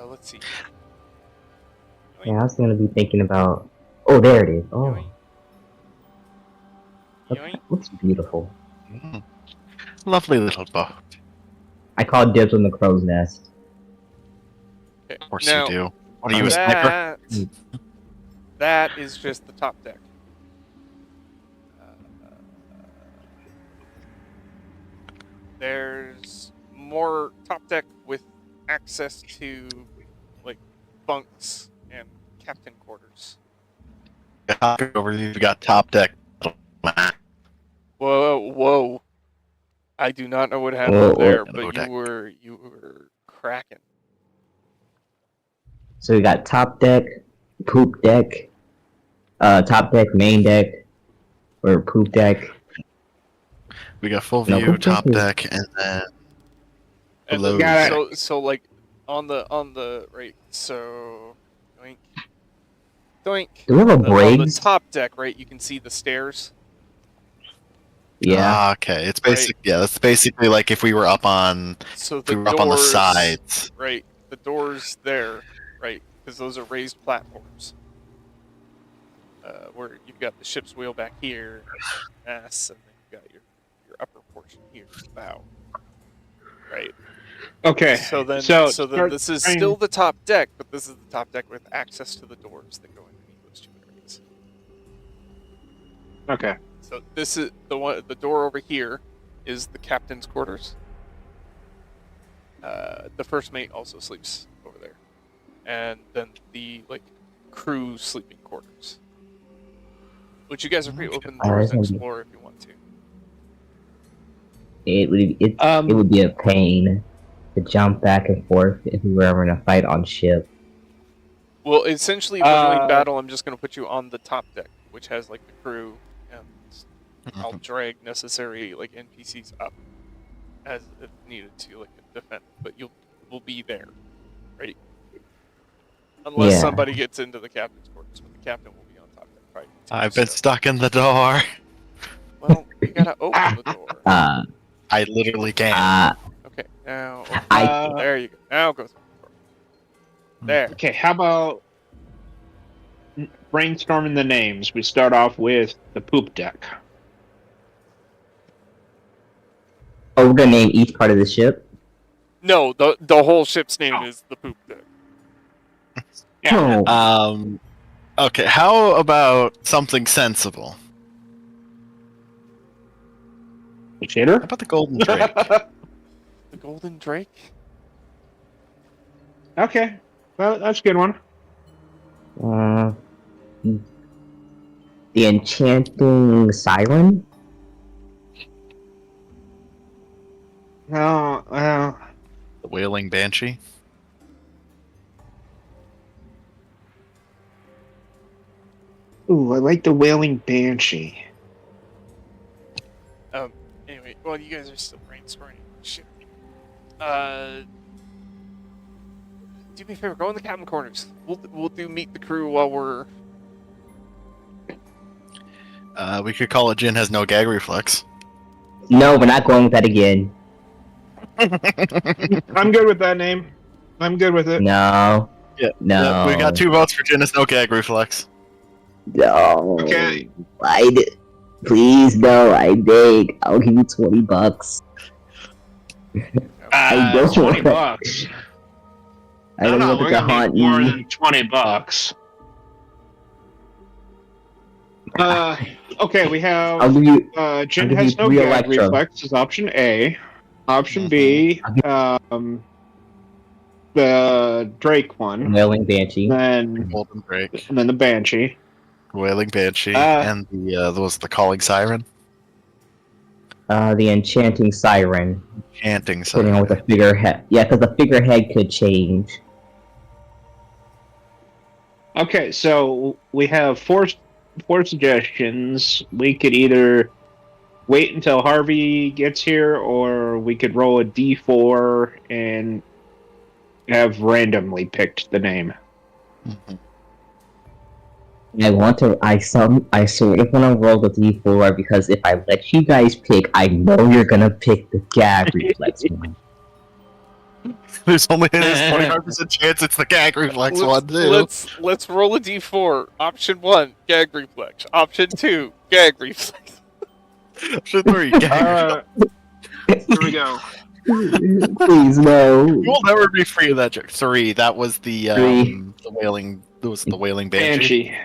Let's see. Yeah, I was gonna be thinking about. Oh, there it is. Oh, Yoink. looks beautiful. Mm. Lovely little boat. I call dibs on the crow's nest. Okay. Of course Now, you do. What are you, a sniper? that is just the top deck. There's more top deck with access to like bunks and captain quarters. Over you got top deck. Whoa! I do not know what happened Whoa. there, Hello, but deck. you were cracking. So we got top deck, poop deck, top deck, main deck, or poop deck. We got full No, view, poop deck top is- deck, and then And below. then, so like on the right. So doink, doink. Do we have a On the Briggs? top deck, right? You can see the stairs. Yeah. Ah, okay. It's basic. Yeah, that's basically like if we were up on, So if the we were doors, up on the sides. right? The doors there, right? Because those are raised platforms. Where you've got the ship's wheel back here, mast, and then you've got your upper portion here, bow. Right. Okay, So then start this is trying- still the top deck, but this is the top deck with access to the doors that go underneath those two areas. Okay. So this is the door over here is the captain's quarters. The first mate also sleeps over there, and then the crew sleeping quarters, which you guys are free to open the doors and explore if you want to. It would be a pain to jump back and forth if we were ever in a fight on ship. Well, essentially, if we're doing battle, I'm just going to put you on the top deck, which has the crew, and I'll drag necessary NPCs up as if needed to defend. But we'll be there, right? Unless somebody gets into the captain's quarters, but the captain will be on top deck, right? I've been stuck in the door. Well, you gotta open the door. I literally can't. Okay, now there you go. Now go through the door. There. Okay, how about brainstorming the names? We start off with the poop deck. Oh, we're gonna name each part of the ship. No, the whole ship's name is the poop deck. Yeah. Oh. Okay, how about something sensible? How Shader? about the Golden Drake? The Golden Drake. Okay, well, that's a good one. The Enchanting Siren? No, well, The Wailing Banshee? ooh, I like the Wailing Banshee. Anyway, well, you guys are still brainstorming shit. Do me a favor, go in the cabin corners. We'll do meet the crew while we're. We could call it Jin has no gag reflex. No, we're not going with that again. I'm good with that name. I'm good with it. No. Yeah. No. We got 2 votes for Jin has no gag reflex. No. Okay. Please, no, I beg. I'll give you $20. I don't $20 want- bucks. I don't No, want we're to gonna haunt need more you. than $20. Okay, we I'll have give you. Jin give has you no 3 gag Electro. reflex is option A. Option B, the Drake one. Wailing Banshee. Then, Golden Drake, and then the Banshee. Wailing Banshee, Uh, and the Calling Siren. The Enchanting Siren. Chanting Depending on Siren. what the figurehead. Yeah, because the figurehead could change. Okay, so we have four suggestions. We could either wait until Harvey gets here, or we could roll a d4 and have randomly picked the name. Mhm. I sort of want to roll the d4 because if I let you guys pick, I know you're gonna pick the gag reflex one. There's 25% chance it's the gag reflex one too. Let's roll a d4. Option 1, gag reflex. Option 2, gag reflex. Option 3, gag. Here we go. Please no. You will never be free of that joke. 3, that was the wailing. That was the wailing banshee. Banshee.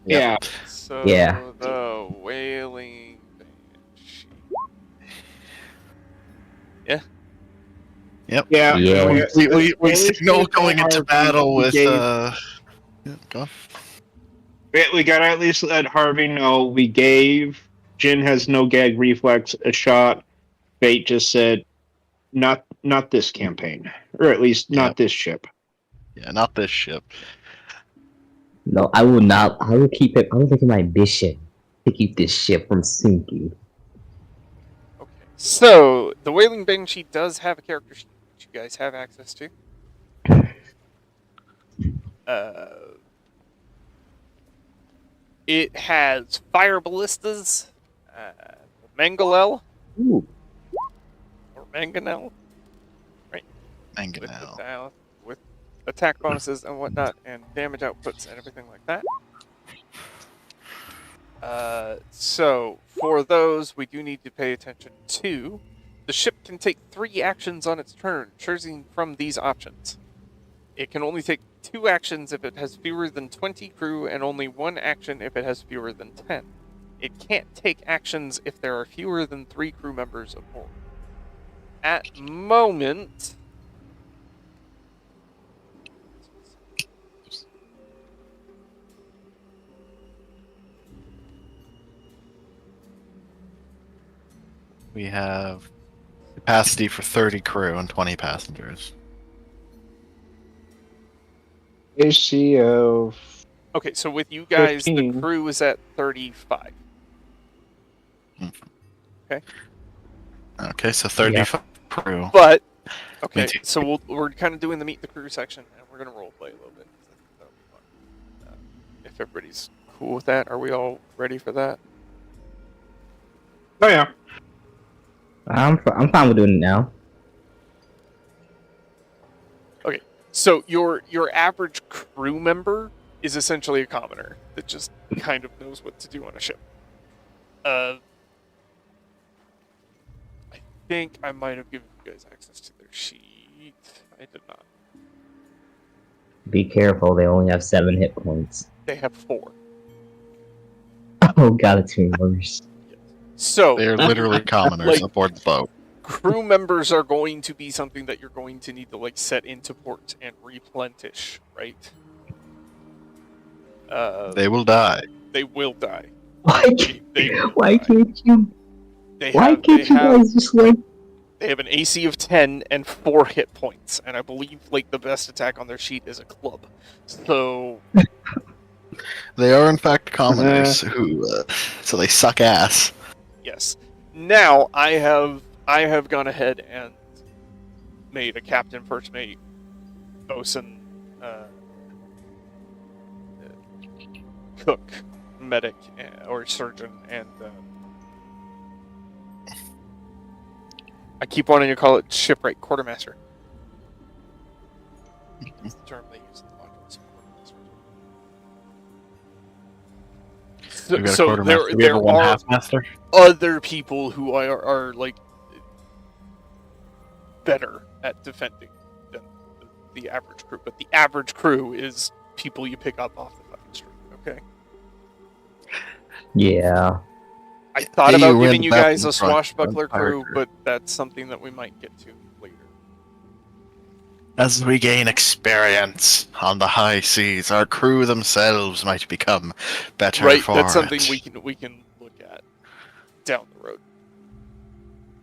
Yeah. So Yeah. the wailing banshee. Yep. Yeah. Yeah. We signal going into battle with. Yeah, Go. we gotta at least let Harvey know we gave Jin has no gag reflex a shot. Fate just said, not this campaign, or at least not this ship. Yeah, not this ship. No, I will not. I will keep it. I will take my bishop to keep this ship from sinking. Okay. So the wailing banshee does have a character sheet which you guys have access to. It has fire ballistas, Mangalel Ooh. or Manganel, Manganel. with attack bonuses and whatnot, and damage outputs and everything like that. So for those, we do need to pay attention to. The ship can take 3 actions on its turn, choosing from these options. It can only take 2 actions if it has fewer than 20 crew, and only 1 action if it has fewer than 10. It can't take actions if there are fewer than 3 crew members aboard. At moment, We have capacity for 30 crew and 20 passengers. AC of okay, so with you guys, 15. the crew is at 35. Okay, so 35 crew. But, okay, too. so we're kind of doing the meet the crew section, and we're going to role play a little bit. That'll be fun. If everybody's cool with that, are we all ready for that? Oh yeah. I'm fine with doing it now. Okay, so your average crew member is essentially a commoner that just kind of knows what to do on a ship. I think I might have given you guys access to their sheet. I did not. Be careful. They only have 7 hit points. They have 4. Oh god, it's even worse. So They're literally commoners aboard the boat. crew members are going to be something that you're going to need to set into port and replenish, right? They will die. They will die. Why Why can't you? Why can't you guys just They have an AC of 10 and 4 hit points, and I believe the best attack on their sheet is a club. So They are in fact commoners who, so they suck ass. yes. Now I have gone ahead and made a captain, first mate, bosun, cook, medic, or surgeon, and I keep wanting to call it shipwright quartermaster. That's the term they use in the modules. We've got a So quartermaster. We have there a one are half master. other people who are better at defending than the average crew, but the average crew is people you pick up off the fucking street. Okay. Yeah. I thought Hey, about we're in giving the you back guys of a the front. swashbuckler crew, Parker. but that's something that we might get to later. As we gain experience on the high seas, our crew themselves might become better Right, for that's something it. we can look at down the road.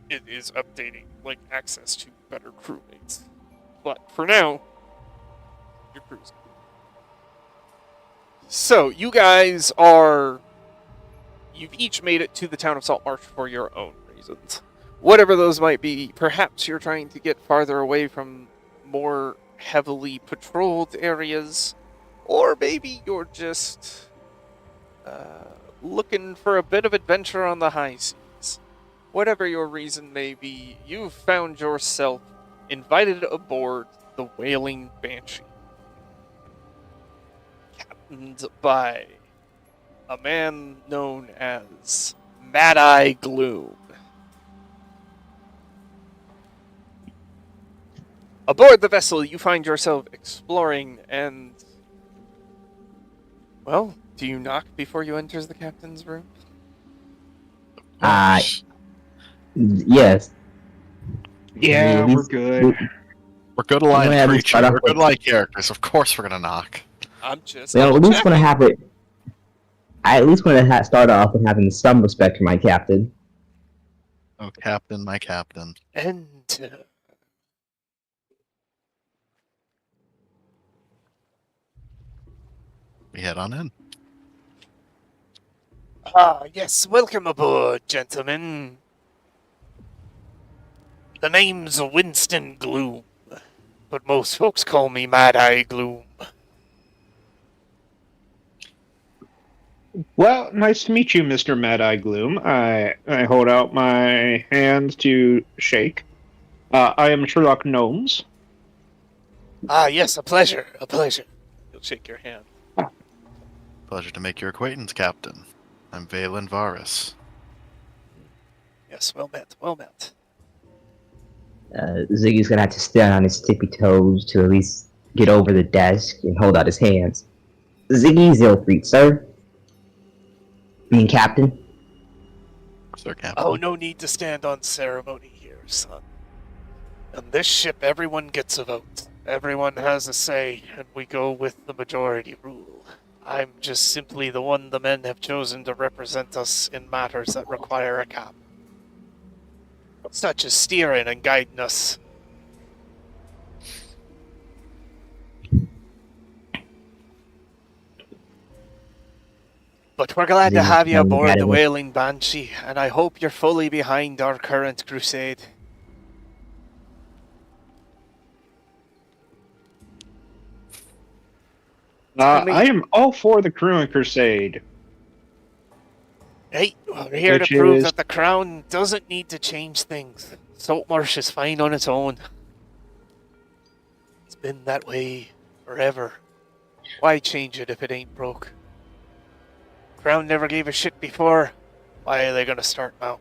It is updating like access to better crewmates. But for now, your crew's good. So you guys you've each made it to the town of Saltmarsh for your own reasons. Whatever those might be, perhaps you're trying to get farther away from more heavily patrolled areas, or maybe you're just looking for a bit of adventure on the high seas. Whatever your reason may be, you've found yourself invited aboard the Whaling Banshee, captained by a man known as Mad-Eye Gloom. Aboard the vessel, you find yourself exploring and... Well, do you knock before you enter the captain's room? Yes. Yeah, At we're least- good. We're good I'm aligned gonna at least creatures. start off We're good with- aligned characters. Of course, we're gonna knock. I'm just Well, at least want to double-checking. have it. I at least want to start off with having some respect for my captain. Oh, Captain, my Captain. Enter. We head on in. Ah, yes, welcome aboard, gentlemen. The name's Winston Gloom, but most folks call me Mad-Eye Gloom. Well, nice to meet you, Mr. Mad-Eye Gloom. I hold out my hand to shake. I am Sherlock Gnomes. Ah, yes, a pleasure, a pleasure. He'll shake your hand. Pleasure to make your acquaintance, Captain. I'm Valen Varus. Yes, well met, well met. Ziggy's gonna have to stand on his tippy toes to at least get over the desk and hold out his hands. Ziggy Zilfried, sir. I mean, Captain. Sir, Captain. Oh, no need to stand on ceremony here, son. On this ship, everyone gets a vote. Everyone has a say, and we go with the majority rule. I'm just simply the one the men have chosen to represent us in matters that require a cap. Such as steering and guiding us. But we're glad to have you aboard the Whaling Banshee, and I hope you're fully behind our current crusade. I am all for the Crewing Crusade. Hey, we're here Which to prove is- that the Crown doesn't need to change things. Saltmarsh is fine on its own. It's been that way forever. Why change it if it ain't broke? Crown never gave a shit before. Why are they gonna start now?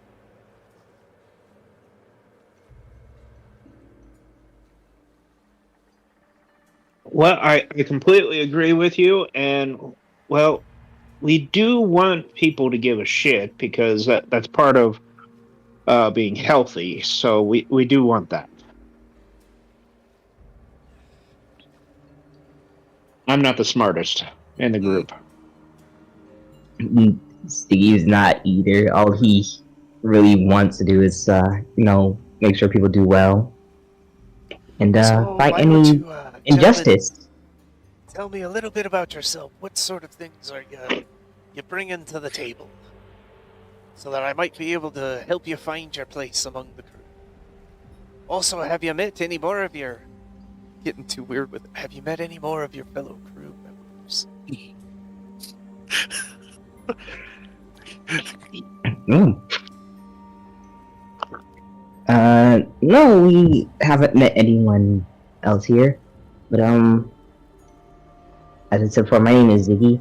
Well, I completely agree with you, and, well, we do want people to give a shit, because that's part of being healthy, so we do want that. I'm not the smartest in the group. Ziggy's not either. All he really wants to do is, make sure people do well. And, So fight why don't any you, gentlemen, injustice. tell me a little bit about yourself. What sort of things are you bringing to the table? So that I might be able to help you find your place among the crew. Also, have you met any more of your... Getting too weird with it. Have you met any more of your fellow crew members? No, we haven't met anyone else here. But, as I said before, my name is Ziggy.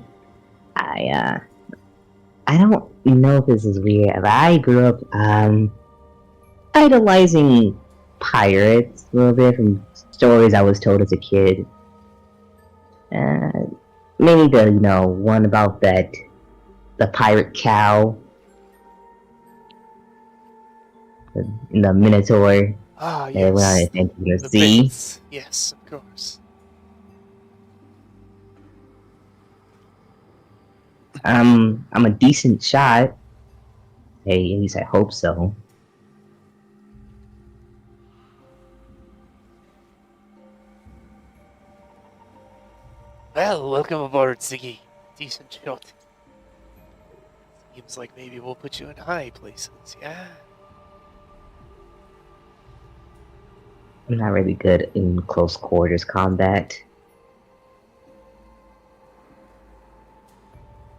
I don't know if this is weird, but I grew up, idolizing pirates a little bit from stories I was told as a kid. Mainly the, one about the pirate cow. in the Minotaur. Ah, They went yes. into the The sea. bits. Yes, of course. I'm a decent shot. Hey, at least I hope so. Well, welcome aboard, Ziggy. Decent shot. Seems like maybe we'll put you in high places, yeah? I'm not really good in close quarters combat.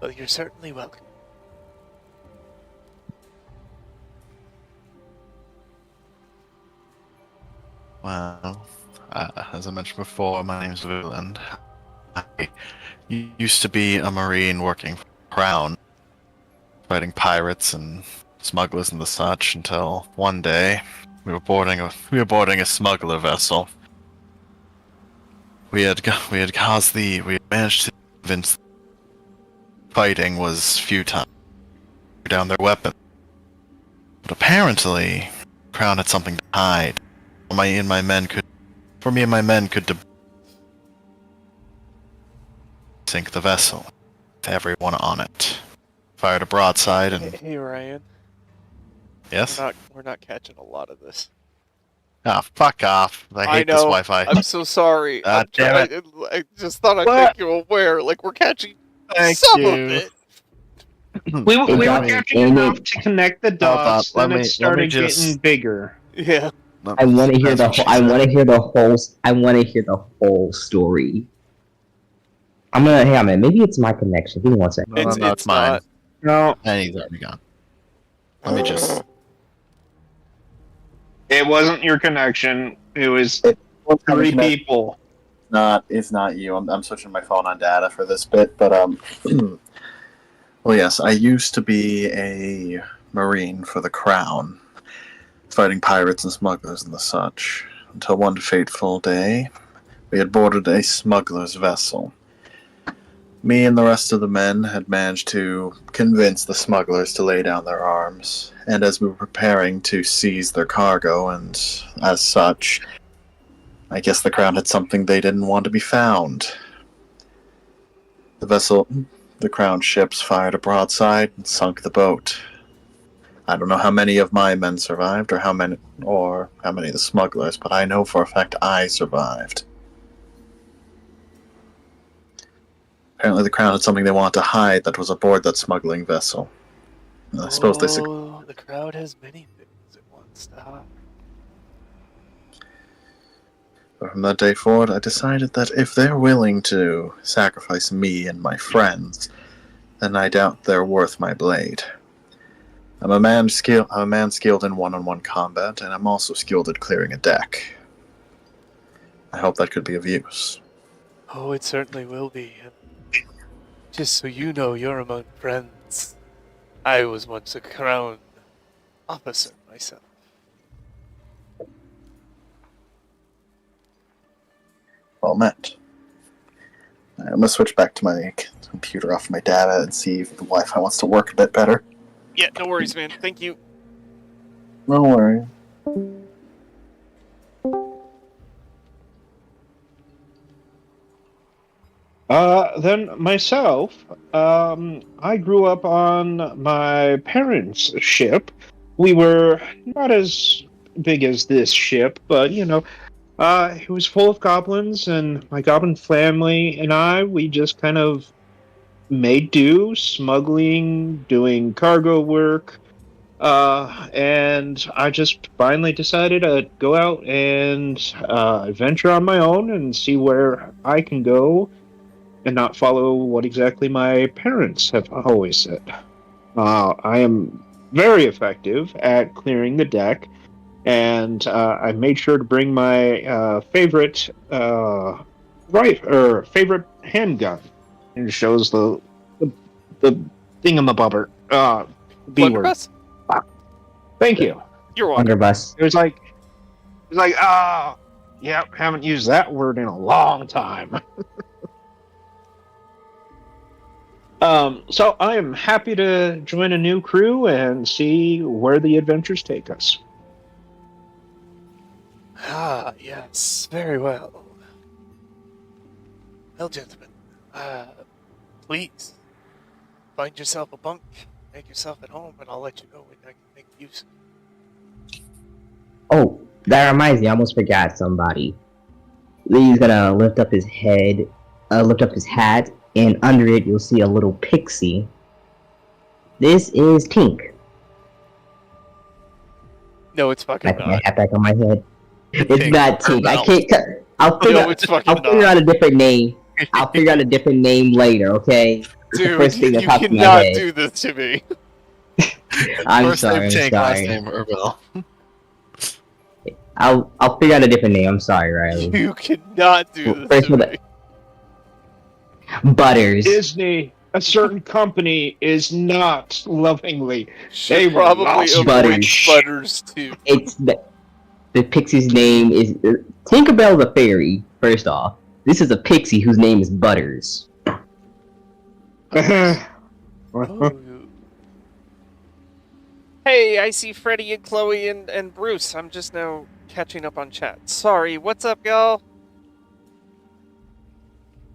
Well, you're certainly welcome. Well, as I mentioned before, my name's Villain. I used to be a Marine working for the Crown, fighting pirates and smugglers and the such, until one day we were boarding a smuggler vessel. We had managed to convince fighting was futile, down their weapons. But apparently, Crown had something to hide. Me and my men could sink the vessel with everyone on it. Fired a broadside and Hey, Ryan. yes. We're not catching a lot of this. Ah, fuck off! I hate know. this Wi-Fi. I'm so sorry. God damn it. I just thought I'd What? make you aware. Like, we're catching Thank some you. of it. We were got catching it. enough to connect the dots, Let then me it started just- getting bigger. Yeah. I want to hear That's the what she whole. I said. want to hear the whole. I want to hear the whole story. I'm gonna. Hang on a minute. Maybe it's my connection. Give me one second. No, It's it's mine. not. No, And he's already gone. Let me just. it wasn't your connection. It was What's three coming next? people. It's not you. I'm switching my phone on data for this bit, but well, yes, I used to be a Marine for the Crown, fighting pirates and smugglers and the such. Until one fateful day, we had boarded a smuggler's vessel. Me and the rest of the men had managed to convince the smugglers to lay down their arms, and as we were preparing to seize their cargo, and as such, I guess the Crown had something they didn't want to be found. The Crown ships fired a broadside and sunk the boat. I don't know how many of my men survived, or how many of the smugglers, but I know for a fact I survived. Apparently the Crown had something they wanted to hide that was aboard that smuggling vessel. And I suppose they The crowd has many things it wants to hide. But from that day forward, I decided that if they're willing to sacrifice me and my friends, then I doubt they're worth my blade. I'm a man skilled in one-on-one combat, and I'm also skilled at clearing a deck. I hope that could be of use. Oh, it certainly will be. Just so you know, you're among friends. I was once a crown officer myself. Well met. I'm going to switch back to my computer off my data and see if the Wi-Fi wants to work a bit better. Yeah, no worries, man. Thank you. No worry. Then myself, I grew up on my parents' ship. We were not as big as this ship, but it was full of goblins, and my goblin family and we just kind of made do, smuggling, doing cargo work, and I just finally decided to go out and adventure on my own and see where I can go and not follow what exactly my parents have always said. I am very effective at clearing the deck, and I made sure to bring my favorite favorite handgun. It shows the thingamabobber. B word. Blunderbuss? Thank you. You're welcome. Underbus. It was like, yep, haven't used that word in a long time. So I am happy to join a new crew and see where the adventures take us. Ah, yes, very well. Well, gentlemen, please find yourself a bunk, make yourself at home, and I'll let you know when I can make use of it. Oh, that reminds me, I almost forgot somebody. Lee's gonna lift up his head, lift up his hat, and under it you'll see a little pixie. This is Tink. No, it's fucking I put my not. hat back on my head. It's Tink, not Tink. I Herbal. can't. I'll figure. No, it's fucking I'll figure not. out a different name. I'll figure out a different name later. Okay. It's the Dude, first thing you that pops in my cannot head. do this to me. I'm First sorry. name I'm Tank, last sorry. name Herbal. I'll figure out a different name. I'm sorry, Riley. You cannot do this First to with me. Butters. Disney, a certain company is not lovingly. Should They will probably lost avoid Butters. Butters too. It's the pixie's name is Tinkerbell's a fairy. First off, this is a pixie whose name is Butters. Hey, I see Freddy and Chloe and Bruce. I'm just now catching up on chat. Sorry, what's up, y'all?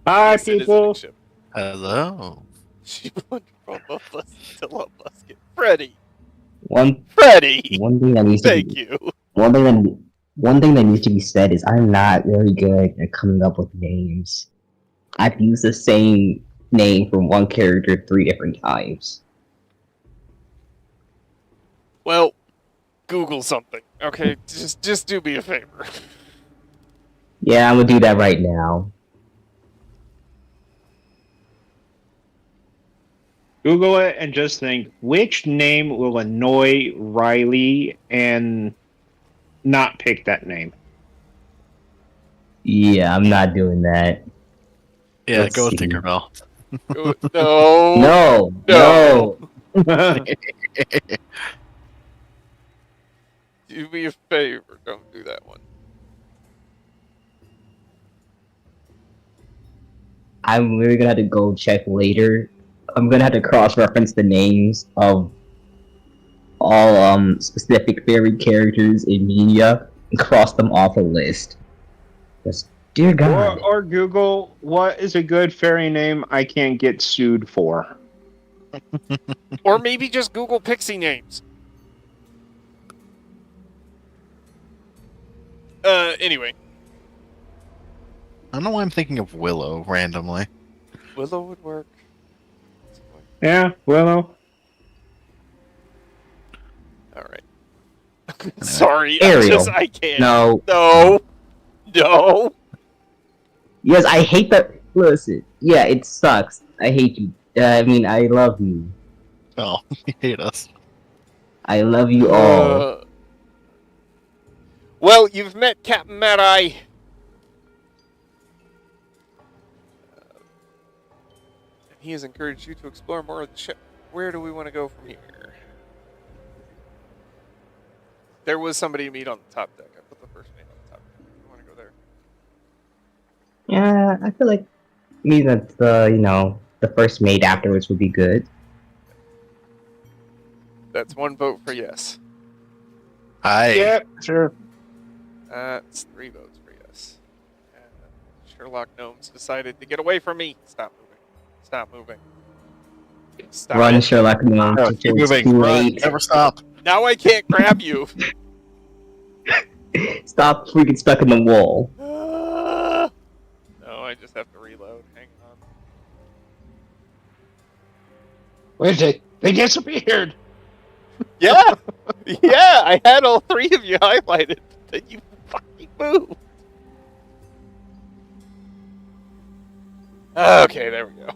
Hi, Yes, it is a people. big ship. Hello. She wandered from both us until a musket. Freddy! One Freddy! thing that needs to Thank be you. one thing that needs to be said is I'm not very good at coming up with names. I've used the same name for one character 3 different times. Well, Google something, okay? Just do me a favor. Yeah, I'm gonna do that right now. Google it and just think which name will annoy Riley and not pick that name. Yeah, I'm not doing that. Yeah, Let's go with see. Tinkerbell. No. No. Do me a favor. Don't do that one. I'm really gonna have to go check later. I'm gonna have to cross-reference the names of all specific fairy characters in media and cross them off a list. Just, dear God. or Google what is a good fairy name I can't get sued for. Or maybe just Google pixie names. Anyway. I don't know why I'm thinking of Willow randomly. Willow would work. Yeah, Willow. Alright. Sorry, Ariel. I can't. No. No. Yes, I hate that. Listen, yeah, it sucks. I hate you. I mean, I love you. Oh, you hate us. I love you all. Well, you've met Captain Mad Eye. And he has encouraged you to explore more of the ship. Where do we want to go from here? There was somebody to meet on the top deck. I put the first name on the top deck. You want to go there? Yeah, I feel like me that the first mate afterwards would be good. That's one vote for yes. Hi. Yep, sure. That's 3 votes for yes. And Sherlock Gnomes decided to get away from me. Stop moving. Stop moving. Stop Run, it. Sherlock Gnomes. No, before keep it's moving. too Run. late. Never stop. Now I can't grab you. Stop freaking stuck in the wall. No, I just have to reload. Hang on. Where did they disappeared? Yeah, yeah, I had all 3 of you highlighted. Then you fucking moved. Okay, there we go.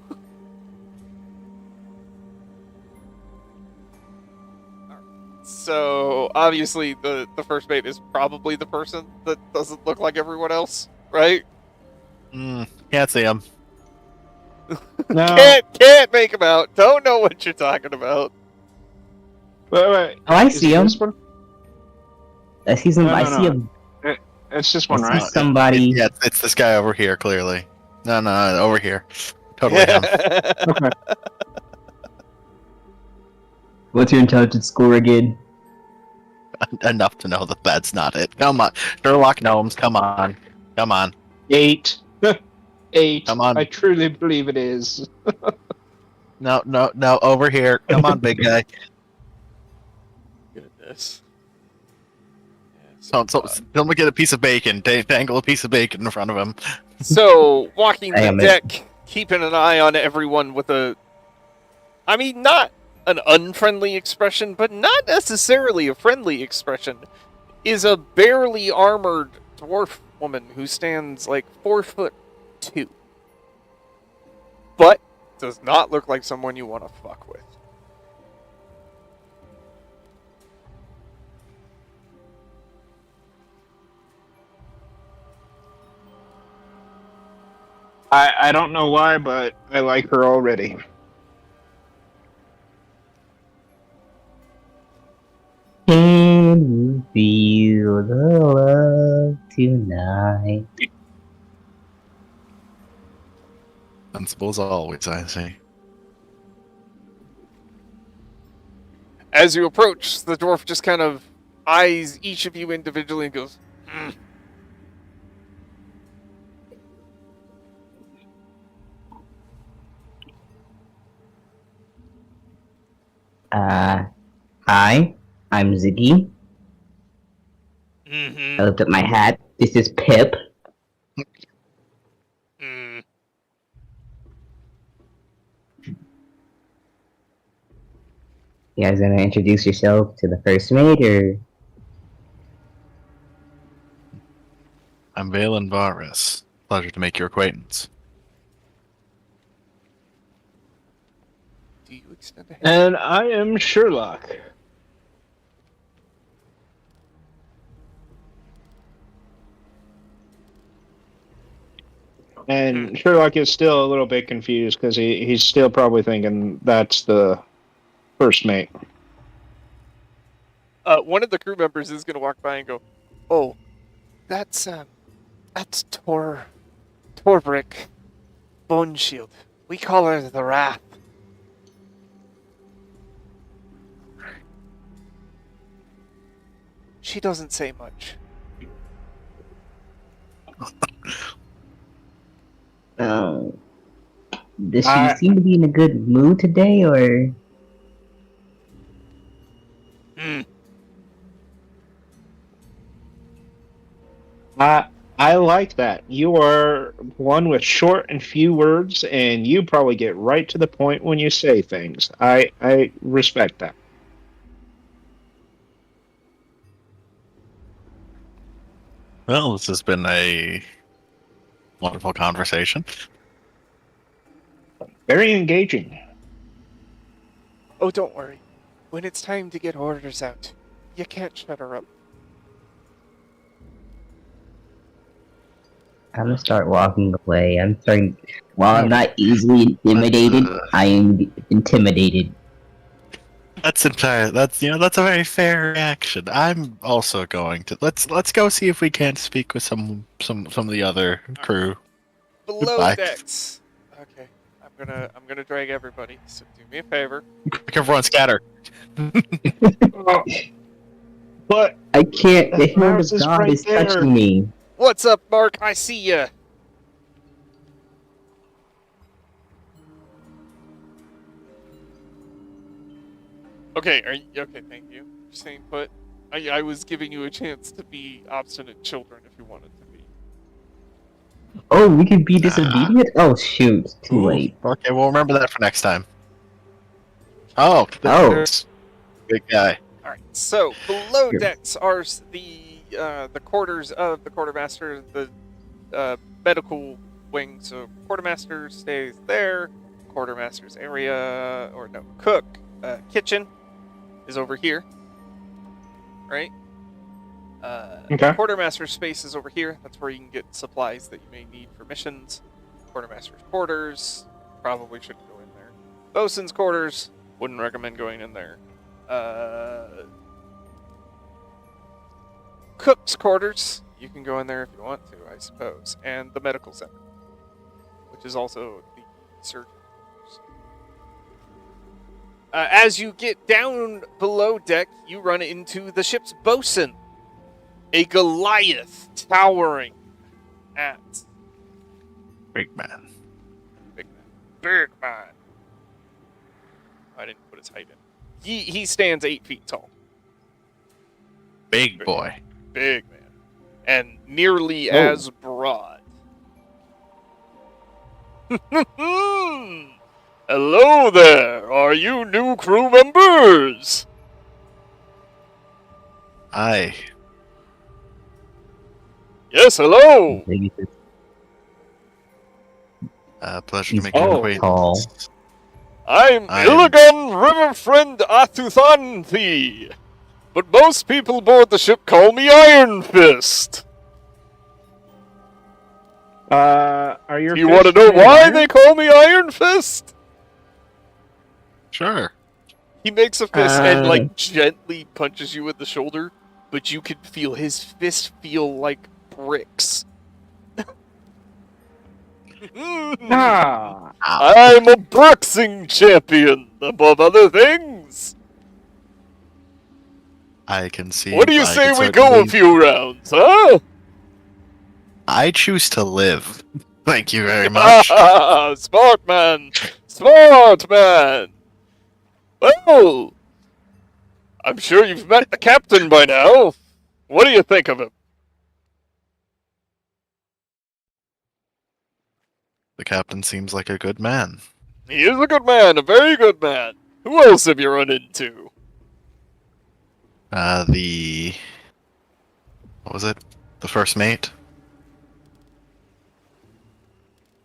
So obviously the first mate is probably the person that doesn't look like everyone else, right? Can't see him. No. Can't make him out. Don't know what you're talking about. Wait. Oh, I Is see it him. this one? I see some. No, I no, see no. a. It's this I one, see right? somebody. Yeah, it's this guy over here, clearly. No, over here. Totally him. Okay. What's your intelligence score again? enough to know that that's not it. Come on, Sherlock Gnomes. Come on, come on, 8. 8. come on. I truly believe it is. No, no, no. Over here. Come on, big guy. Goodness. Yeah, Someone get a piece of bacon. Dangle a piece of bacon in front of him. So, walking the Damn it. deck, keeping an eye on everyone with not an unfriendly expression, but not necessarily a friendly expression, is a barely armored dwarf woman who stands like 4'2", but does not look like someone you want to fuck with. I don't know why, but I like her already. Can you feel the love tonight? Sensible as always, I say. As you approach, the dwarf just kind of eyes each of you individually and goes, Hi, I'm Ziggy. I looked at my hat. This is Pip. You guys gonna introduce yourself to the first mate, or? I'm Valen Varus. Pleasure to make your acquaintance. do you extend a hand? And I am Sherlock. And Sherlock is still a little bit confused because he's still probably thinking that's the first mate. One of the crew members is going to walk by and go, "Oh, that's Torbrick Bone Shield. We call her the Wrath." She doesn't say much. Does she seem to be in a good mood today, or? I like that. You are one with short and few words, and you probably get right to the point when you say things. I respect that. Well, this has been a wonderful conversation. Very engaging. Oh, don't worry. When it's time to get orders out, you can't shut her up. I'm gonna start walking away. While I'm not easily intimidated, I am intimidated. That's a very fair reaction. I'm also going to let's go see if we can't speak with some of the other crew. Below Goodbye. decks. Okay, I'm gonna drag everybody. So do me a favor. Quick, everyone scatter. But I can't. The hand Mouse of is God right is there. touching me. What's up, Mark? I see ya. Okay, okay? Thank you. Staying put. I was giving you a chance to be obstinate children if you wanted to be. Oh, we can be disobedient? Oh, shoot. Too late. Okay, we'll remember that for next time. Oh, Oh. there's big guy. All right. So below decks are the quarters of the quartermaster, the medical wing. So quartermaster stays there. Quartermaster's area, or no, cook kitchen is over here. Right. Okay. Quartermaster's space is over here. That's where you can get supplies that you may need for missions. Quartermaster's quarters probably shouldn't go in there. Bosun's quarters wouldn't recommend going in there. Cook's quarters, you can go in there if you want to, I suppose. And the medical center, which is also the surgeon As you get down below deck, you run into the ship's bosun, a Goliath towering at Big man. Big man. I didn't put his height in. He stands 8 feet tall. Big boy. Big man. And nearly as broad. Hello there! Are you new crew members? Aye. Yes, hello! Maybe it's Pleasure to He's make your acquaintance. tall. I'm Illigan Riverfriend Atuthanthi, but most people aboard the ship call me Iron Fist. Are your Do you want to know why they call me Iron Fist? Sure. He makes a fist and, like, gently punches you in the shoulder, but you can feel his fist feel like bricks. Ah, I'm a boxing champion, above other things. I can see. What do you I say can we go a certainly- few rounds, huh? I choose to live. Thank you very much. Smart man! Smart man! Well, I'm sure you've met the captain by now. What do you think of him? The captain seems like a good man. He is a good man, a very good man. Who else have you run into? What was it? The first mate?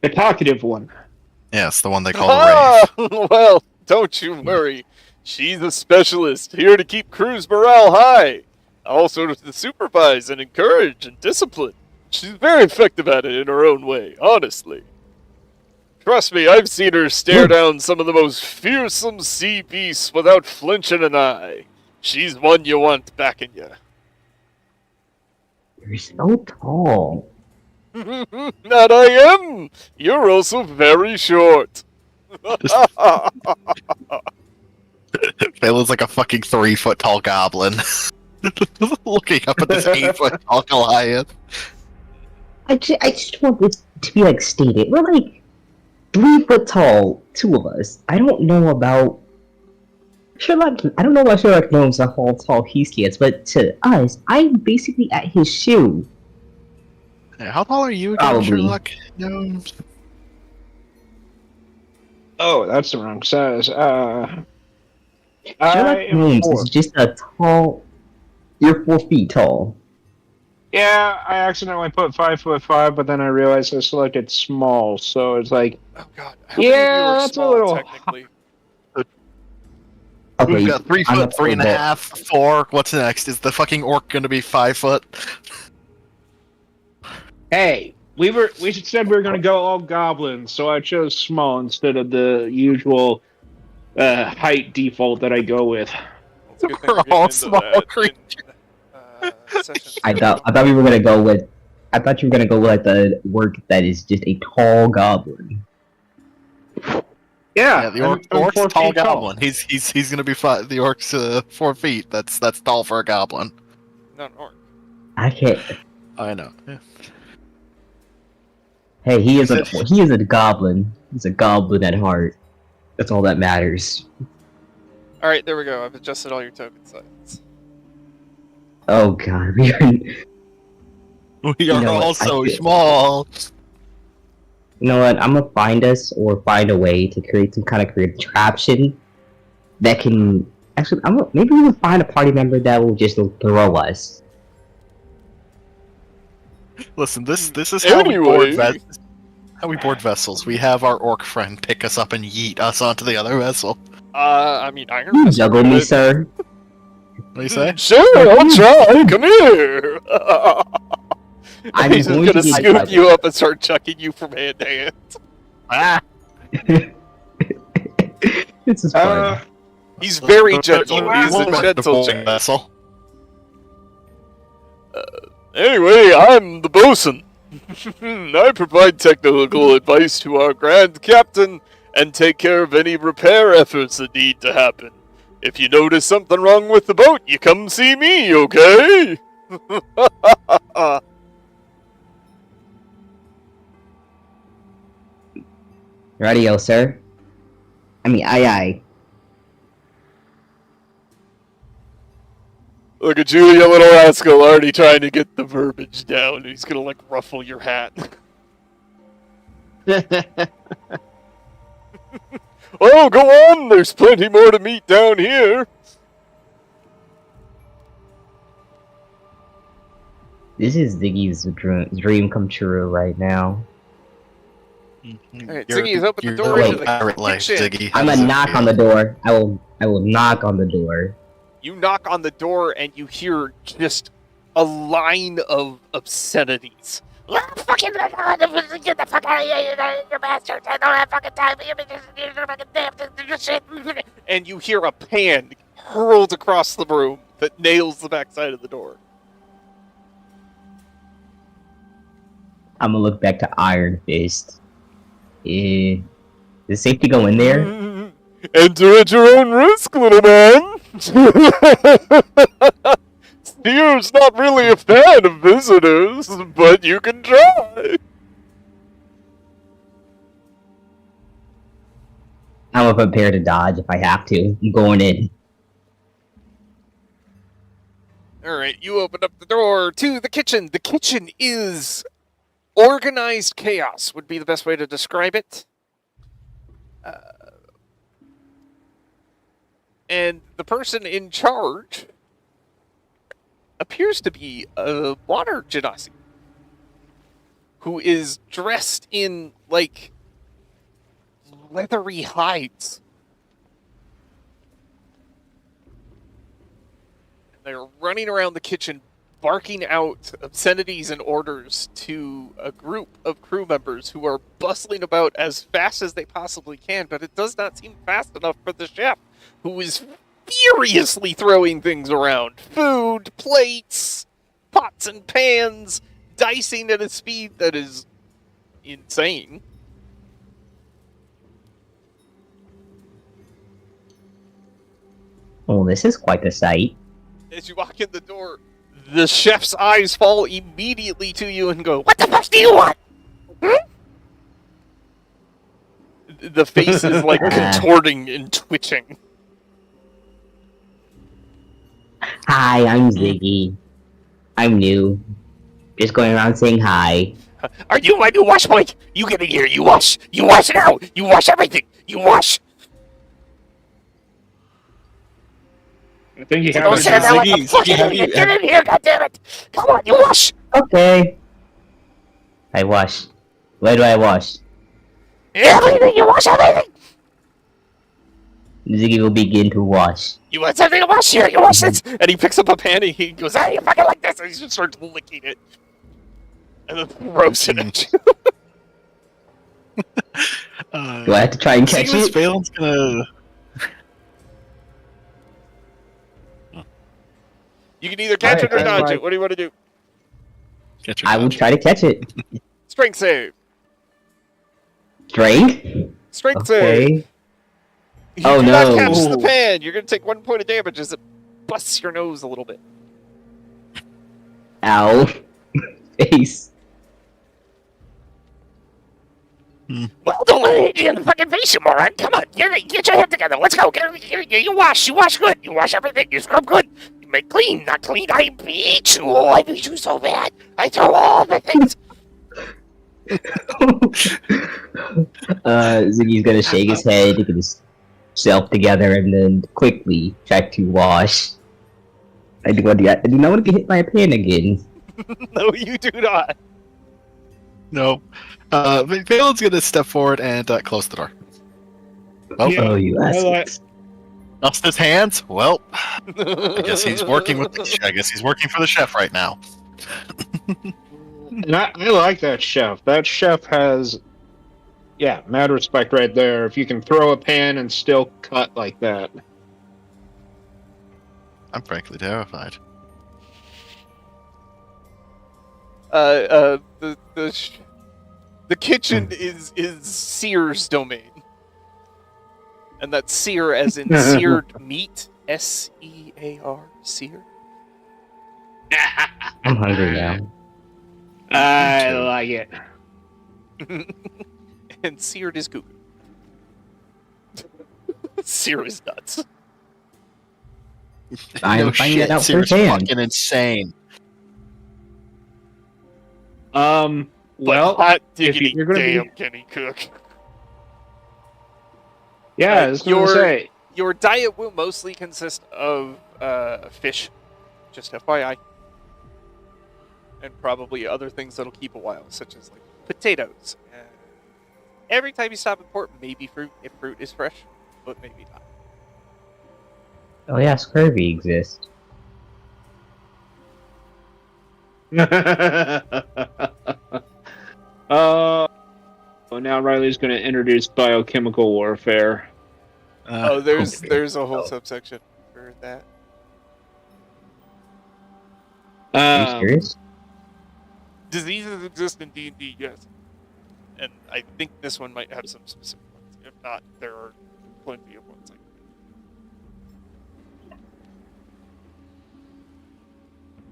the talkative one. Yes, the one they call the Wraith. Well, don't you worry. She's a specialist, here to keep crew's morale high. Also to supervise and encourage and discipline. She's very effective at it in her own way, honestly. Trust me, I've seen her stare down some of the most fearsome sea beasts without flinching an eye. She's one you want backing you. You're so tall. That I am! You're also very short. Phelan's like a fucking 3-foot tall goblin. Looking up at this 8-foot tall Goliath. I just want this to be like stated. We're like 3 foot tall, two of us. I don't know about Sherlock. I don't know about Sherlock Gnomes how tall he gets, but to us, I'm basically at his shoe. Hey, how tall are you again, Probably. Sherlock? No. Oh, that's the wrong size. I Sherlock am Gnomes 4. is just a tall. You're 4 feet tall. Yeah, I accidentally put 5'5", but then I realized I selected small, so it's like, Oh god. How many of you yeah, are that's a small, little. technically? Okay, We've got 3 I'm foot, up three for and a that. half, 4. What's next? Is the fucking orc gonna be 5 foot? Hey, we said we were gonna go all goblins, so I chose small instead of the usual height default that I go with. It's a good thing We're we're getting all into small that in, creatures. session I 2. thought we were gonna go with. I thought you were gonna go with like the work that is just a tall goblin. Yeah, the orc's 4 tall feet goblin. He's gonna be the orc's 4 feet. That's tall for a goblin. Not an orc. I can't. I know. Yeah. Hey, he is a goblin. He's a goblin at heart. That's all that matters. Alright, there we go. I've adjusted all your token sizes. Oh god, we are. We You are know what, all so I feel- small. You know what? I'm gonna find us or find a way to create some kind of contraption that can actually. Maybe we will find a party member that will just throw us. Listen, this is how we board Anyway. how we board vessels. We have our orc friend pick us up and yeet us onto the other vessel. I mean, Iron You Fist juggle would me, do it. sir. What do you say? Sure, I'll try. Come here. I'm He's just going gonna to be scoop like- you up and start chucking you from hand to hand. Ah! This is fun. He's very gentle. You He's a won't let the gentle boarding giant. vessel. Anyway, I'm the bosun. I provide technical advice to our Grand Captain and take care of any repair efforts that need to happen. If you notice something wrong with the boat, you come see me, okay? Radio, sir. I mean, aye. Look at you, you little rascal, already trying to get the verbiage down. He's gonna, like, ruffle your hat. Oh, go on! There's plenty more to meet down here! This is Ziggy's dream come true right now. Alright, Ziggy's opened the door wait, into the pirate life, kitchen. Ziggy. I'm How gonna does it knock feel? on the door. I will knock on the door. You knock on the door and you hear just a line of obscenities. Fucking get the fuck out of here, you bastards! I don't have fucking time. You're fucking damn shit. And you hear a pan hurled across the room that nails the backside of the door. I'm gonna look back to Iron Fist. Is it safe to go in there? Enter at your own risk, little man! Steer's not really a fan of visitors, but you can try! I'm prepared to dodge if I have to. I'm going in. Alright, you open up the door to the kitchen. The kitchen is organized chaos, would be the best way to describe it. And the person in charge appears to be a water genasi who is dressed in, like, leathery hides. And they're running around the kitchen barking out obscenities and orders to a group of crew members who are bustling about as fast as they possibly can, but it does not seem fast enough for the chef, who is furiously throwing things around. Food, plates, pots and pans, dicing at a speed that is insane. Oh, this is quite the sight. As you walk in the door, the chef's eyes fall immediately to you and go, What the fuck do you want? the face is like contorting and twitching. Hi, I'm Ziggy. I'm new. Just going around saying hi. Are you my new wash point? You get in here, you wash. You wash now. You wash everything. You wash. I think you Don't have say that like a Ziggy, fucking have you- idiot. Get in here, goddammit. Come on, you wash. Okay. I wash. Where do I wash? Everything, you wash everything. Ziggy will begin to wash. You want something to wash here, you wash it. And he picks up a pan and he goes, How do you fucking like this? and he just starts licking it. And then throws it at you. Do I have to try and catch Seamus it? Phelan's gonna. You can either catch it or Alright, dodge alright. it. What do you want to do? Get your I will dodge. try to catch it. Strength save. Drink? Strength save. Okay. You Oh, do not no. catch the pan. You're going to take 1 point of damage as it busts your nose a little bit. Ow. Face. Well, don't let it hit you in the fucking face, you moron. Come on, get your head together. Let's go. You wash good. You wash everything. You scrub good. You make clean, not clean. I beat you. Oh, I beat you so bad. I throw all the things. Ziggy's gonna shake his head to get himself together and then quickly try to wash. I do not want to get hit by a pan again. No, you do not. No. Phelan's gonna step forward and close the door. Well, Yeah. Oh, you I ass. like- dust his hands. Well, I guess he's working with. I guess he's working for the chef right now. And I like that chef. That chef has, yeah, mad respect right there. If you can throw a pan and still cut like that. I'm frankly terrified. The kitchen is Sears' domain. And that's sear as in seared meat. S-E-A-R. Sear. I'm hungry now. I like it. And seared is cuckoo. Sear is nuts. I am No finding shit, that out Sears firsthand. fucking insane. But Well, hot if diggity you're gonna damn, be, can he cook? yeah, I was gonna say, Your diet will mostly consist of fish, just FYI. And probably other things that'll keep a while, such as like potatoes. Every time you stop at port, maybe fruit, if fruit is fresh, but maybe not. Oh yeah, scurvy exists. well, now Riley's gonna introduce biochemical warfare. Oh, there's a whole subsection for that. Are you serious? Diseases exist in D&D, yes. And I think this one might have some specific ones. If not, there are plenty of ones like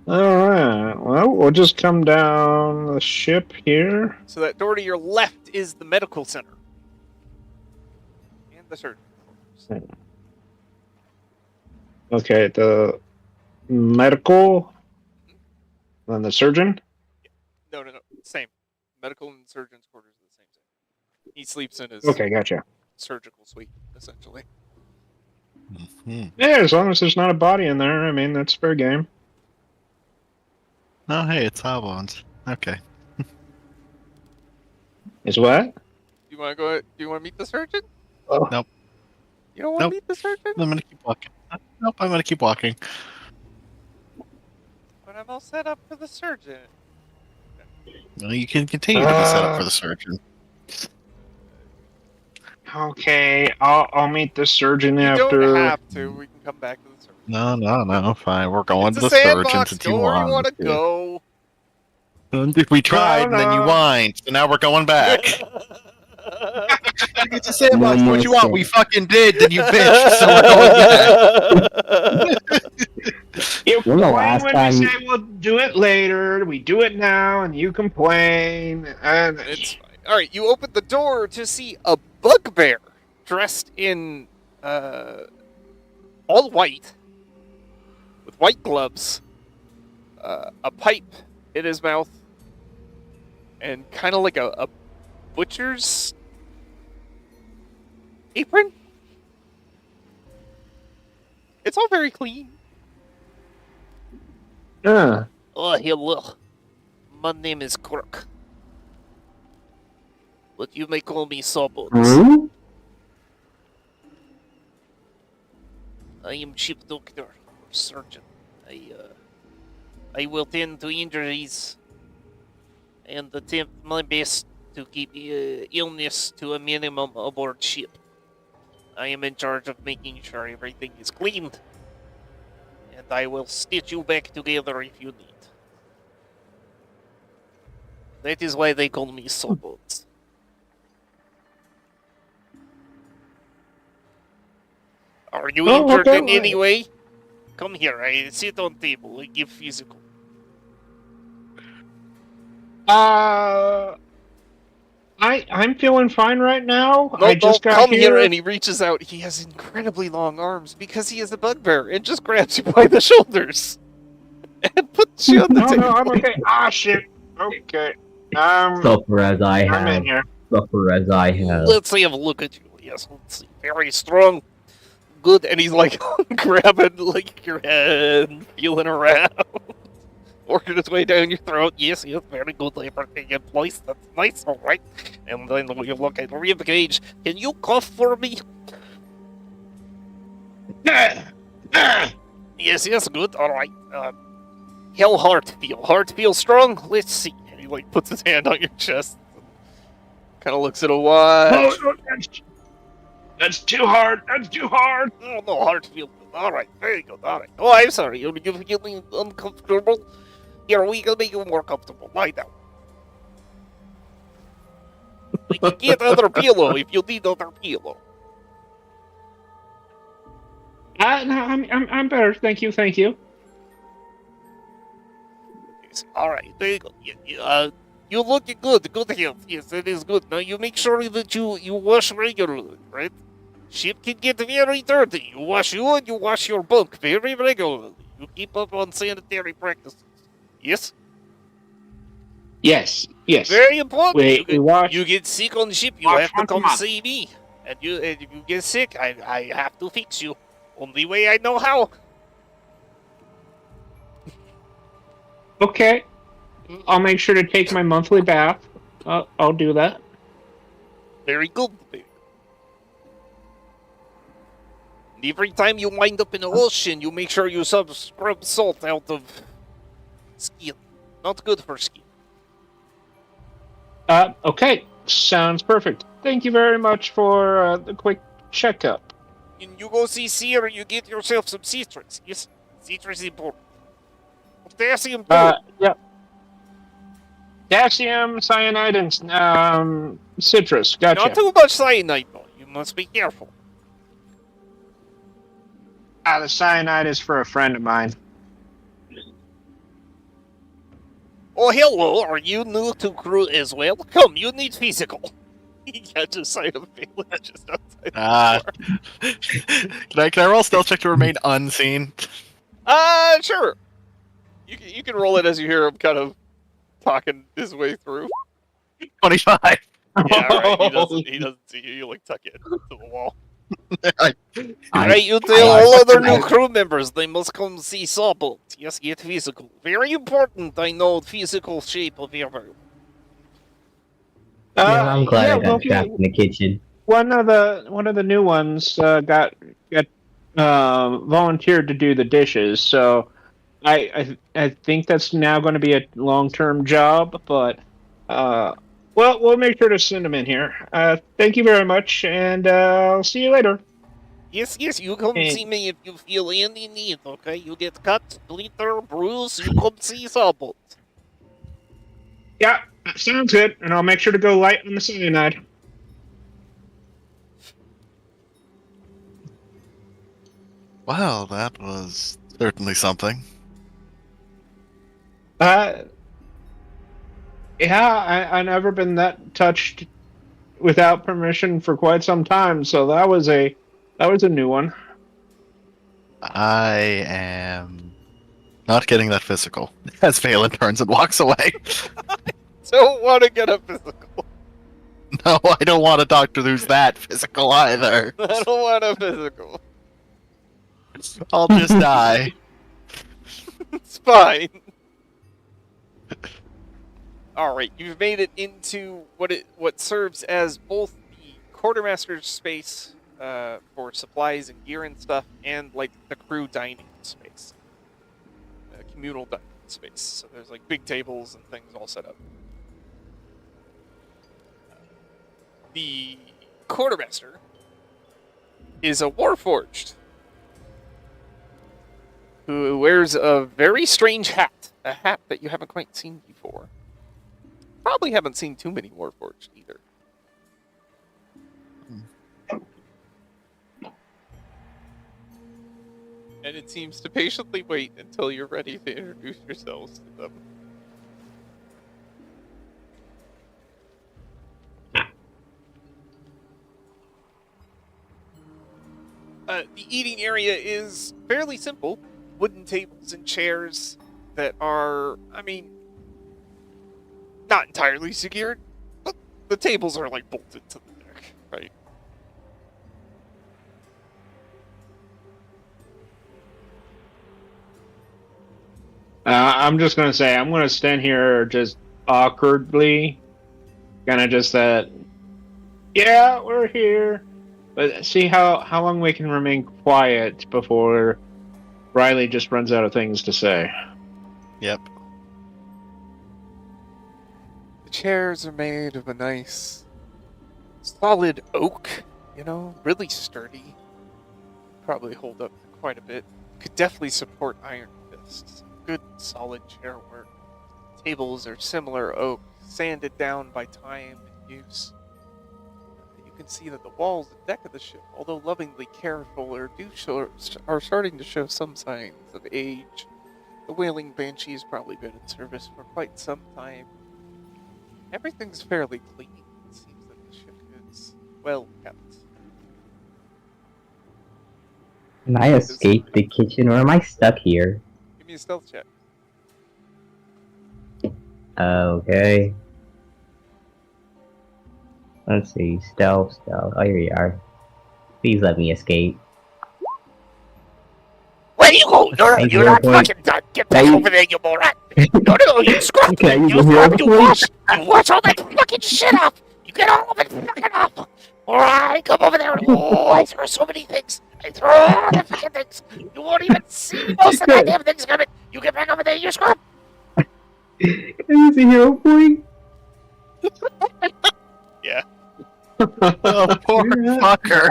that. Alright, well, we'll just come down the ship here. So that door to your left is the medical center. And the surgery quarters. Okay, the medical, then the surgeon. No, same. Medical and surgeon's quarters are the same thing. He sleeps in his Okay, gotcha. surgical suite, essentially. Mhm. Yeah, as long as there's not a body in there, I mean, that's fair game. Oh, hey, it's Hobbones. Okay. Is what? Do you want to go? Do you want to meet the surgeon? Oh. Nope. You don't want Nope. to meet the surgeon? I'm gonna keep walking. Nope, I'm gonna keep walking. But I'm all set up for the surgeon. Well, you can continue to be set up for the surgeon. Okay, I'll meet the surgeon You after. don't have to. We can come back to the surgeon. No, fine. We're going It's to a the surgeon sandbox. since Go you where you want want to go. We tried, and then you No. whined, so now we're going back. It's a sandbox. One What more you want? thing. We fucking did. Then you bitched, so we're going back. You When the complain last when time- we say we'll do it later. We do it now, and you complain. And It's fine. All right, you open the door to see a bugbear dressed in all white, with white gloves, a pipe in his mouth, and kind of like a butcher's apron. It's all very clean. uh, Oh, hello. My name is Crook. But you may call me Sawbones. Hmm? I am chief doctor or surgeon. I will tend to injuries and attempt my best to keep illness to a minimum aboard ship. I am in charge of making sure everything is cleaned, and I will stitch you back together if you need. That is why they call me Sawbones. Are you Oh, injured okay. in any way? Come here, I sit on table, I give physical. I'm feeling fine right now. No, I just got come here, here. and he reaches out. He has incredibly long arms because he is a bugbear, and just grabs you by the shoulders and puts you on the No, table. no, I'm okay. Ah, shit. Okay. Suffer as I I'm in have. here. Suffer as I have. Let's have a look at you. Yes, let's see. Very strong. Good, and he's like grabbing like your head, and feeling around, working his way down your throat. Yes, very good. Everything in place. That's nice, alright. And then we look at rib cage. Can you cough for me? Yes, good. Alright. How heart feel? Heart feel strong? Let's see. And he like puts his hand on your chest, kind of looks at a watch. Oh, that's too hard. That's too hard. Oh, no, heart feel good. Alright, very good. Alright. Oh, I'm sorry. You're feeling uncomfortable? Here, we can make you more comfortable. Lie down. We can get other pillow if you need other pillow. No, I'm better. Thank you. Yes. All right, there you go. You looking good. Good health. Yes, that is good. Now you make sure that you wash regularly, right? Ship can get very dirty. You wash you and you wash your bunk very regularly. You keep up on sanitary practices. Yes? Yes. Very important. We wash. You get sick on ship, you wash have to once a come month. see me. And if you get sick, I have to fix you. Only way I know how. Okay. I'll make sure to take my monthly bath. I'll do that. Very good. And every time you wind up in the ocean, you make sure you scrub salt out of skin. Not good for skin. Okay. Sounds perfect. Thank you very much for the quick checkup. And you go see Seer, you get yourself some citrus. Yes, citrus is important. Potassium too. Yep. Potassium, cyanide, and citrus. Gotcha. Not too much cyanide, though. You must be careful. The cyanide is for a friend of mine. Oh, hello. Are you new to crew as well? Come, you need physical. He catches sight of Phelan just outside the door. Can I roll stealth check to remain unseen? Sure. You can roll it as you hear him kind of talking his way through. 25. Yeah, right. He doesn't see you. You like tuck it into the wall. Right, you tell all other new crew members they must come see Sawbolt. Yes, get physical. Very important, I know, physical shape of everyone. I'm glad I got okay. trapped in the kitchen. One of the new ones got volunteered to do the dishes, so I think that's now going to be a long-term job. But we'll make sure to send them in here. Thank you very much, and I'll see you later. Yes, you come see me if you feel any need, okay? You get cut, splinter, bruise, you come see Sawbolt. Yeah, sounds good, and I'll make sure to go light on the cyanide. Well, that was certainly something. Yeah, I never been that touched without permission for quite some time, so that was a new one. I am not getting that physical. As Phelan turns and walks away. Don't want to get a physical. No, I don't want a doctor who's that physical either. I don't want a physical. I'll just die. It's fine. All right, you've made it into what serves as both the quartermaster's space for supplies and gear and stuff, and like the crew dining space, communal dining space. So there's like big tables and things all set up. The quartermaster is a warforged who wears a very strange hat, a hat that you haven't quite seen before. Probably haven't seen too many warforged either. And it seems to patiently wait until you're ready to introduce yourselves to them. The eating area is fairly simple. Wooden tables and chairs that are, not entirely secured, but the tables are like bolted to the deck, right? I'm just gonna say I'm gonna stand here just awkwardly, kind of just that. Yeah, we're here, but see how long we can remain quiet before Riley just runs out of things to say. Yep. The chairs are made of a nice, solid oak, really sturdy. Probably hold up quite a bit. Could definitely support iron fists. Good, solid chair work. Tables are similar oak, sanded down by time and use. You can see that the walls and deck of the ship, although lovingly careful, are starting to show some signs of age. The Wailing Banshee has probably been in service for quite some time. Everything's fairly clean. It seems that the ship is well kept. Can I escape the kitchen, or am I stuck here? Give me a stealth check. Okay. Let's see. Stealth. Oh, here you are. Please let me escape. Where you go? You're not fucking done. Get back over there, you moron. No, you scrub. Can I use You the hero scrub. You wash all that fucking shit up. You get all of it fucking up. Alright, come over there. Oh, I throw so many things. I throw all the fucking things. You won't even see most of the goddamn things coming. You get back over there, you scrub. Can I use a hero point? Yeah. Oh, poor fucker.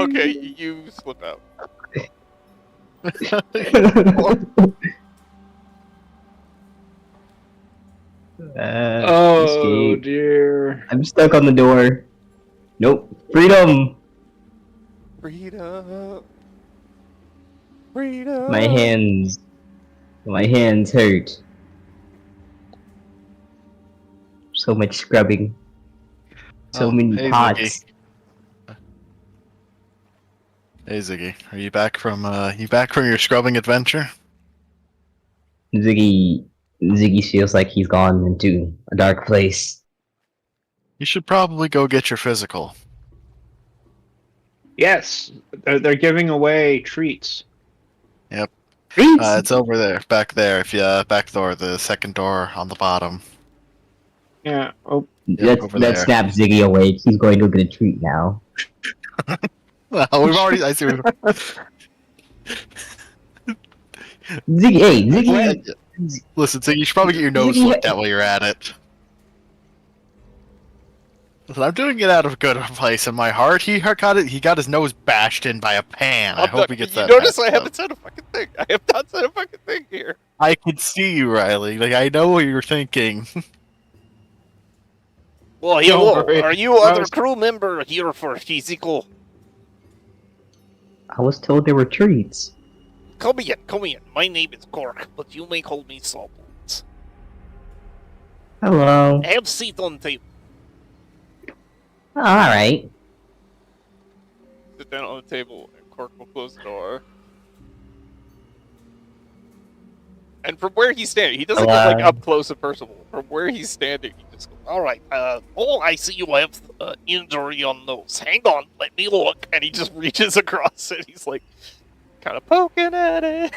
Okay, you slip out. Oh escape. dear. I'm stuck on the door. Nope. Freedom! Freedom. Freedom. My hands hurt. So much scrubbing. So Oh, many hey, pots. Ziggy. Hey Ziggy, are you back from your scrubbing adventure? Ziggy feels like he's gone into a dark place. You should probably go get your physical. Yes, they're giving away treats. Treats? It's over there, back there. If you back door, the second door on the bottom. Yeah. Oh, let's over there. snap Ziggy awake. He's going to get a treat now. Well, we've already. I see. Ziggy, hey, Ziggy. Listen, so you should probably get your nose Ziggy, looked at while you're at it. Listen, I'm doing it out of good place in my heart. He got his nose bashed in by a pan. I hope he gets that. You notice I back haven't up. said a fucking thing. I have not said a fucking thing here. I can see you, Riley. Like I know what you're thinking. Well, Don't hello. worry. Are you other Rose. crew member here for physical? I was told there were treats. Come in. My name is Cork, but you may call me Saltmarsh. Hello. Have seat on table. Oh, alright. Sit down on the table, and Cork will close the door. And from where he's standing, he doesn't get like up close and personal. From where he's standing, he just goes, All right. I see you have injury on nose. Hang on, let me look. and he just reaches across it. He's like, kind of poking at it.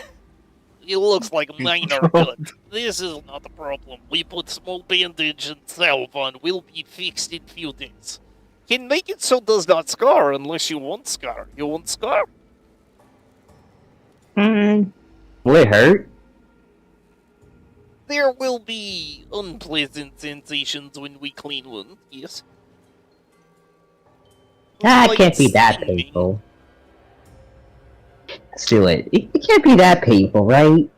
It looks like a minor cut. This is not a problem. We put small bandage and salve on. We'll be fixed in few days. Can make it so does not scar unless you want scar. You want scar? Will it hurt? There will be unpleasant sensations when we clean wounds, yes. Ah, it Like can't be that steaming. painful. Let's do it. It can't be that painful, right?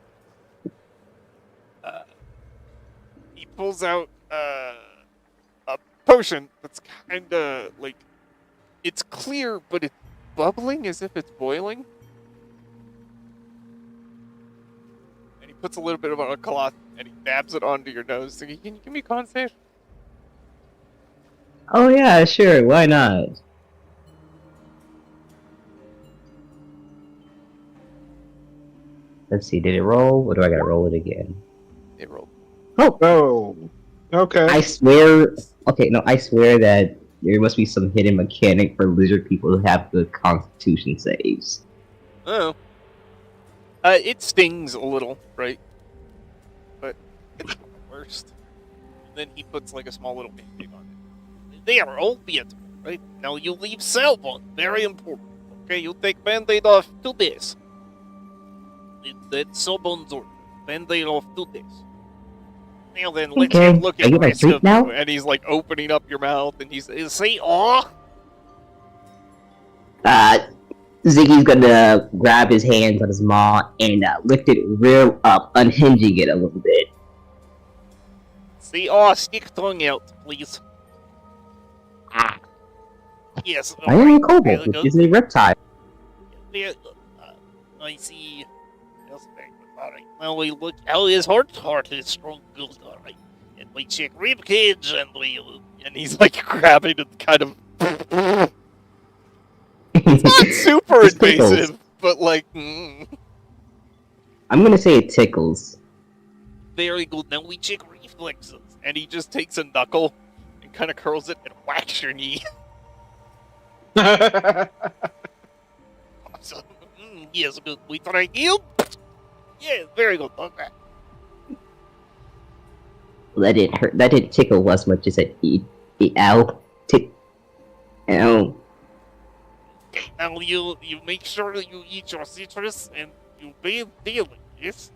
He pulls out a potion that's kind of like, it's clear, but it's bubbling as if it's boiling. And he puts a little bit of it on a cloth and he dabs it onto your nose. So, can you give me a con save? Oh yeah, sure, why not? Let's see, did it roll? Or do I gotta roll it again? It rolled. oh, okay. I swear... Okay, no, I swear that there must be some hidden mechanic for lizard people who have the constitution saves. Oh. It stings a little, right? But it's not the worst. And then he puts like a small little band-aid on it. There, albeit. Right? Now you leave salve on. Very important. Okay, you take band-aid off 2 days. That's so bonzor. Band-aid off 2 days. Now then, let's Okay, have a look I at get the my rest treat of now? you. And he's like opening up your mouth and he's Say, aw! Ziggy's gonna grab his hands on his maw and lift it real up, unhinging it a little bit. Say, aw, stick tongue out, please. Yes. I am a kobold, there we which go. is a reptile. There, I see. Yes, very good. All right. Now we look. How is heart is strong, good. All right. And we check rib cage, and he's like grabbing it, kind of. It's not super It tickles. invasive, but like. I'm gonna say it tickles. Very good. Now we check reflexes, and he just takes a knuckle and kind of curls it and whacks your knee. So, yes, good. We try you. Yeah, very good. Okay. That didn't hurt. That didn't tickle as much as it. Ow. Ow. Now you make sure that you eat your citrus and you bathe daily. Yes.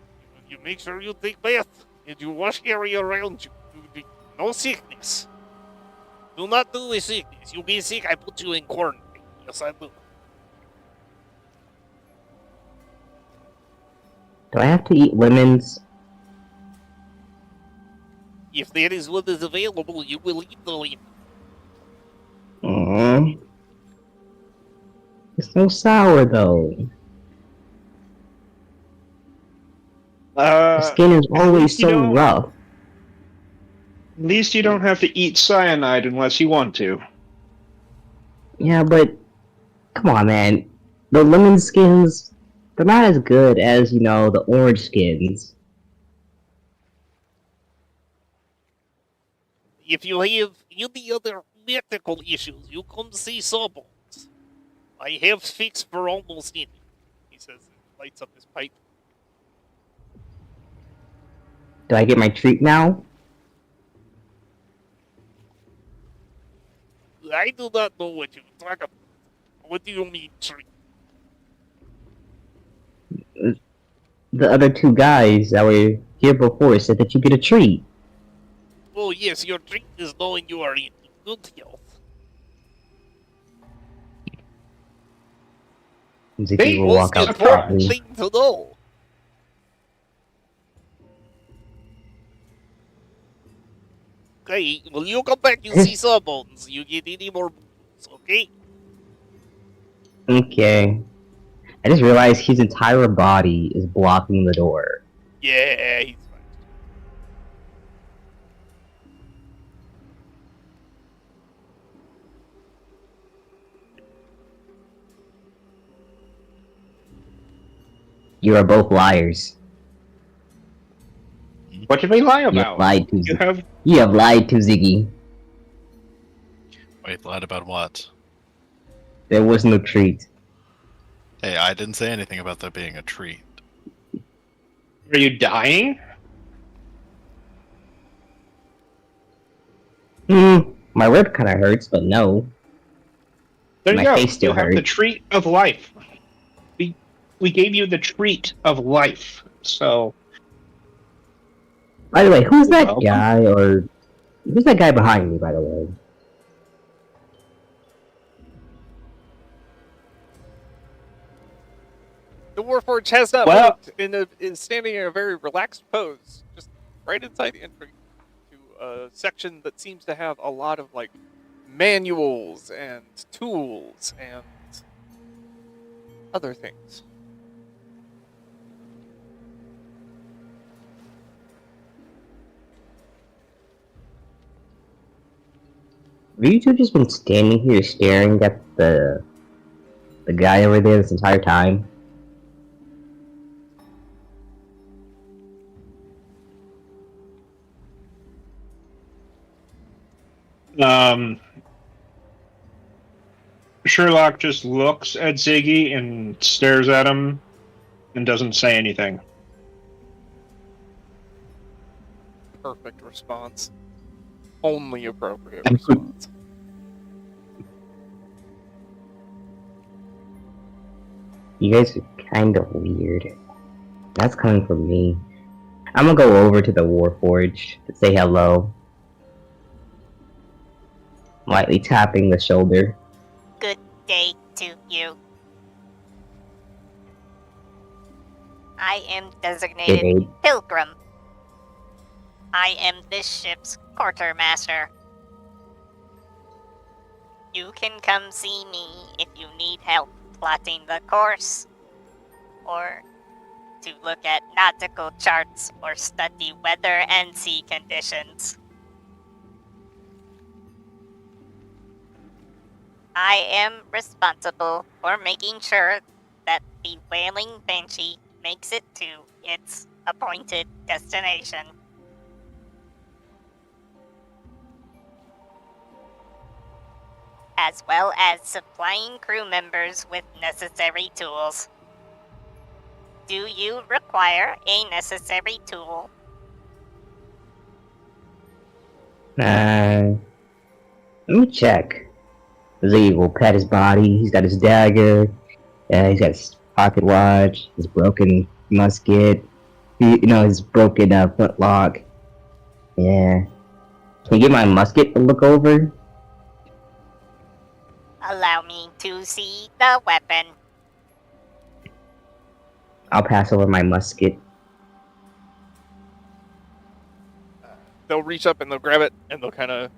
You make sure you take bath and you wash area around you. No sickness. Do not do with sickness. You get sick, I put you in quarantine. Yes, I do. Do I have to eat lemons? If that is what is available, you will eat the lemon. Aww. It's so sour though. The skin is always you so don't- rough. At least you don't have to eat cyanide unless you want to. Yeah, but come on, man. The lemon skins, they're not as good as, you know, the orange skins. If you have any other medical issues, you come see Sawbones. I have fix for almost any. He says and lights up his pipe. Do I get my treat now? I do not know what you talk about. What do you mean, treat? The other two guys that were here before said that you get a treat. Oh yes, your treat is knowing you are in good health. Ziggy will Most walk out important proudly. thing to know. Okay, well you come back and see Sawbones. You get any more booze, okay? Okay. I just realized his entire body is blocking the door. Yeah, he's fine. You are both liars. What did we lie You have about? lied to You have You have lied to Ziggy. Wait, lied about what? There was no treat. Hey, I didn't say anything about there being a treat. Are you dying? My rib kinda hurts, but no. There My you go. face still You have the hurts. treat of life. We gave you the treat of life. So By the way, who's that Welcome. guy, or... Who's that guy behind me, by the way? The Warforged has not Well- moved is standing in a very relaxed pose, just right inside the entry to a section that seems to have a lot of like manuals and tools and other things. Have you two just been standing here staring at the guy over there this entire time? Sherlock just looks at Ziggy and stares at him and doesn't say anything. Perfect response. Only appropriate response. You guys are kind of weird. That's coming from me. I'm gonna go over to the Warforged to say hello. Lightly tapping the shoulder. Good day to you. I am designated Good day. Pilgrim. I am this ship's quartermaster. You can come see me if you need help plotting the course, or to look at nautical charts or study weather and sea conditions. I am responsible for making sure that the Wailing Banshee makes it to its appointed destination. As well as supplying crew members with necessary tools. Do you require a necessary tool? Let me check. Ziggy will pet his body. He's got his dagger. He's got his pocket watch. His broken musket. His broken flintlock. Yeah. Can you get my musket to look over? Allow me to see the weapon. I'll pass over my musket. They'll reach up and they'll grab it and they'll kind of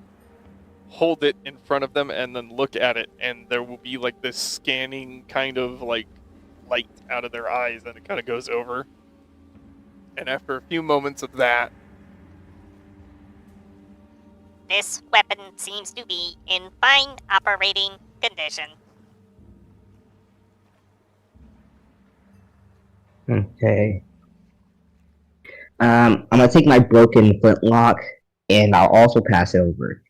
hold it in front of them and then look at it, and there will be like this scanning kind of like light out of their eyes, and it kind of goes over. And after a few moments of that, This weapon seems to be in fine operating condition. Okay. I'm gonna take my broken flintlock and I'll also pass it over.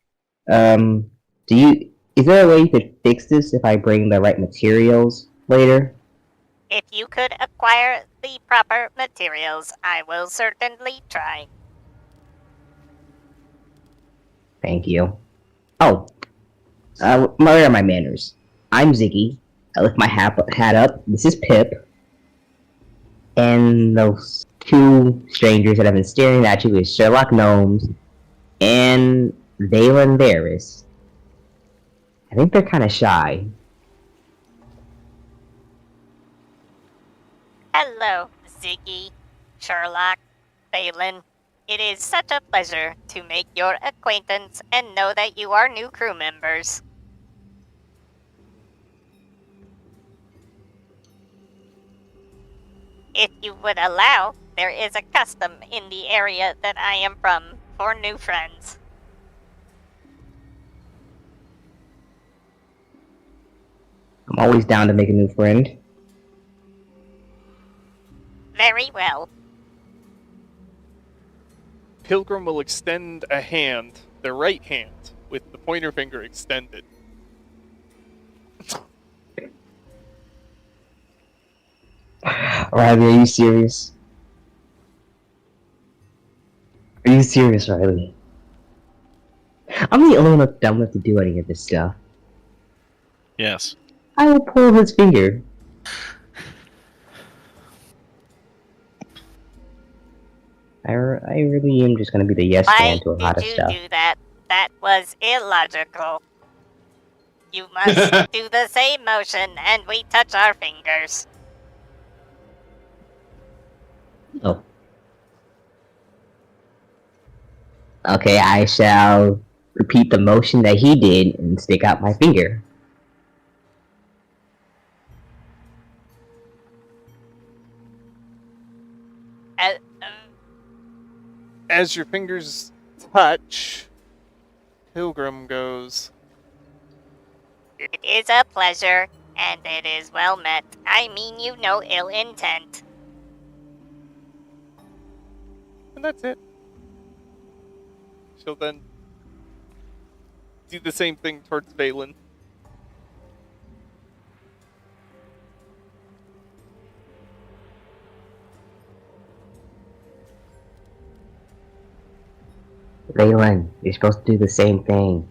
Is there a way you could fix this if I bring the right materials later? If you could acquire the proper materials, I will certainly try. Thank you. Oh, where are my manners? I'm Ziggy. I lift my hat up. This is Pip. And those two strangers that have been staring at you is Sherlock Gnomes and Valen Varys. I think they're kind of shy. Hello, Ziggy, Sherlock, Balin. It is such a pleasure to make your acquaintance and know that you are new crew members. If you would allow, there is a custom in the area that I am from for new friends. I'm always down to make a new friend. Very well. Pilgrim will extend a hand, their right hand, with the pointer finger extended. Riley, are you serious? Are you serious, Riley? I'm the only one dumb enough to do any of this stuff. Yes. I will pull his finger. I really am just gonna be the yes Why man to a lot of did you stuff. do that? That was illogical. You must do the same motion and we touch our fingers. Oh. Okay, I shall repeat the motion that he did and stick out my finger. As your fingers touch, Pilgrim goes, It is a pleasure, and it is well met. I mean you no ill intent. and that's it. She'll then do the same thing towards Valen. Valen, you're supposed to do the same thing.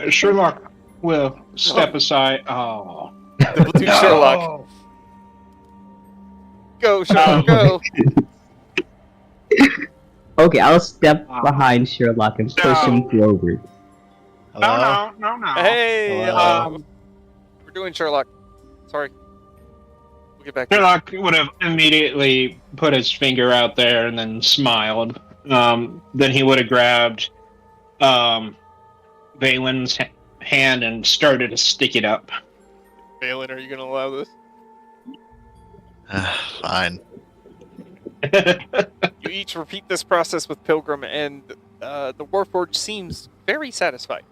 Sherlock will step aside. Oh. We'll do Sherlock. Go, Sherlock, go! Okay, I'll step behind Sherlock and push him forward. Hello? No. Hey, Hello? we're doing Sherlock. Sorry. We'll get back to Sherlock would have immediately put his finger out there and then smiled then he would have grabbed Valen's hand and started to stick it up. Valen, are you going to allow this? Fine. You each repeat this process with Pilgrim, and the Warforged seems very satisfied.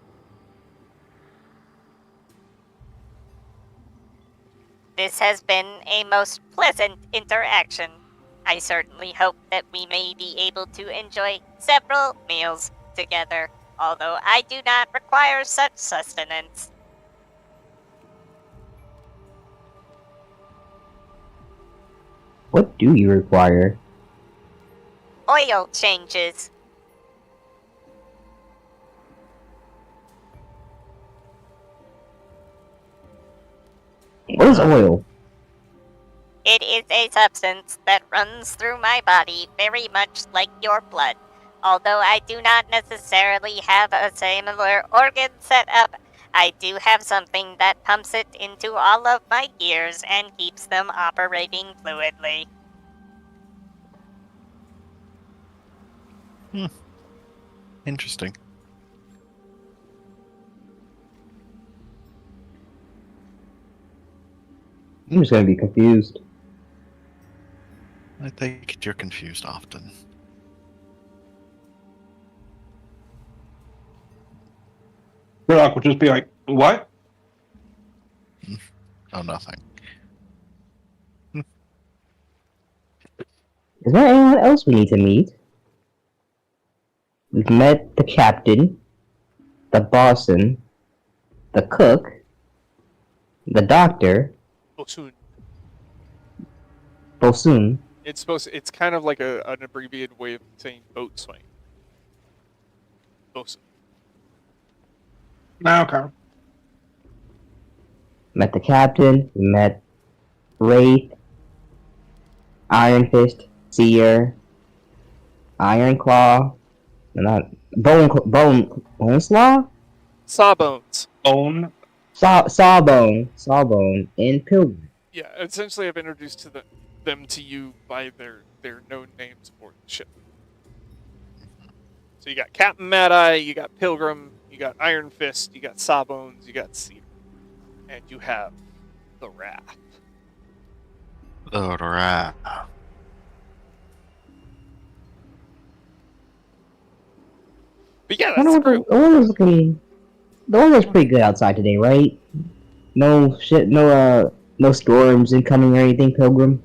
This has been a most pleasant interaction. I certainly hope that we may be able to enjoy several meals together, although I do not require such sustenance. What do you require? Oil changes. What is oil? It is a substance that runs through my body very much like your blood. Although I do not necessarily have a similar organ set up, I do have something that pumps it into all of my gears and keeps them operating fluidly. Interesting. I'm just gonna be confused. I think you're confused often. Sherlock would just be like, "What?" Oh, nothing. Is there anyone else we need to meet? We've met the captain, the bosun, the cook, the doctor, Bosun. bosun. It's kind of like an abbreviated way of saying boatswain. Bosun. Okay. Met the captain, we met Wraith, Iron Fist, Seer, Iron Claw, not Bone Slaw? Sawbones. Bone. Sawbone, and Pilgrim. Yeah, essentially I've introduced them to you by their known names for the ship. So you got Captain Mad Eye, you got Pilgrim, you got Iron Fist, you got Sawbones, you got Seer. And you have the Wrath. Oh, right. But yeah, I that's the don't know, group. the weather's pretty good outside today, right? No shit, no storms incoming or anything, Pilgrim?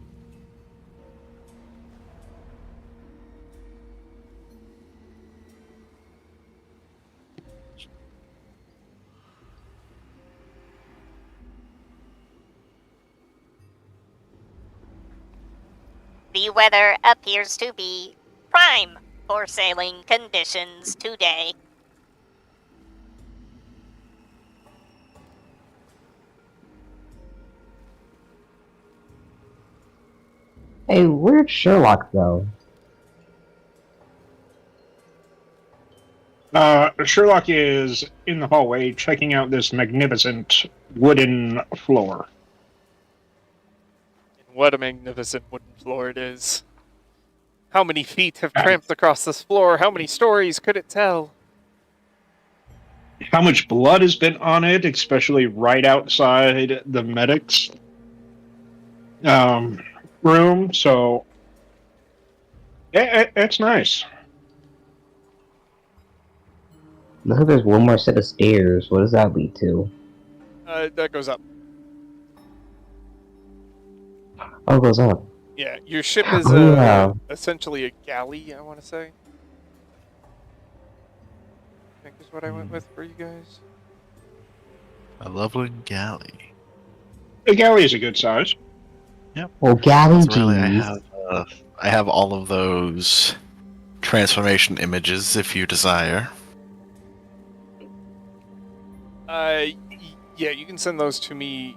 The weather appears to be prime for sailing conditions today. Hey, where'd Sherlock go? Sherlock is in the hallway checking out this magnificent wooden floor. What a magnificent wooden floor it is. How many feet have tramped across this floor? How many stories could it tell? How much blood has been on it, especially right outside the medics room. So it's nice. Looks like there's one more set of stairs. What does that lead to? That goes up. Oh, it goes up. Yeah, your ship is Yeah. essentially a galley, I want to say. I think is what I went with for you guys. A lovely galley. A galley is a good size. Oh, galley So really, jeez. I have all of those transformation images if you desire. Yeah, you can send those to me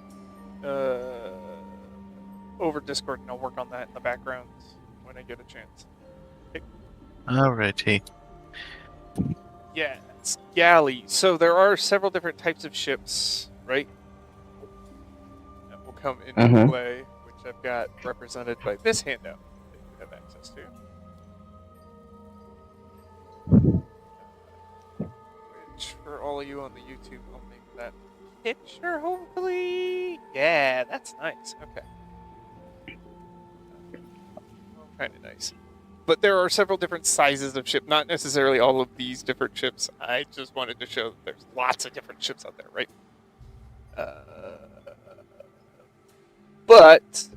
over Discord, and I'll work on that in the background when I get a chance. Alrighty. Yeah, it's galley. So there are several different types of ships, right? That will come into Mhm. play, which I've got represented by this handout that you have access to. which for all of you on the YouTube, I'll make that picture, hopefully. Yeah, that's nice. Okay. Kind of nice. But there are several different sizes of ship, not necessarily all of these different ships. I just wanted to show that there's lots of different ships out there, right? But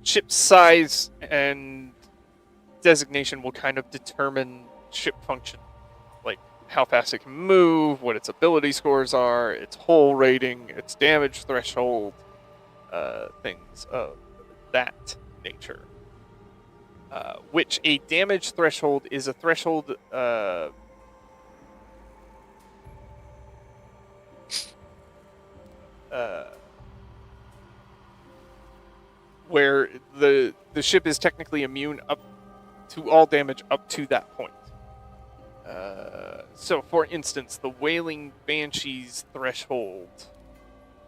ship size and designation will kind of determine ship function. Like how fast it can move, what its ability scores are, its hull rating, its damage threshold, things of that nature. Which a damage threshold is a threshold where the ship is technically immune up to all damage up to that point. So, for instance, the Wailing Banshee's threshold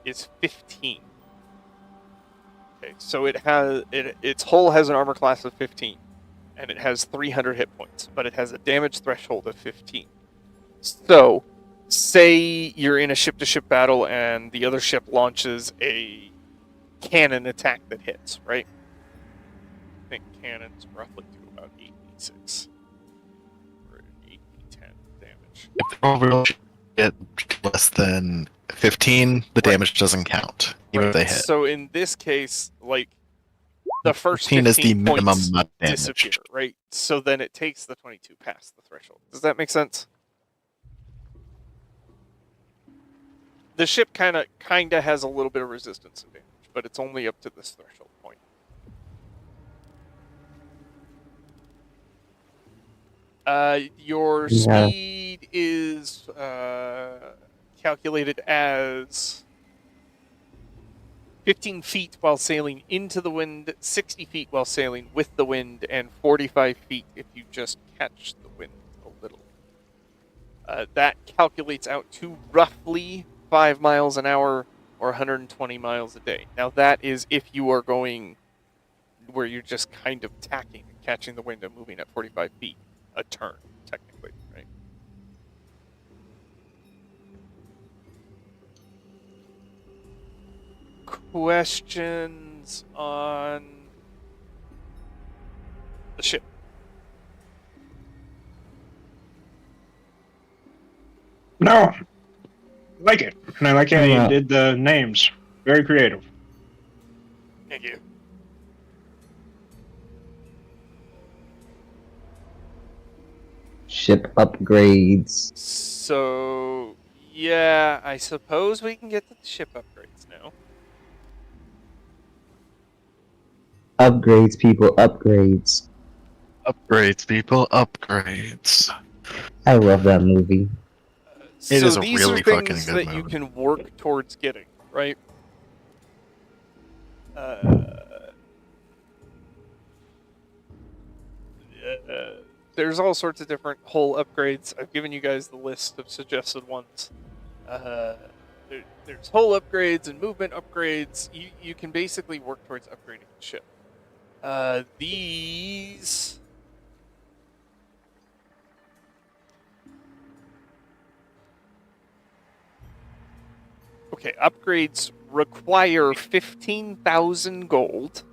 is 15. Okay, so its hull has an armor class of 15, and it has 300 hit points, but it has a damage threshold of 15. So, say you're in a ship-to-ship battle and the other ship launches a cannon attack that hits, right? I think cannons roughly do about 8d6 or 8d10 damage. If the overall get less than 15, the damage doesn't count, even if they hit. So in this case, like, the first 15 is the minimum points amount of damage. disappear, right? So then it takes the 22 past the threshold. Does that make sense? The ship kind of has a little bit of resistance advantage, but it's only up to this threshold point. Your speed is calculated as 15 feet while sailing into the wind, 60 feet while sailing with the wind, and 45 feet if you just catch the wind a little. That calculates out to roughly 5 miles an hour or 120 miles a day. Now that is if you are going where you're just kind of tacking and catching the wind and moving at 45 feet a turn, technically, right? Questions on the ship? No. I like it. And I like how you did the names. Very creative. Thank you. Ship upgrades. So, yeah, I suppose we can get to the ship upgrades now. Upgrades, people, upgrades. Upgrades, people, upgrades. I love that movie. It is So a these really are fucking things good that you movie. can work towards getting, right? There's all sorts of different hull upgrades. I've given you guys the list of suggested ones. There's hull upgrades and movement upgrades. You can basically work towards upgrading the ship. These... Okay, upgrades require 15,000 gold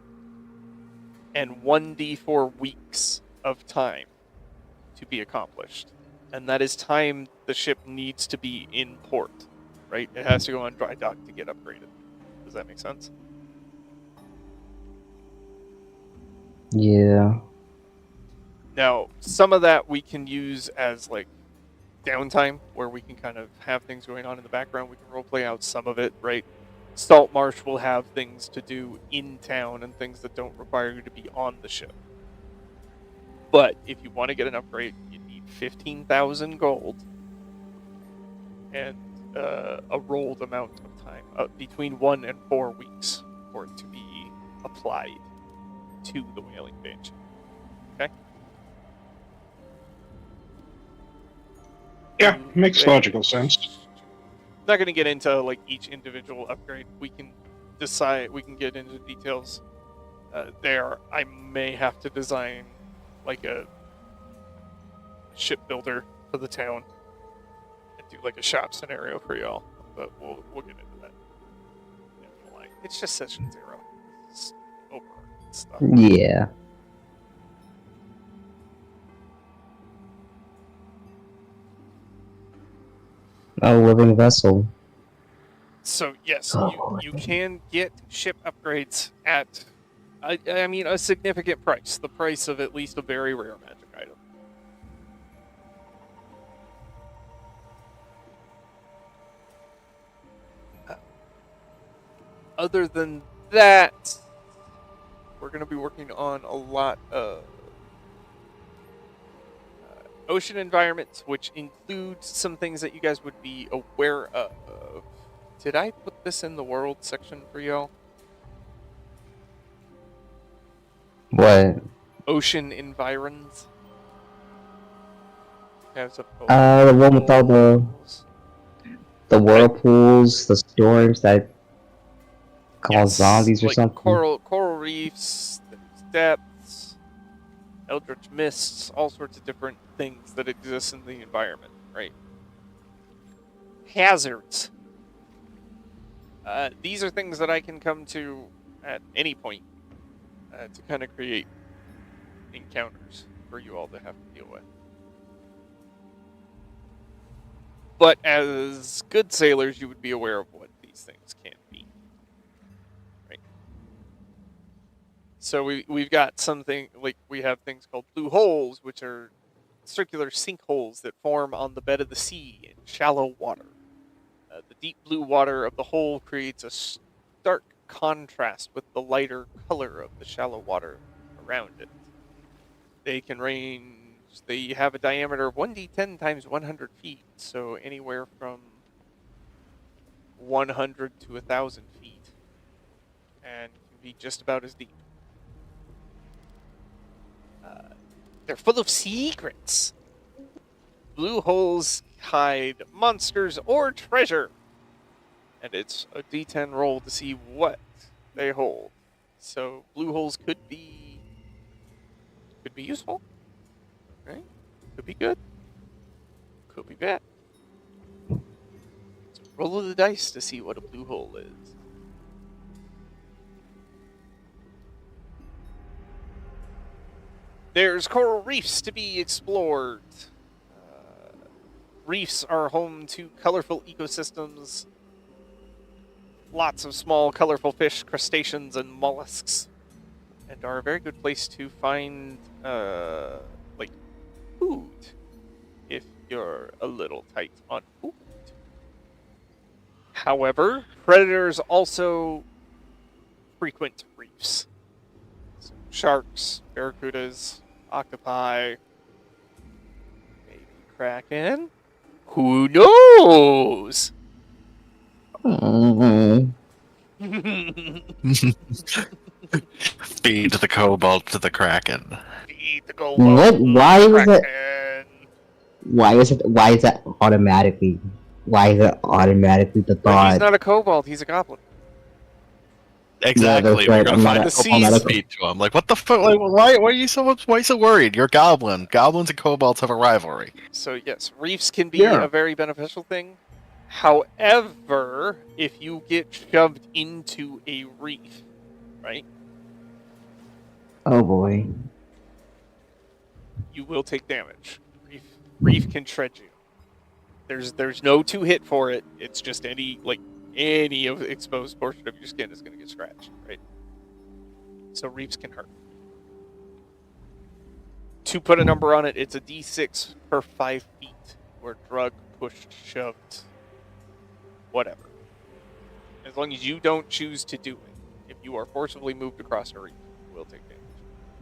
and 1d4 weeks of time to be accomplished. And that is time the ship needs to be in port, right? It has to go on dry dock to get upgraded. Does that make sense? Yeah. Now, some of that we can use as, like, downtime, where we can kind of have things going on in the background. We can roleplay out some of it, right? Saltmarsh will have things to do in town and things that don't require you to be on the ship. But if you want to get an upgrade, you need 15,000 gold and a rolled amount of time, between 1 and 4 weeks, for it to be applied to the Wailing Banshee. Okay? Yeah, makes logical sense. Not going to get into like each individual upgrade. We can decide. We can get into details there. I may have to design like a shipbuilder for the town and do like a shop scenario for y'all, but we'll get into that. It's just session 0. It's over stuff. Yeah. A living vessel. So yes, Oh, you can get ship upgrades at, I mean, a significant price. The price of at least a very rare magic item. Other than that, we're going to be working on a lot of ocean environments, which includes some things that you guys would be aware of. Did I put this in the world section for y'all? What? Ocean environs. Has a The one with all the whirlpools, the storms that cause zombies or like something. Coral reefs, depths, eldritch mists, all sorts of different things that exist in the environment, right? Hazards. These are things that I can come to at any point to kind of create encounters for you all to have to deal with. But as good sailors, you would be aware of what these things can be. Right? So we've got something, like we have things called blue holes, which are circular sinkholes that form on the bed of the sea in shallow water. The deep blue water of the hole creates a stark contrast with the lighter color of the shallow water around it. They can range, they have a diameter of 1d10 times 100 feet, so anywhere from 100 to 1,000 feet, and can be just about as deep. They're full of secrets. Blue holes hide monsters or treasure, and it's a d10 roll to see what they hold. So blue holes could be useful, right? Could be good, could be bad. So roll of the dice to see what a blue hole is. There's coral reefs to be explored. Reefs are home to colorful ecosystems, lots of small, colorful fish, crustaceans, and mollusks, and are a very good place to find, like, food, if you're a little tight on food. However, predators also frequent reefs. So sharks, barracudas, octopi, maybe kraken. Who knows? Feed the kobold to the kraken. Feed the kobold. What? Why is it? kraken. Why is that automatically? Why is it automatically the But he's thought? not a kobold, he's a goblin. Exactly. that's right, We're gonna I'm find not the a- seas I'm not a- speed to him. Like, what the fuck? Like, why are you so worried? You're a goblin. Goblins and kobolds have a rivalry. So yes, reefs can be Yeah. a very beneficial thing. However, if you get shoved into a reef, right, Oh boy. you will take damage. Reef can shred you. There's no two hit for it. It's just any of the exposed portion of your skin is going to get scratched, right? So reefs can hurt. To put a number on it, it's a d6 per 5 feet, or drugged, pushed, shoved, whatever. As long as you don't choose to do it. If you are forcibly moved across a reef, you will take damage.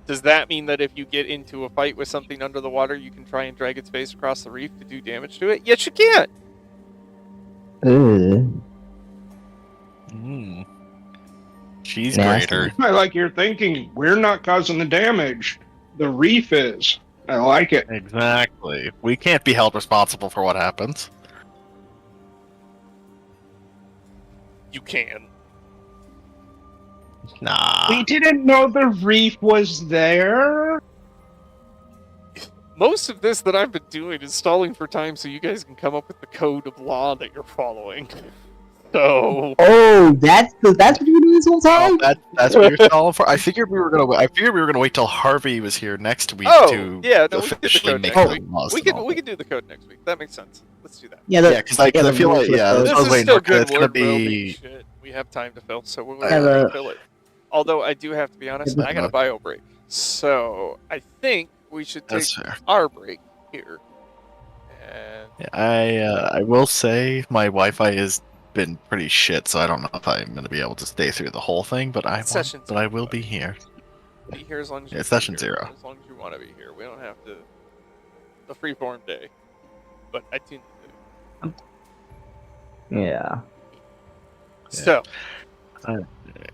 Does that mean that if you get into a fight with something under the water, you can try and drag its face across the reef to do damage to it? Yes, you can! Ugh. Cheese Nasty. grater. I like your thinking. We're not causing the damage. The reef is. I like it. Exactly. We can't be held responsible for what happens. You can. Nah. We didn't know the reef was there. most of this that I've been doing is stalling for time so you guys can come up with the code of law that you're following. So. Oh, that's what you were doing this whole time. That's what you're calling for. I figured we were gonna wait till Harvey was here next week Oh, to yeah, no, we can do the officially code make next the week. laws. We can do the code next week. That makes sense. Let's do that. Yeah, Because I feel like This I was is waiting still for good it's gonna work, bro. be. Shit, we have time to fill, so we'll Yeah, fill it. Although I do have to be honest, I got a bio break, so I think we should take That's fair. our break here. And Yeah, I will say my Wi-Fi has been pretty shit, so I don't know if I'm gonna be able to stay through the whole thing. But I will be here. be here as long as you Yeah, session here, 0. as long as you want to be here. We don't have to the freeform day, but I do. Yeah. So. Uh,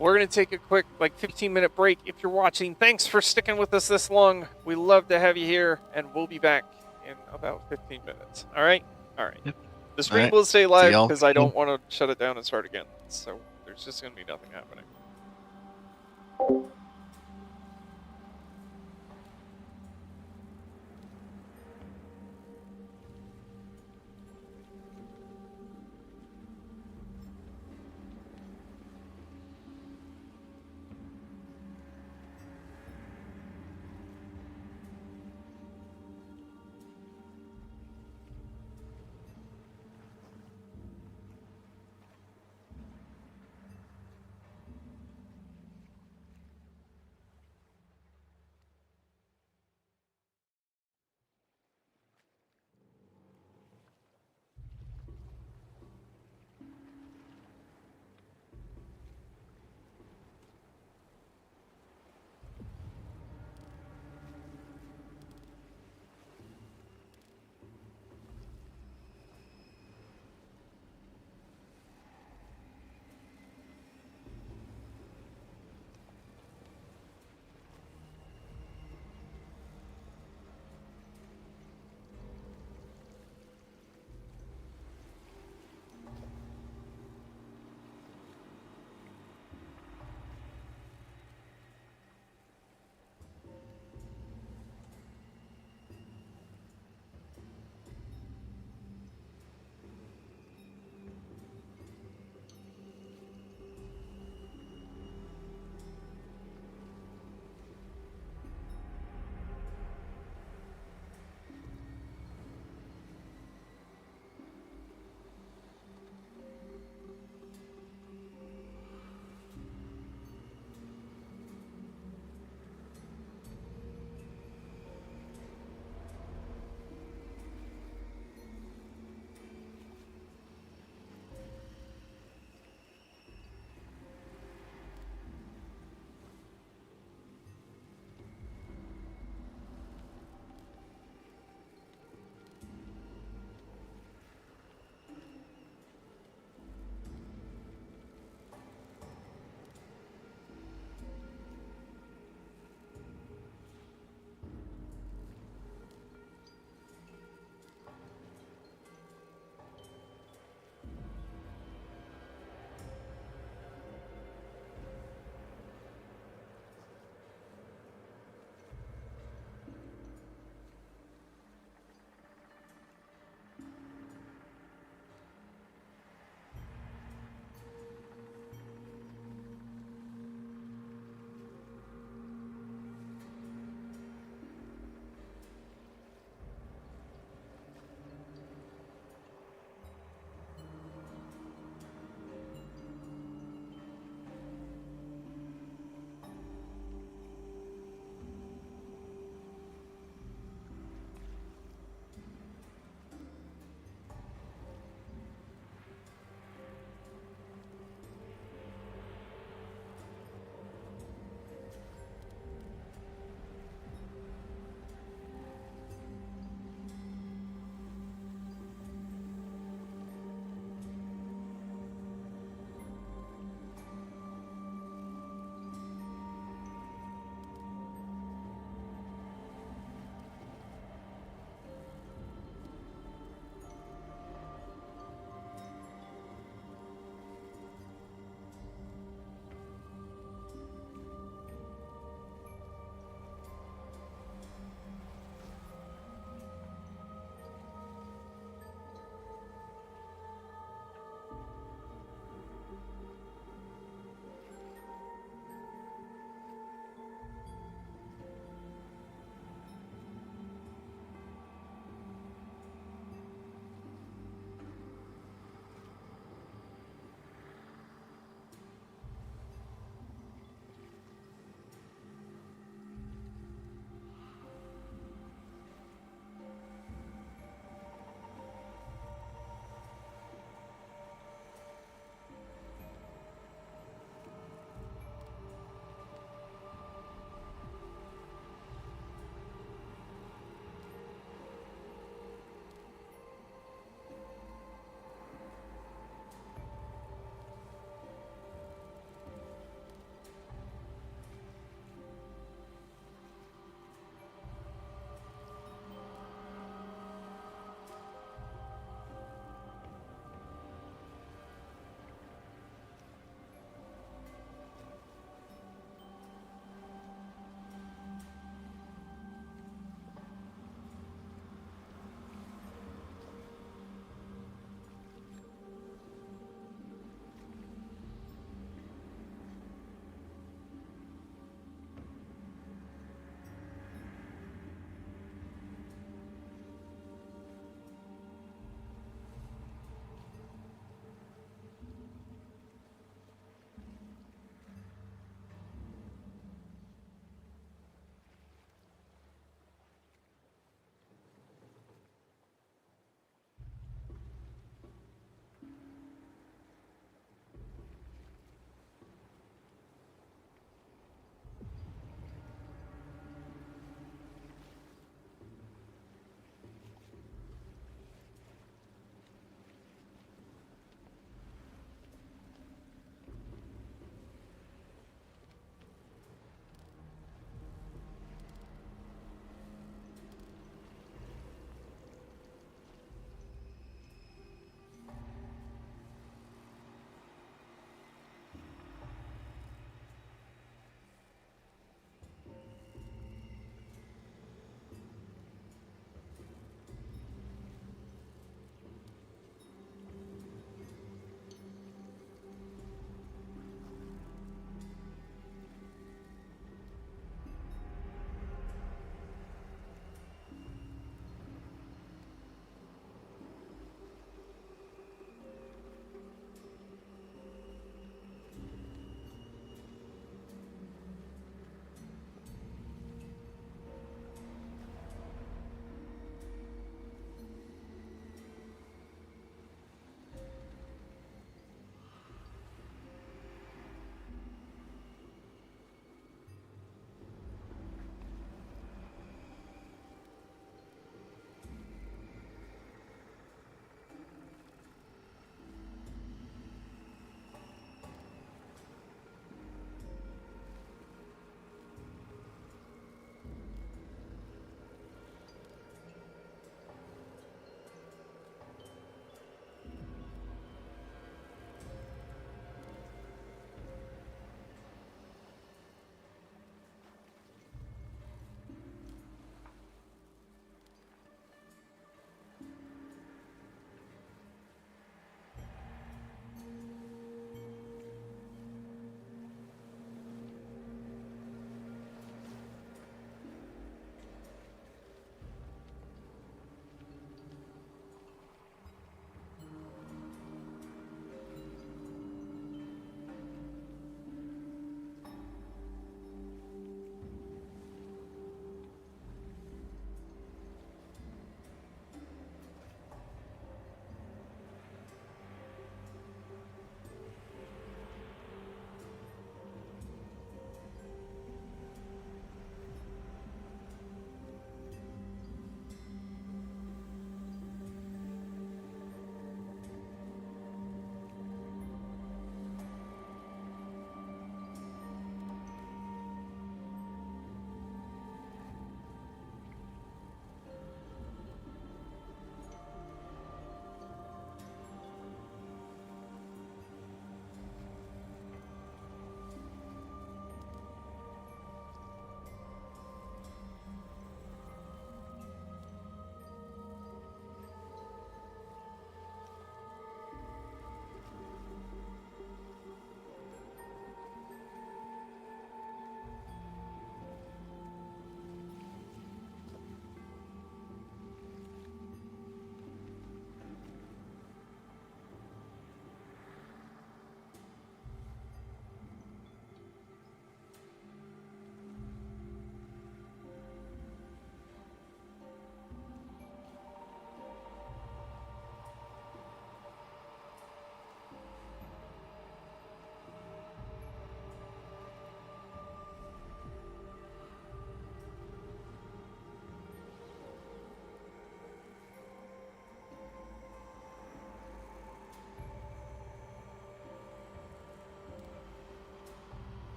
We're going to take a quick, 15-minute break. If you're watching, thanks for sticking with us this long. We love to have you here, and we'll be back in about 15 minutes. All right? All right. Yep. The stream Alright. will stay live y'all. because I don't want to shut it down and start again. So there's just going to be nothing happening.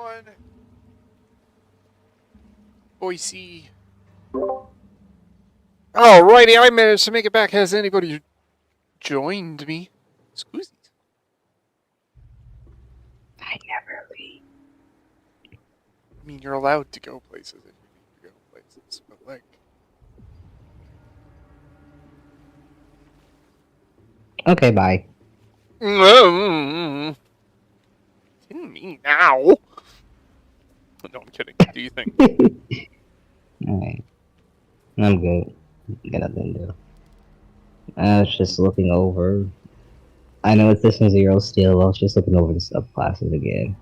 on. Boise. Alrighty, I managed to make it back. Has anybody joined me? Squeezies. I never leave. I mean, you're allowed to go places if you need to go places, but like. Okay, bye. Didn't mean now. No, I'm kidding. Do you think? Alright. I'm good. Got nothing to do. I was just looking over. I know it's this one zero still. I was just looking over the subclasses again.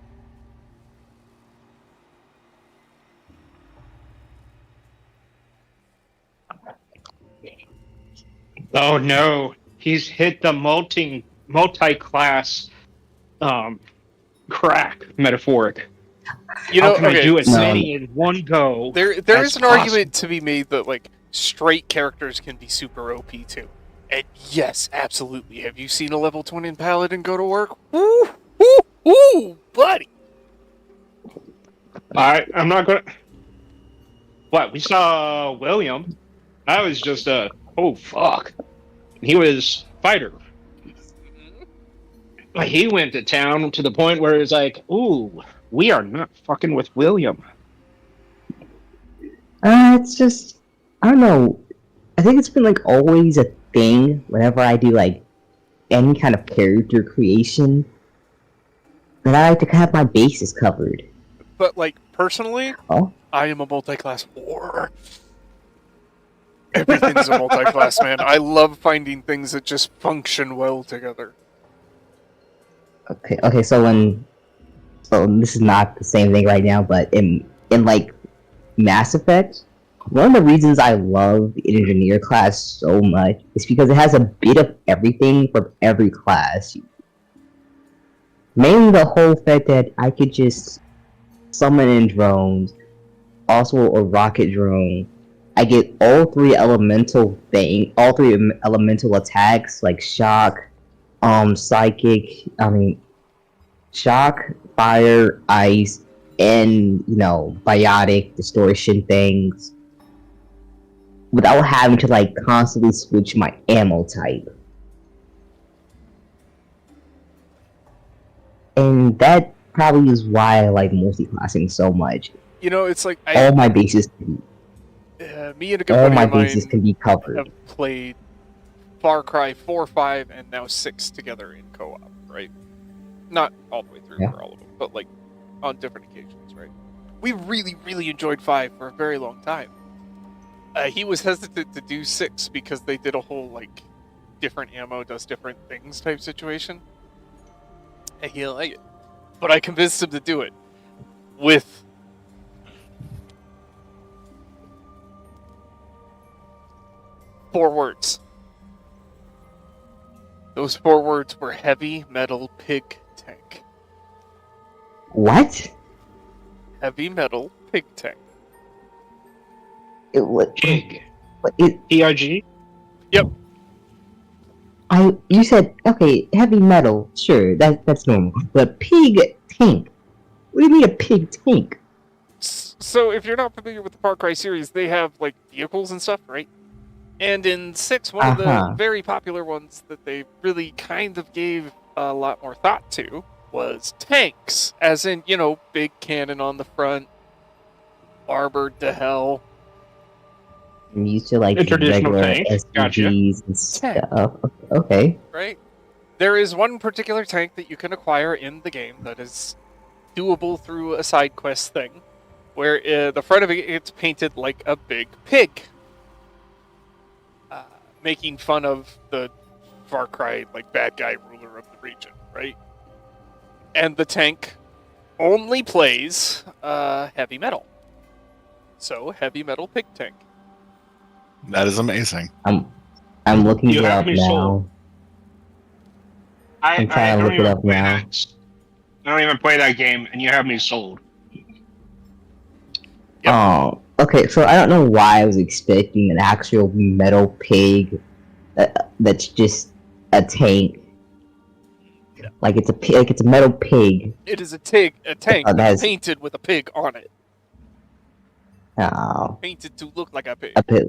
Oh no, he's hit the multi-class crack metaphoric. You know, How can I okay, do as No. many in one go? there as is an possible? argument to be made that like straight characters can be super OP too. And yes, absolutely. Have you seen a level 20 paladin go to work? Woo, woo, woo, buddy. I'm not gonna. What we saw, William? I was just oh fuck. He was fighter. But he went to town to the point where it's like, ooh, we are not fucking with William. It's just, I don't know. I think it's been like always a thing whenever I do like any kind of character creation that I like to have my bases covered. But like personally, Oh, I am a multi-class whore. Everything's a multi-class, man. I love finding things that just function well together. okay. So this is not the same thing right now, but in like Mass Effect, one of the reasons I love the engineer class so much is because it has a bit of everything from every class. Mainly the whole fact that I could just summon in drones, also a rocket drone. I get all three elemental attacks like shock, shock, fire, ice, and biotic distortion things, without having to like constantly switch my ammo type. And that probably is why I like multi-classing so much. You know, it's like All my bases, me and a good all buddy my of mine bases can be covered. have played Far Cry 4, 5, and now 6 together in co-op, right? Not all the way through Yeah. for all of them, but like on different occasions, right? We really, really enjoyed 5 for a very long time. He was hesitant to do 6 because they did a whole like different ammo does different things type situation. And he didn't like it. But I convinced him to do it with four words. Those 4 words were heavy metal pig tank. What? Heavy metal pig tank. Pig. It, PRG? you said, okay, heavy metal, sure, that's normal. But pig tank? What do you mean a pig tank? So if you're not familiar with the Far Cry series, they have like vehicles and stuff, right? And in 6, one of the very popular ones that they really kind of gave a lot more thought to was tanks. As in, big cannon on the front, armored to hell. I'm used to like A traditional regular tank, SUVs and stuff. Okay. Right? There is one particular tank that you can acquire in the game that is doable through a side quest thing, where the front of it gets painted like a big pig. Making fun of the Far Cry like bad guy ruler of the region, right? And the tank only plays heavy metal. So heavy metal pig tank. That is amazing. I'm looking You it have up me now. sold. I'm trying to look it up now. I don't even play that game, and you have me sold. Yep. Oh, okay. So I don't know why I was expecting an actual metal pig that's just a tank. Like it's a metal pig. It is a tank that's- painted with a pig on it. Oh, Painted to look like a pig. a pig.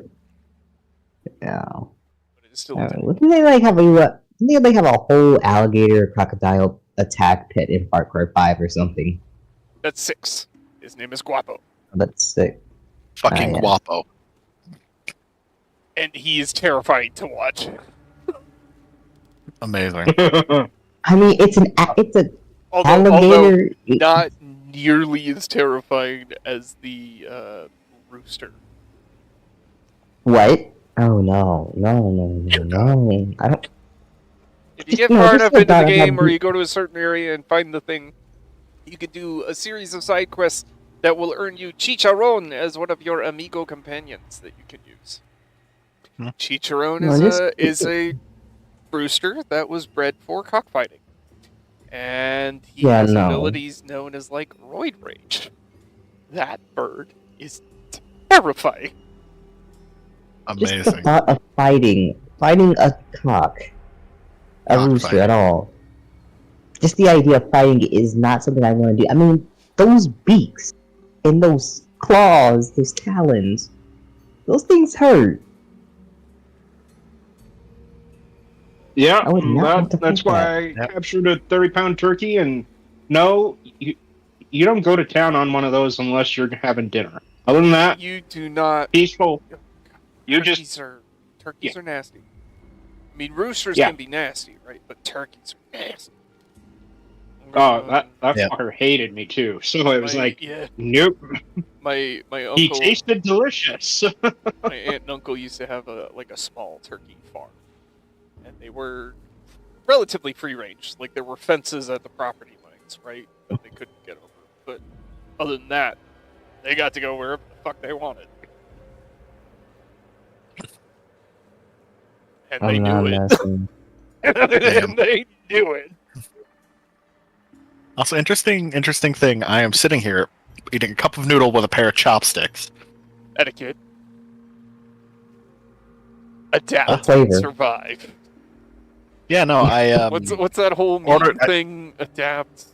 Oh. But it is still a tank. Wouldn't they like have a whole alligator crocodile attack pit in Far Cry 5 or something? That's 6. His name is Guapo. That's sick. Fucking yeah. guapo. And he is terrifying to watch. Amazing. I mean, it's a Although alligator. not nearly as terrifying as the rooster. What? Oh no! I don't. If you get No, far just enough so into the bad I game have- or you go to a certain area and find the thing, you could do a series of side quests that will earn you Chicharron as one of your amigo companions that you can use. Chicharron is a rooster that was bred for cockfighting. And he has abilities known as like roid rage. That bird is terrifying. Just the Amazing. thought of fighting a cock, a Cock rooster fighting. at all. Just the idea of fighting it is not something I want to do. I mean, those beaks and those claws, those talons, those things hurt. Yeah, I would not want to that's fight why I Yep. captured a 30-pound turkey, and no, you don't go to town on one of those unless you're having dinner. Other than that, You do not. peaceful. You Turkeys just are nasty. I mean, roosters Yeah. can be nasty, right? But turkeys are nasty. that Yeah. fucker hated me too. So it was like, yeah, nope. my He uncle, tasted delicious. my aunt and uncle used to have a small turkey farm, and they were relatively free range. Like there were fences at the property lines, right, that they couldn't get over. But other than that, they got to go wherever the fuck they wanted, and they I'm not knew it. messing. And they knew it. Also, interesting thing. I am sitting here eating a cup of noodle with a pair of chopsticks. Etiquette. Adapt flavor. and survive. Yeah, no, I What's that whole meme ordered- thing? Adapt,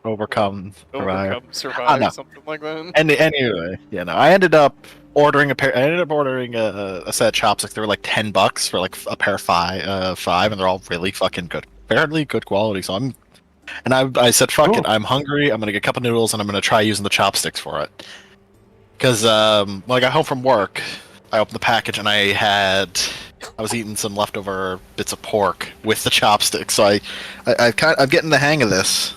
overcome. Survive. overcome, survive, no. something like that. Anyway, yeah, no, I ended up ordering a set of chopsticks. They were like $10 for like a pair of five, and they're all really fucking good, fairly good quality. So I said, fuck it, I'm hungry. I'm gonna get a cup of noodles, and I'm gonna try using the chopsticks for it. Because when I got home from work, I opened the package and I was eating some leftover bits of pork with the chopsticks. So I'm getting the hang of this.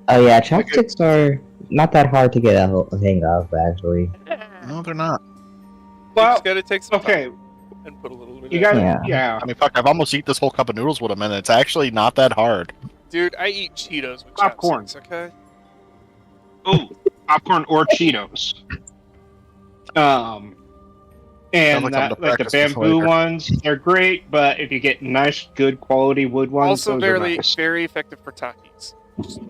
Oh yeah, chopsticks are not that hard to get a hang of, actually. No, they're not. You Well, just gotta take some okay, time and put a little bit you in. got Yeah. yeah. I mean, fuck, I've almost eaten this whole cup of noodles with them, and it's actually not that hard. Dude, I eat Cheetos with Popcorn. chopsticks, okay? Ooh, popcorn or Cheetos. Sounds And like something to like the practice with bamboo later. ones, they're great. But if you get nice, good quality wood ones, Also those very, are nice. very effective for Takis. Just, you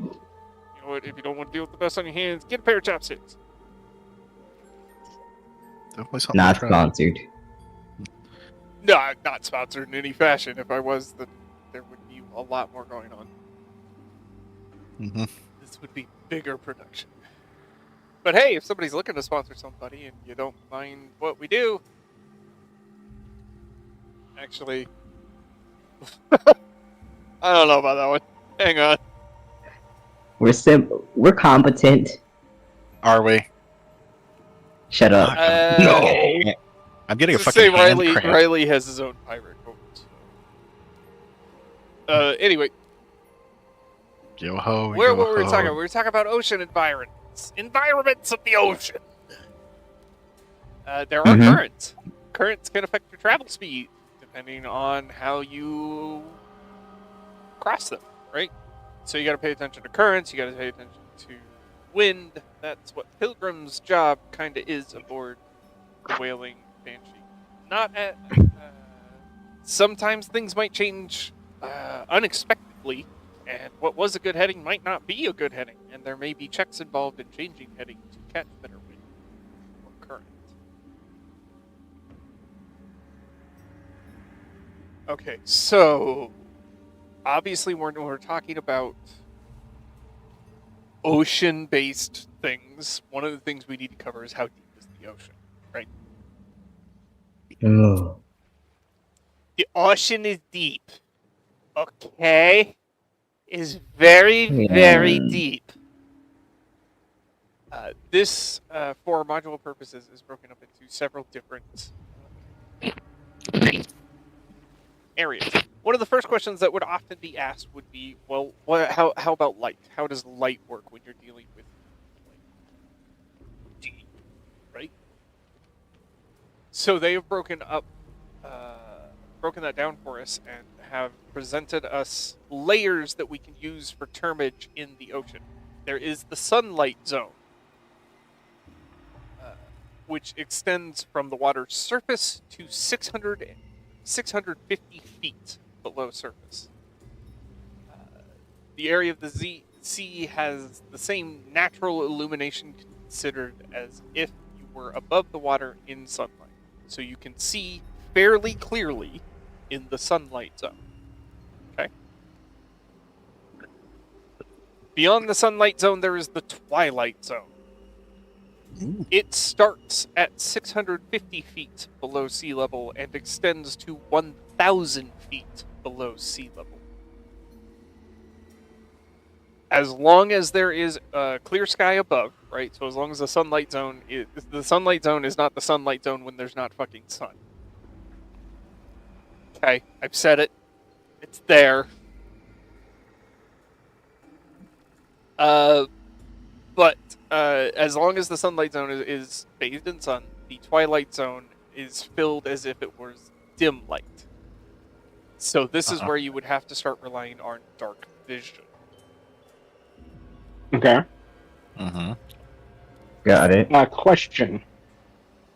know what, if you don't want to deal with the dust on your hands, get a pair of chopsticks. Definitely something Not to try. sponsored. No, I'm not sponsored in any fashion. If I was, then there would be a lot more going on. Mhm. This would be bigger production. But hey, if somebody's looking to sponsor somebody and you don't mind what we do, actually, I don't know about that one. Hang on. We're competent. Are we? Shut up. No. I'm getting a Let's fucking say hand Riley. cramp. Riley has his own pirate boat. Anyway, Yo ho. where yo were we ho. talking? We were talking about ocean environments of the ocean. There are Mhm. currents. Currents can affect your travel speed depending on how you cross them, right? So you got to pay attention to currents. You got to pay attention to wind. That's what Pilgrim's job kind of is aboard the Whaling Banshee. Not at. Sometimes things might change unexpectedly, and what was a good heading might not be a good heading, and there may be checks involved in changing heading to catch better wind or current. Okay, so obviously when we're talking about ocean-based things, one of the things we need to cover is how deep is the ocean, right? Ugh. The ocean is deep. Okay? Is very, very deep. This, for module purposes, is broken up into several different areas. One of the first questions that would often be asked would be, well, how about light? How does light work when you're dealing with deep, right? So they have broken that down for us and have presented us layers that we can use for termage in the ocean. There is the sunlight zone, which extends from the water's surface to 650 feet below surface. The area of the sea has the same natural illumination considered as if you were above the water in sunlight. So you can see fairly clearly in the sunlight zone. Okay? Beyond the sunlight zone, there is the twilight zone. It starts at 650 feet below sea level and extends to 1,000 feet below sea level. As long as there is a clear sky above, right? So as long as the sunlight zone is not the sunlight zone when there's not fucking sun. Okay, I've said it. It's there. But as long as the sunlight zone is bathed in sun, the twilight zone is filled as if it was dim light. So this is where you would have to start relying on dark vision. Okay. Got it. Question.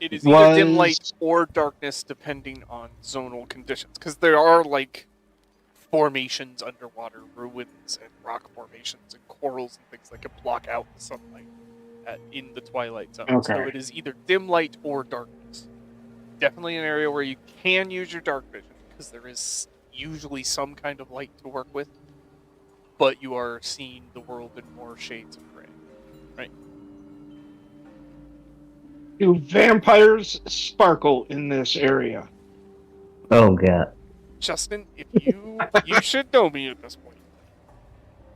It is either dim light or darkness depending on zonal conditions. Because there are, like, formations underwater, ruins and rock formations and corals and things that can block out the sunlight in the twilight zone. Okay. So it is either dim light or darkness. Definitely an area where you can use your dark vision, because there is usually some kind of light to work with, but you are seeing the world in more shades of gray, right? Do vampires sparkle in this area? Oh god. Justin, if you should know me at this point.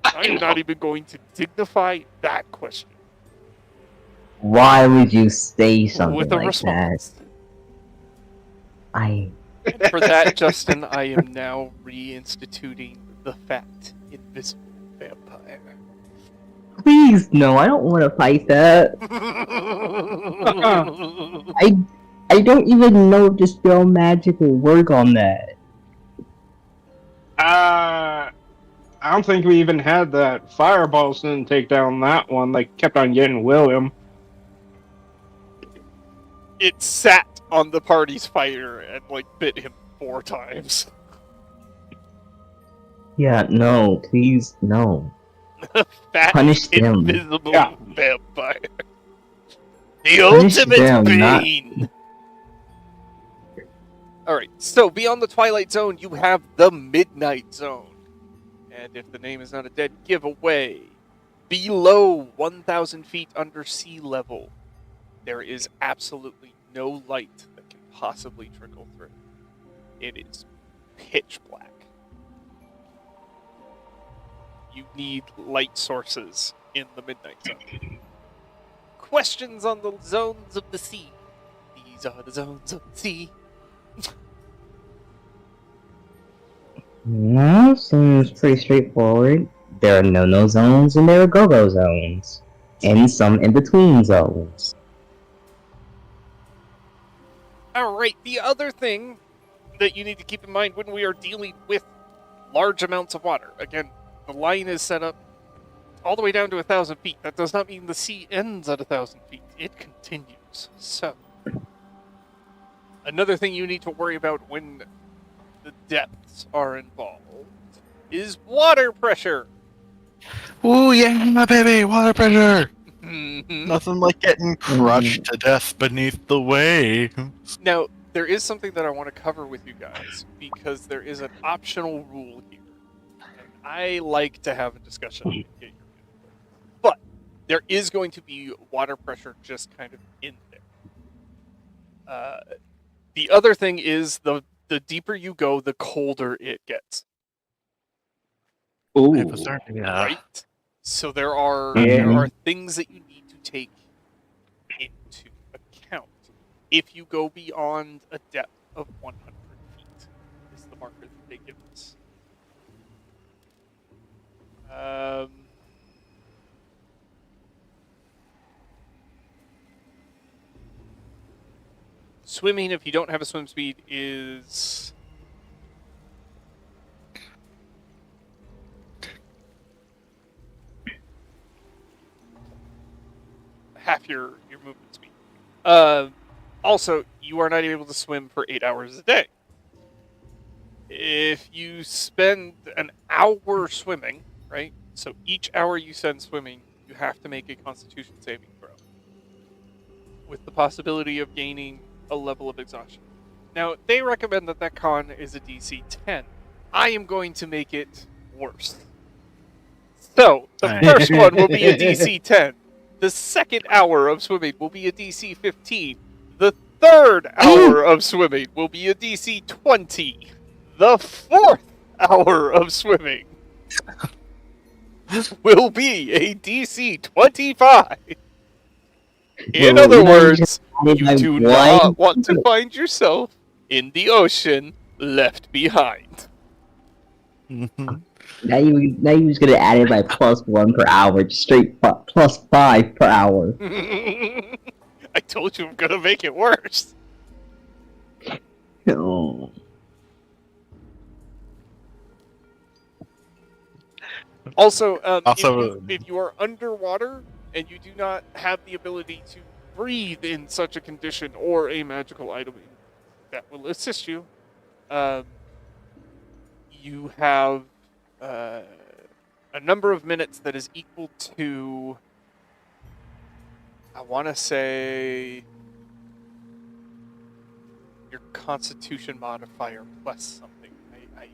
I'm not even going to dignify that question Why would you say something with a like response. that? And for that, Justin, I am now reinstituting the fact invisible vampire. Please, no, I don't want to fight that. I don't even know if the spell magic will work on that. I don't think we even had that. Fireballs didn't take down that one. They kept on getting William. It sat on the party's fighter and, like, bit him 4 times. Yeah, no, please, no. Fat, Punish them. invisible Yeah. vampire. The Punish ultimate them, not- pain! Alright, so beyond the Twilight Zone, you have the Midnight Zone. And if the name is not a dead giveaway, below 1,000 feet under sea level, there is absolutely no light that can possibly trickle through. It is pitch black. You need light sources in the Midnight Zone. Questions on the zones of the sea. These are the zones of the sea. No, seems pretty straightforward. There are no zones and there are go-go zones. And some in-between zones. Alright, the other thing that you need to keep in mind when we are dealing with large amounts of water. Again, the line is set up all the way down to 1,000 feet. That does not mean the sea ends at 1,000 feet. It continues. So, another thing you need to worry about when the depths are involved is water pressure. Ooh, yeah, baby, water pressure. Nothing like getting crushed to death beneath the waves. Now, there is something that I want to cover with you guys, because there is an optional rule here. I like to have a discussion. And get your input. But there is going to be water pressure just kind of in there. The other thing is the deeper you go, the colder it gets. Ooh. Yeah. Right? So there are things that you need to take into account. If you go beyond a depth of 100 feet, is the marker that they give us. Swimming, if you don't have a swim speed, is half your movement speed. Also, you are not able to swim for 8 hours a day. If you spend an hour swimming, right? So each hour you spend swimming, you have to make a Constitution saving throw, with the possibility of gaining a level of exhaustion. Now, they recommend that con is a DC 10. I am going to make it worse. So, the first one will be a DC 10. The second hour of swimming will be a DC 15. The third hour of swimming will be a DC 20. The fourth hour of swimming will be a DC 25. In other words, you do not want to find yourself in the ocean left behind. Now you was gonna add it by +1 per hour, just straight +5 per hour. I told you I'm gonna make it worse. Oh. Also, Also- if you are underwater and you do not have the ability to breathe in such a condition or a magical item that will assist you, you have a number of minutes that is equal to, I want to say, your Constitution modifier plus something. I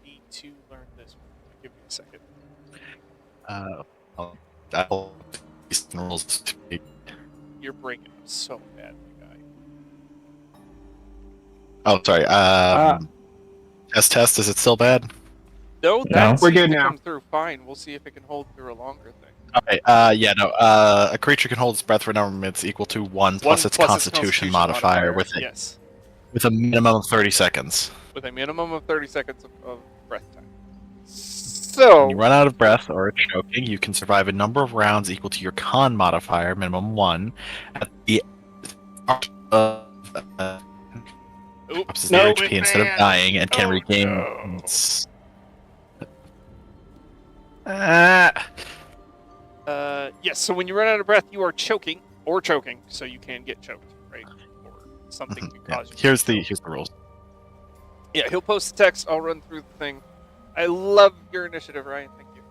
need to learn this. Give me a second. I'll these rules to be- You're breaking up so bad, my guy. Oh, sorry. Test. Is it still bad? No, No. that We're seems good to now. come through fine. We'll see if it can hold through a longer thing. Okay. A creature can hold its breath for a number of minutes equal to 1 plus its Constitution modifier with a minimum of 30 seconds. With a minimum of 30 seconds of breath time. So, When you run out of breath or are choking, you can survive a number of rounds equal to your con modifier, minimum 1, at the start of drops 0 HP instead of dying and can regain. Its... yes, so when you run out of breath, you are choking, so you can get choked, right? Or something can cause you. Here's the rules. Yeah, he'll post the text, I'll run through the thing. I love your initiative, Ryan, thank you.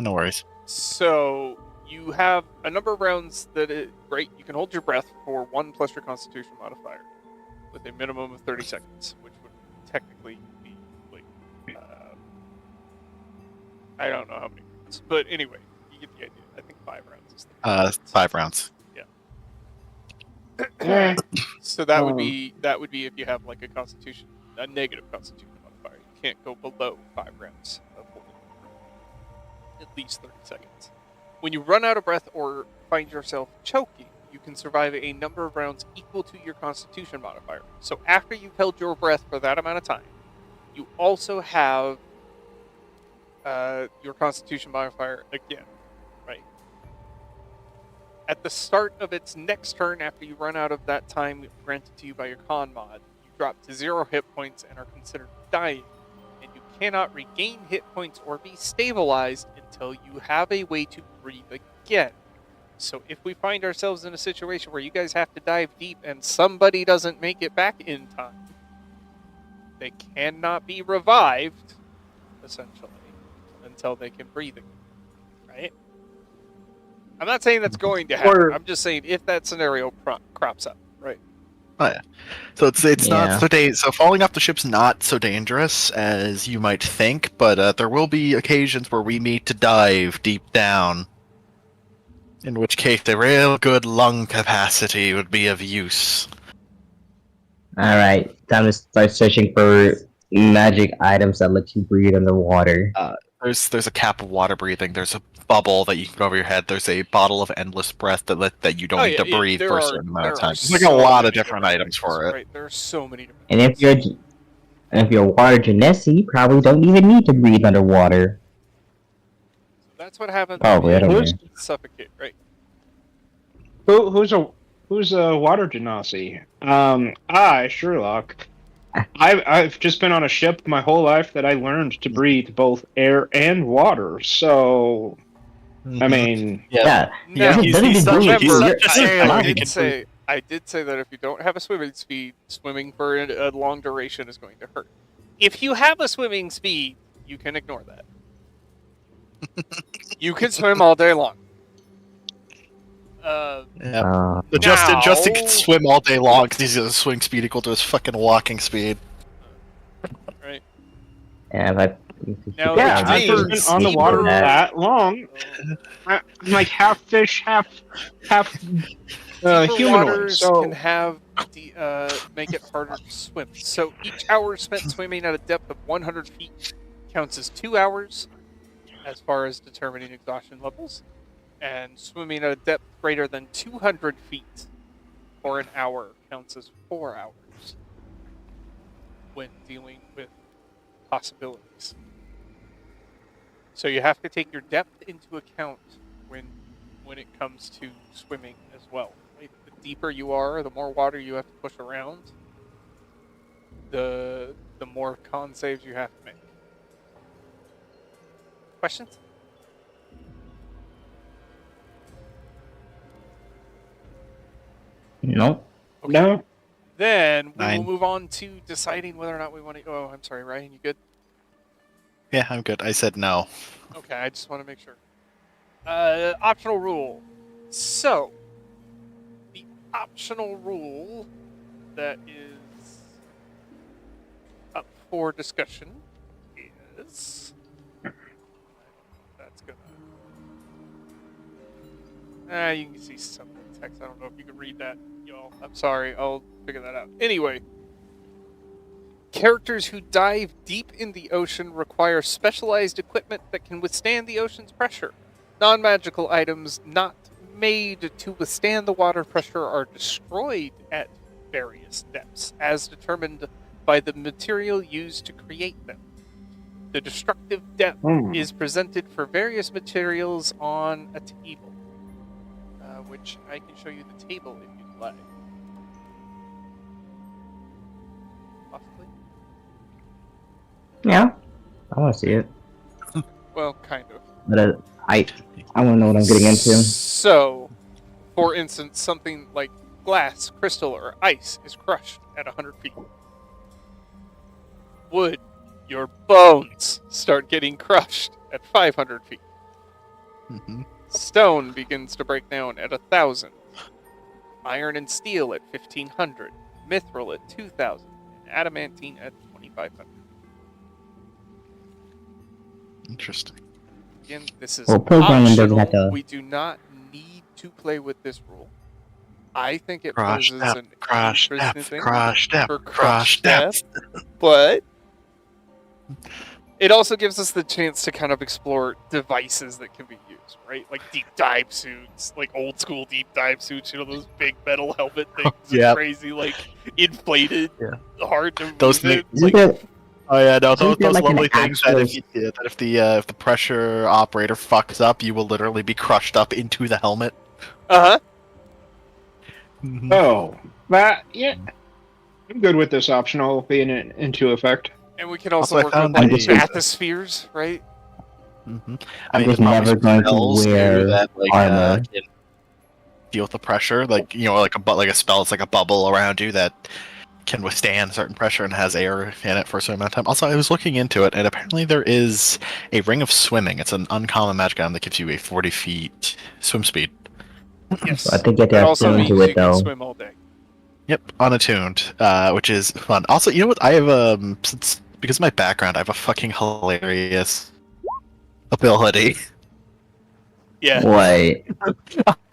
No worries. So, you have a number of rounds that right, you can hold your breath for 1 plus your Constitution modifier with a minimum of 30 seconds, which would technically be like, I don't know how many rounds, but anyway, you get the idea. I think 5 rounds is the 5 rounds. Yeah. So that would be if you have like a negative Constitution modifier. You can't go below 5 rounds of holding at least 30 seconds. When you run out of breath or find yourself choking, you can survive a number of rounds equal to your Constitution modifier. So after you've held your breath for that amount of time, you also have your Constitution modifier again, right? At the start of its next turn, after you run out of that time granted to you by your con mod, you drop to 0 hit points and are considered dying. And you cannot regain hit points or be stabilized until you have a way to breathe again. So if we find ourselves in a situation where you guys have to dive deep and somebody doesn't make it back in time, they cannot be revived, essentially, until they can breathe again. Right? I'm not saying that's going to happen. I'm just saying if that scenario crops up, right? Oh yeah. So it's Yeah. not so so falling off the ship's not so dangerous as you might think, but there will be occasions where we need to dive deep down. In which case, a real good lung capacity would be of use. Alright, time to start searching for magic items that let you breathe underwater. There's a cap of water breathing. There's a bubble that you can go over your head. There's a bottle of endless breath that you don't need to breathe for a certain amount of time. There's like a lot of different items for it. Right, there are so many different. And if you're water genesi, you probably don't even need to breathe underwater. So that's what happens Oh, when wait a you minute. suffocate, right? Who's a water genasi? Sherlock. I've just been on a ship my whole life that I learned to breathe both air and water. So, I mean, Yeah. Now, he's such remember, a sailor, he can I did say that if you don't have a swimming speed, swimming for a long duration is going to hurt. If you have a swimming speed, you can ignore that. You can swim all day long. Yeah. So Justin can swim all day long because he's got a swim speed equal to his fucking walking speed. Right. Yeah, but Now, yeah, which I've been means on the water seabourn- that long. I'm like half fish, half deeper humanoid. waters So can have make it harder to swim. So each hour spent swimming at a depth of 100 feet counts as 2 hours, as far as determining exhaustion levels, and swimming at a depth greater than 200 feet for an hour counts as 4 hours when dealing with possibilities. So you have to take your depth into account when it comes to swimming as well. Right? The deeper you are, the more water you have to push around, the more con saves you have to make. Questions? Nope. no, Then we will Nine. move on to deciding whether or not we want to. Oh, I'm sorry, Ryan. You good? Yeah, I'm good. I said no. Okay, I just want to make sure. Optional rule. So, the optional rule that is up for discussion is. That's gonna. You can see some text. I don't know if you can read that, y'all. I'm sorry. I'll figure that out. Anyway. Characters who dive deep in the ocean require specialized equipment that can withstand the ocean's pressure. Non-magical items not made to withstand the water pressure are destroyed at various depths, as determined by the material used to create them. The destructive depth is presented for various materials on a table, which I can show you the table if you'd like. Possibly. Yeah, I want to see it. Well, kind of. But I want to know what I'm getting into. So, for instance, something like glass, crystal, or ice is crushed at 100 feet. Wood, your bones start getting crushed at 500 feet. Mm-hmm. Stone begins to break down at 1,000. Iron and steel at 1,500. Mithril at 2,000. And adamantine at 2,500. Interesting. Again, this is Well, programming doesn't optional. have to- We do not need to play with this rule. I think it Crush poses depth, an crush interesting depth, thing crush depth, for crush depth. but it also gives us the chance to kind of explore devices that can be used, right? Like deep dive suits, like old school deep dive suits, you know, those big metal helmet things, Yep. crazy, like inflated, Yeah. hard to Those move it, things- Isn't like, there, Oh yeah, no, Isn't those, there those like an lovely things that actual- if the pressure operator fucks up, you will literally be crushed up into the helmet. uh-huh. Mhm. oh, yeah, I'm good with this optional being into effect. And we can also Also, I work found with like that this is- bathyspheres, right? Mhm. I'm there's just probably never some going to spells, too, wear that, like, armor. can deal with the pressure, like like a spell. It's like a bubble around you that can withstand certain pressure and has air in it for a certain amount of time. Also, I was looking into it, and apparently there is a ring of swimming. It's an uncommon magic item that gives you a 40 feet swim speed. Yes. I think you have to That have also swim means into you it can though. swim all day. Yep, unattuned, which is fun. Also, you know what? I have because of my background, I have a fucking hilarious ability. Yeah. What?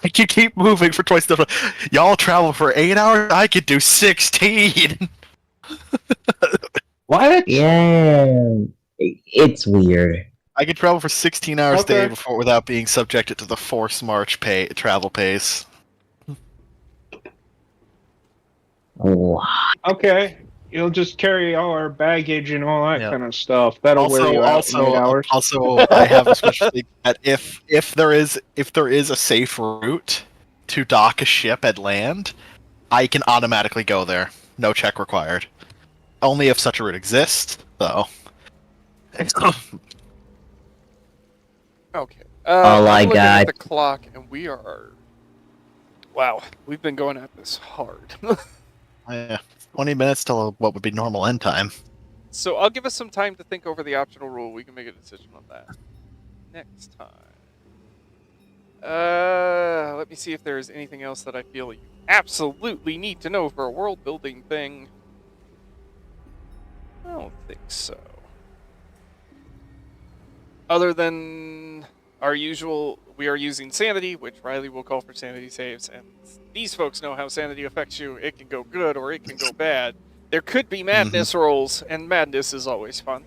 I can keep moving for twice the. Y'all travel for 8 hours. I could do 16. What? Yeah, it's weird. I could travel for 16 hours a Okay. day before without being subjected to the forced march travel pace. Oh, Okay. You'll just carry all our baggage and all that Yeah. kind of stuff. That'll wear you out in 8 hours. Also, I have a special thing that if there is a safe route to dock a ship at land, I can automatically go there. No check required. Only if such a route exists, though. Okay. Oh my I'm looking at God. the clock, and we are. Wow, we've been going at this hard. Yeah, 20 minutes till what would be normal end time. So I'll give us some time to think over the optional rule. We can make a decision on that next time. Let me see if there is anything else that I feel you absolutely need to know for a world building thing. I don't think so. Other than our usual, we are using sanity, which Riley will call for sanity saves, and these folks know how sanity affects you. It can go good or it can go bad. There could be madness rolls, and madness is always fun.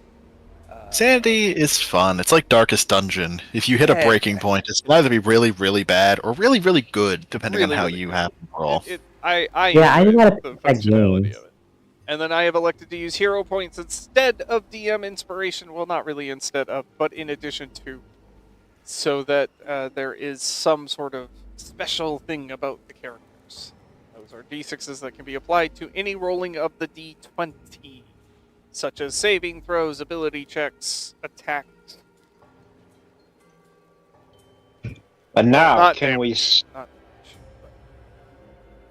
Sanity is fun. It's like Darkest Dungeon. If you hit a breaking point, it's can either be really, really bad or really, really good, depending on how you have to roll. I yeah, I enjoy didn't want the to pick that functionality games. of it. And then I have elected to use hero points instead of DM inspiration. Well, not really instead of, but in addition to, so that there is some sort of special thing about the characters. Those are d6s that can be applied to any rolling of the d20, such as saving throws, ability checks, attacks. But now, Not can we damage, not damage,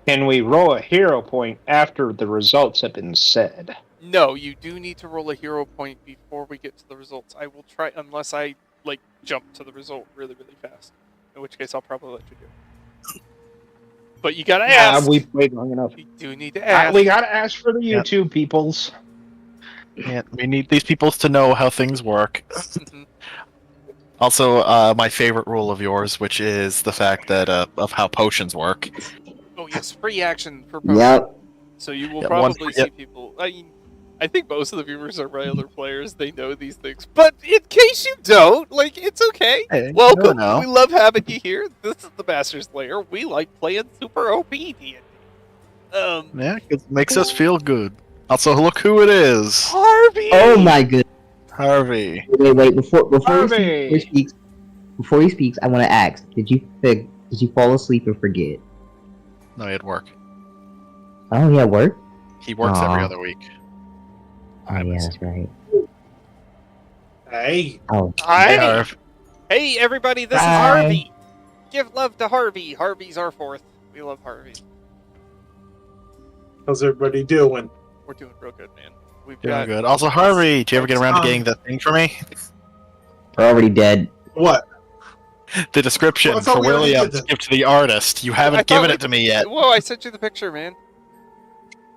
can we roll a hero point after the results have been said? No, you do need to roll a hero point before we get to the results. I will try, unless I jump to the result really, really fast. In which case, I'll probably let you do it. But you gotta ask. We've played long enough. You do need to ask. We gotta ask for the YouTube peoples. Yeah, we need these peoples to know how things work. Mhm. Also, my favorite rule of yours, which is the fact that of how potions work. Oh yes, free action for potions. Yep. So you will Yeah, probably see people. I mean, I think most of the viewers are regular players. They know these things. But in case you don't, it's okay. Hey, Welcome. no. We love having you here. This is the Masters Lair. We like playing super OP D&D. Yeah, it makes us feel good. Also, look who it is. Harvey. Oh my goodness. Harvey. Wait. Before Harvey! he speaks, I want to ask: Did you fall asleep and forget? No, he had work. Oh, yeah, work. He works Aw. every other week. Oh, yeah, that's right. Hey. Oh, Hi. Harv. Hey, everybody. This is Hi. Harvey. Give love to Harvey. Harvey's our fourth. We love Harvey. How's everybody doing? We're doing real good, man. We've Doing got good. Also, Harvey, did you ever get around to getting the thing for me? we're already dead. What? The description Well, I thought for we already William did that. Give to the artist. You haven't given it to me yet. Whoa, I sent you the picture, man.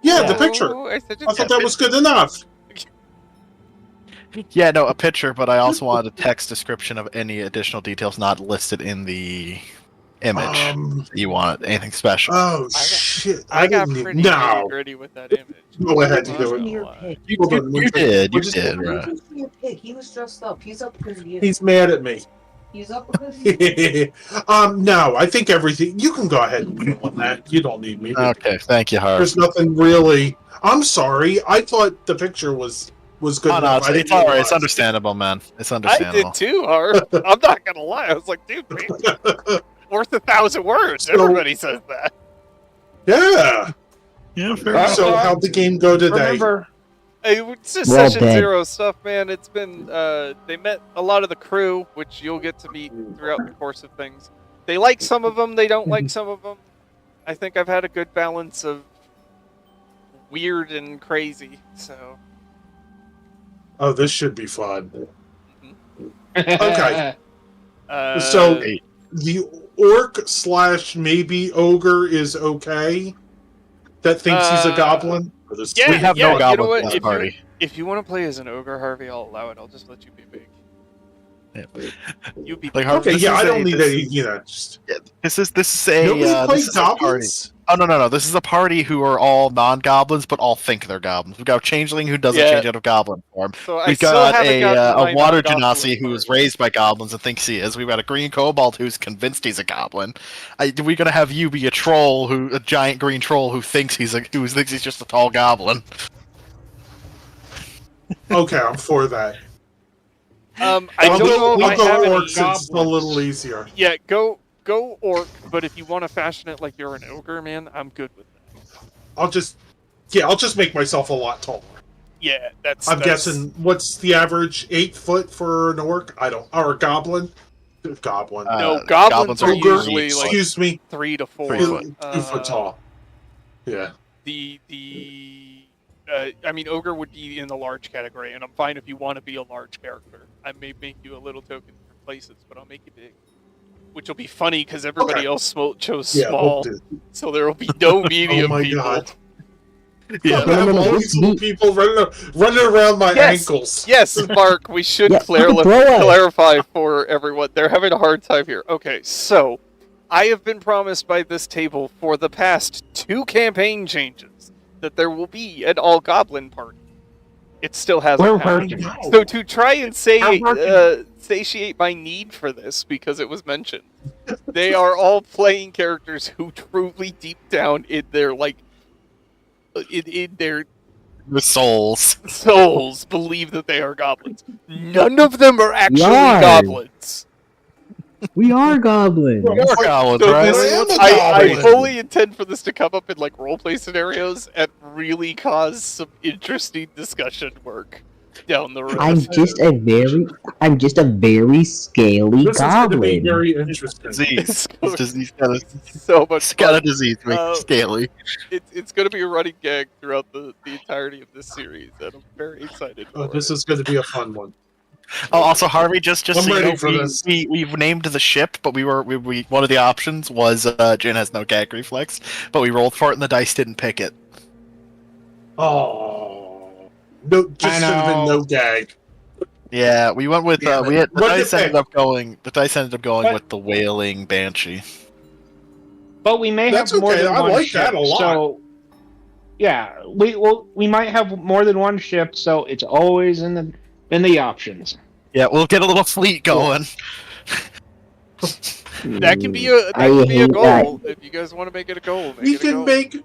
Yeah, Yeah. the picture. Whoa, I sent you I thought that was good enough. Yeah, no, a picture, but I also wanted a text description of any additional details not listed in the image. You want anything special? Oh I got- shit! I got didn't pretty no. nitty-gritty with that image. Go ahead, I'm you not do it. gonna lie. You, Hold you- on, you one did, you second. did, right. He was dressed up. He's up because he He's mad at me. He's up because he No, I think everything. You can go ahead and do on that. You don't need me. Okay, thank you, Harv. There's nothing really. I'm sorry. I thought the picture was good Oh, no, enough. I it's didn't alright. realize. It's understandable, man. It's I understandable. did too, Harv. I'm not gonna lie. I was like, dude, man, worth 1,000 words. So- Everybody says that. Yeah. Yeah, fair So how'd the game go today? Remember, Hey, it's just Well session dead. 0 stuff, man. It's been they met a lot of the crew, which you'll get to meet throughout the course of things. They like some of them, they don't like some of them. I think I've had a good balance of weird and crazy. So Oh, this should be fun. Mhm. Okay. uh, So the orc / maybe ogre is okay. that thinks he's a goblin? Yeah, We have yeah, no goblins you know what? in this If party. if you want to play as an ogre, Harvey, I'll allow it. I'll just let you be big. You be Like, big. Harvey, Okay, this yeah, is I a- don't need this any. is- You know, just This is a nobody this plays is a party. goblins. Oh no! This is a party who are all non-goblins, but all think they're goblins. We've got a changeling who doesn't Yeah. change out of goblin form. So I We've still got haven't gotten to my a water non-goblin genasi who part. was raised by goblins and thinks he is. We've got a green kobold who's convinced he's a goblin. We're gonna have you be a troll a giant green troll who thinks he's just a tall goblin. Okay, I'm for that. I I'll don't know go, if we'll I have go any. orcs. It's a little easier. Yeah, go orc. But if you want to fashion it like you're an ogre, man, I'm good with that. I'll just make myself a lot taller. Yeah, that's. I'm guessing what's the average 8 foot for an orc? Or a goblin? Goblin. No, goblins are ogre. usually like Excuse me. 3 to 4. 3 foot. 2 foot tall. Yeah. I mean, ogre would be in the large category, and I'm fine if you want to be a large character. I may make you a little token for places, but I'll make you big. Which will be funny because everybody Okay. else chose Yeah, small, we'll do. so there will be no medium Oh my people. God. Yeah. I have all these little people running around my Yes. ankles. Yes, Mark, we should Yeah, throw it. clarify for everyone. They're having a hard time here. Okay, so I have been promised by this table for the past 2 campaign changes that there will be an all-goblin party. It still hasn't We're happened. working. So to try and We're working. satiate my need for this, because it was mentioned, they are all playing characters who truly, deep down in their in their The souls. souls, believe that they are goblins. None of them are actually are. goblins. We are goblins. More goblins, So right? this- I fully intend for this to come up in like roleplay scenarios and really cause some interesting discussion work down the road. I'm just a very scaly This is going to be goblin. very interesting. Disease. He's got a, so much he's got a fun. disease, make it scaly. It's going to be a running gag throughout the entirety of this series, and I'm very excited for This it. is going to be a fun one. Oh, also Harvey, just I'm so you ready know, for this. we've named the ship, but we one of the options was Jin has no gag reflex, but we rolled for it and the dice didn't pick it. Oh. No, just should have been no gag. Yeah, we went with Yeah, the dice pick? ended up going But- with the wailing banshee. But we may That's have more okay, than I one like ship. that a lot. So, yeah, we might have more than one ship, so it's always in the options. Yeah, we'll get a little fleet going. That can be a I hate goal. If you guys want to make it a goal, make We it a goal. can make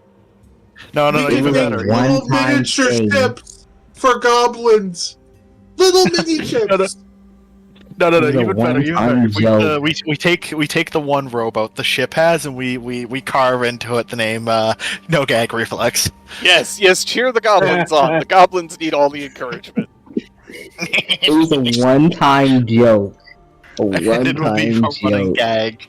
No, we can even make better. One little time miniature thing. ships for goblins. Little mini ships. No, This is a even better. Even one-time better. joke. We take the one rowboat the ship has, and we carve into it the name No Gag Reflex. Yes, cheer the goblins on. The goblins need all the encouragement. It was a one-time joke. A And it will be one-time for running joke. gag.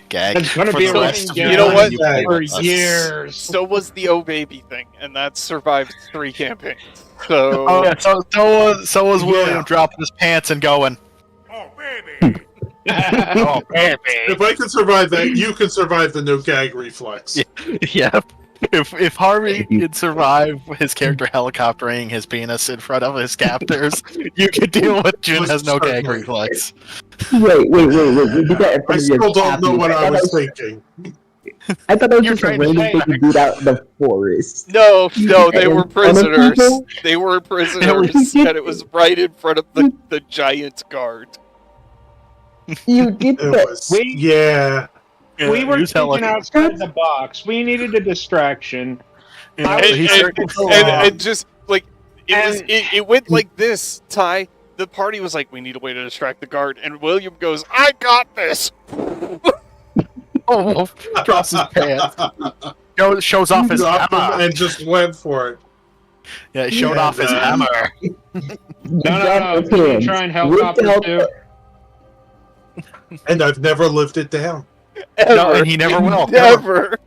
Gag. It's gonna for be the a rest running of gag You know what? play for with us. years. So was the Oh Baby thing, and that survived 3 campaigns. So Oh, yeah, so was William Yeah. dropping his pants and going. Oh, baby! Oh, baby. If I can survive that, you can survive the no gag reflex. Yeah. Yeah. If Harvey could survive his character helicoptering his penis in front of his captors, you could deal with Jin has no gag reflex. Wait. We did that in front I of your still don't know captain. what I was thinking. I thought that was You're just a trying to random say- thing to beat out in the forest. no, they In were front of prisoners. people? They were prisoners, and it was right in front of the giant guard. You did It that. was, We- yeah. We were use thinking outside the box. We needed a distraction. Yeah, And- he and- certainly- And just like it went like this. Ty, the party was like, "We need a way to distract the guard," and William goes, "I got this." Oh, drops his pants. Shows off his Dropped him hammer. and just went for it. Yeah, he showed Yeah, off his man. hammer. No. We can try and helicopter too. And I've never lived it down. No, and he never will. Never.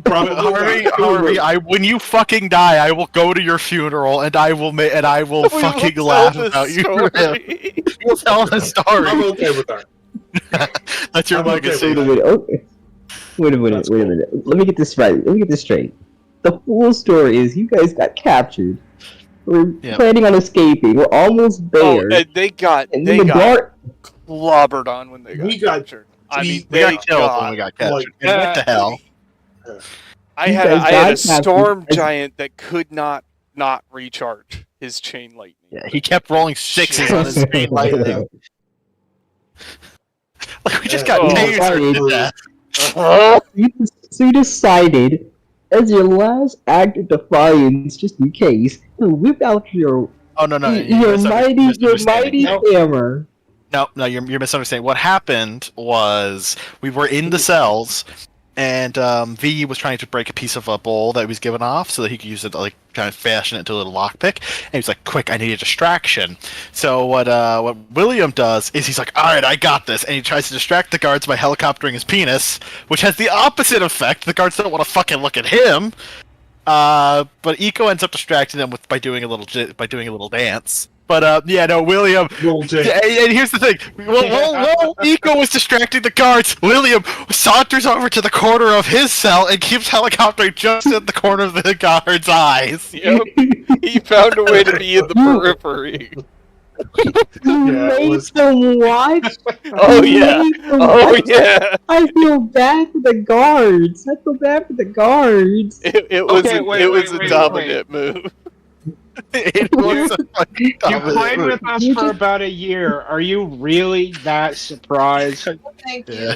Probably Harvey, when you fucking die, I will go to your funeral and I will We fucking will laugh tell about this you. story. We'll tell the I'm story. okay with that. That's your I'm okay legacy. with Wait, okay. Wait a minute. Let me get this right. Let me get this straight. The full story is you guys got captured. We're planning on escaping. We're almost there. Oh, they got clobbered on when they got captured. I mean, we got killed when we got captured. And what the hell? I had a storm giant that could not recharge his chain lightning. Yeah, he kept rolling 6s on his chain lightning. Like we just got tasered to death. So you decided, as your last act of defiance, just in case, to whip out your mighty hammer. No, you're misunderstanding. What happened was we were in the cells, and V was trying to break a piece of a bowl that he was given off so that he could use it to kind of fashion it into a little lockpick. And he was like, "Quick, I need a distraction." So what William does is he's like, "All right, I got this," and he tries to distract the guards by helicoptering his penis, which has the opposite effect. The guards don't want to fucking look at him. But Eco ends up distracting them by doing a little dance. But William. And here's the thing: while Eco was distracting the guards, William saunters over to the corner of his cell and keeps helicoptering just at the corner of the guard's eyes. Yep, he found a way to be in the periphery. Made them watch. Oh yeah. I feel bad for the guards. It was a dominant move. It was You played with us for about a year. Are you really that surprised? Thank you.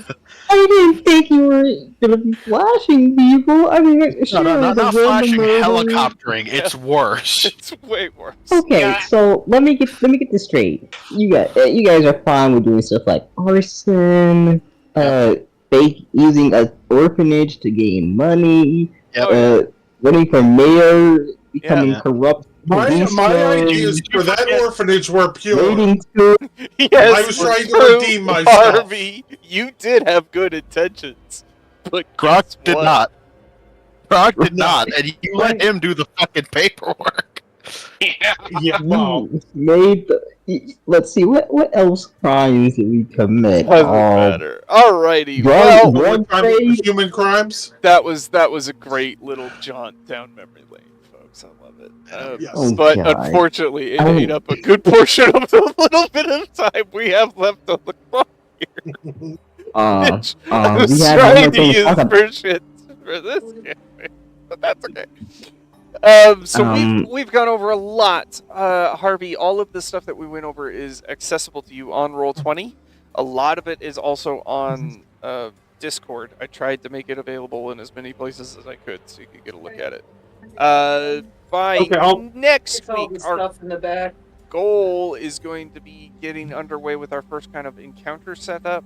I didn't think you were gonna be flashing people. I mean, sure, not flashing, helicoptering. It's worse. It's way worse. Okay, so let me get this straight. You guys are fine with doing stuff like arson, using an orphanage to gain money, running for mayor, becoming corrupt. My ideas for that orphanage were pure. Yes, I was trying to redeem myself. Harvey, you did have good intentions, but Grok did not. Grok did not, and you let him do the fucking paperwork. Yeah, well, let's see, what else crimes did we commit? Doesn't matter. Alrighty, human crimes. That was a great little jaunt down memory lane, folks. I love it. Yes. But unfortunately, it ate up a good portion of the little bit of time we have left on the clock here. I was trying to use shit for this campaign, but that's okay. So we've gone over a lot. Harvey, all of the stuff that we went over is accessible to you on Roll20. A lot of it is also on Discord. I tried to make it available in as many places as I could so you could get a look at it. By next week, our stuff in the back. goal is going to be getting underway with our first kind of encounter setup.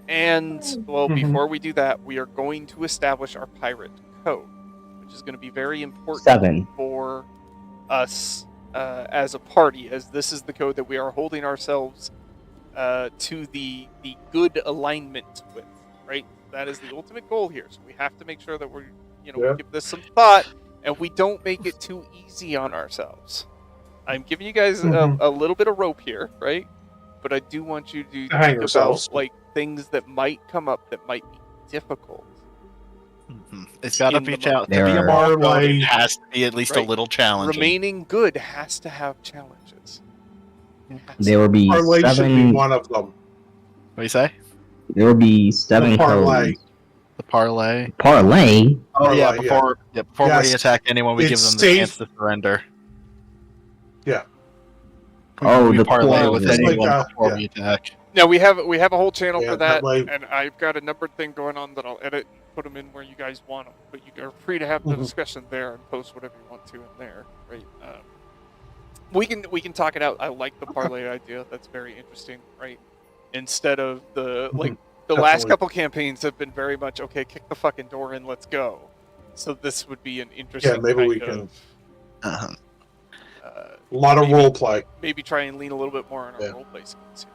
And, well, before we do that, we are going to establish our pirate code, which is going to be very important for us as a party, as this is the code that we are holding ourselves to the good alignment with, right? That is the ultimate goal here. So we have to make sure that we're, we give this some thought, and we don't make it too easy on ourselves. I'm giving you guys a little bit of rope here, right? But I do want you to think about things that might come up that might be difficult. It's got to be challenging. It has to be at least a little challenging. Remaining good has to have challenges. There will be parlay 7. Should be one of them. What do you say? There will be 7 parlay. codes. The parlay. Parlay? Oh yeah, before we attack anyone, we give them the chance to surrender. Yeah. We parlay with anyone before we attack. Now we have a whole channel for that, and I've got a numbered thing going on that I'll edit and put them in where you guys want them. But you are free to have the discussion there and post whatever you want to in there, right? We can talk it out. I like the parlay idea. That's very interesting, right? Instead of the the last couple campaigns have been very much kick the fucking door in, let's go. So this would be an interesting. Yeah, maybe we can. A lot of role play. Maybe try and lean a little bit more on our role play skills.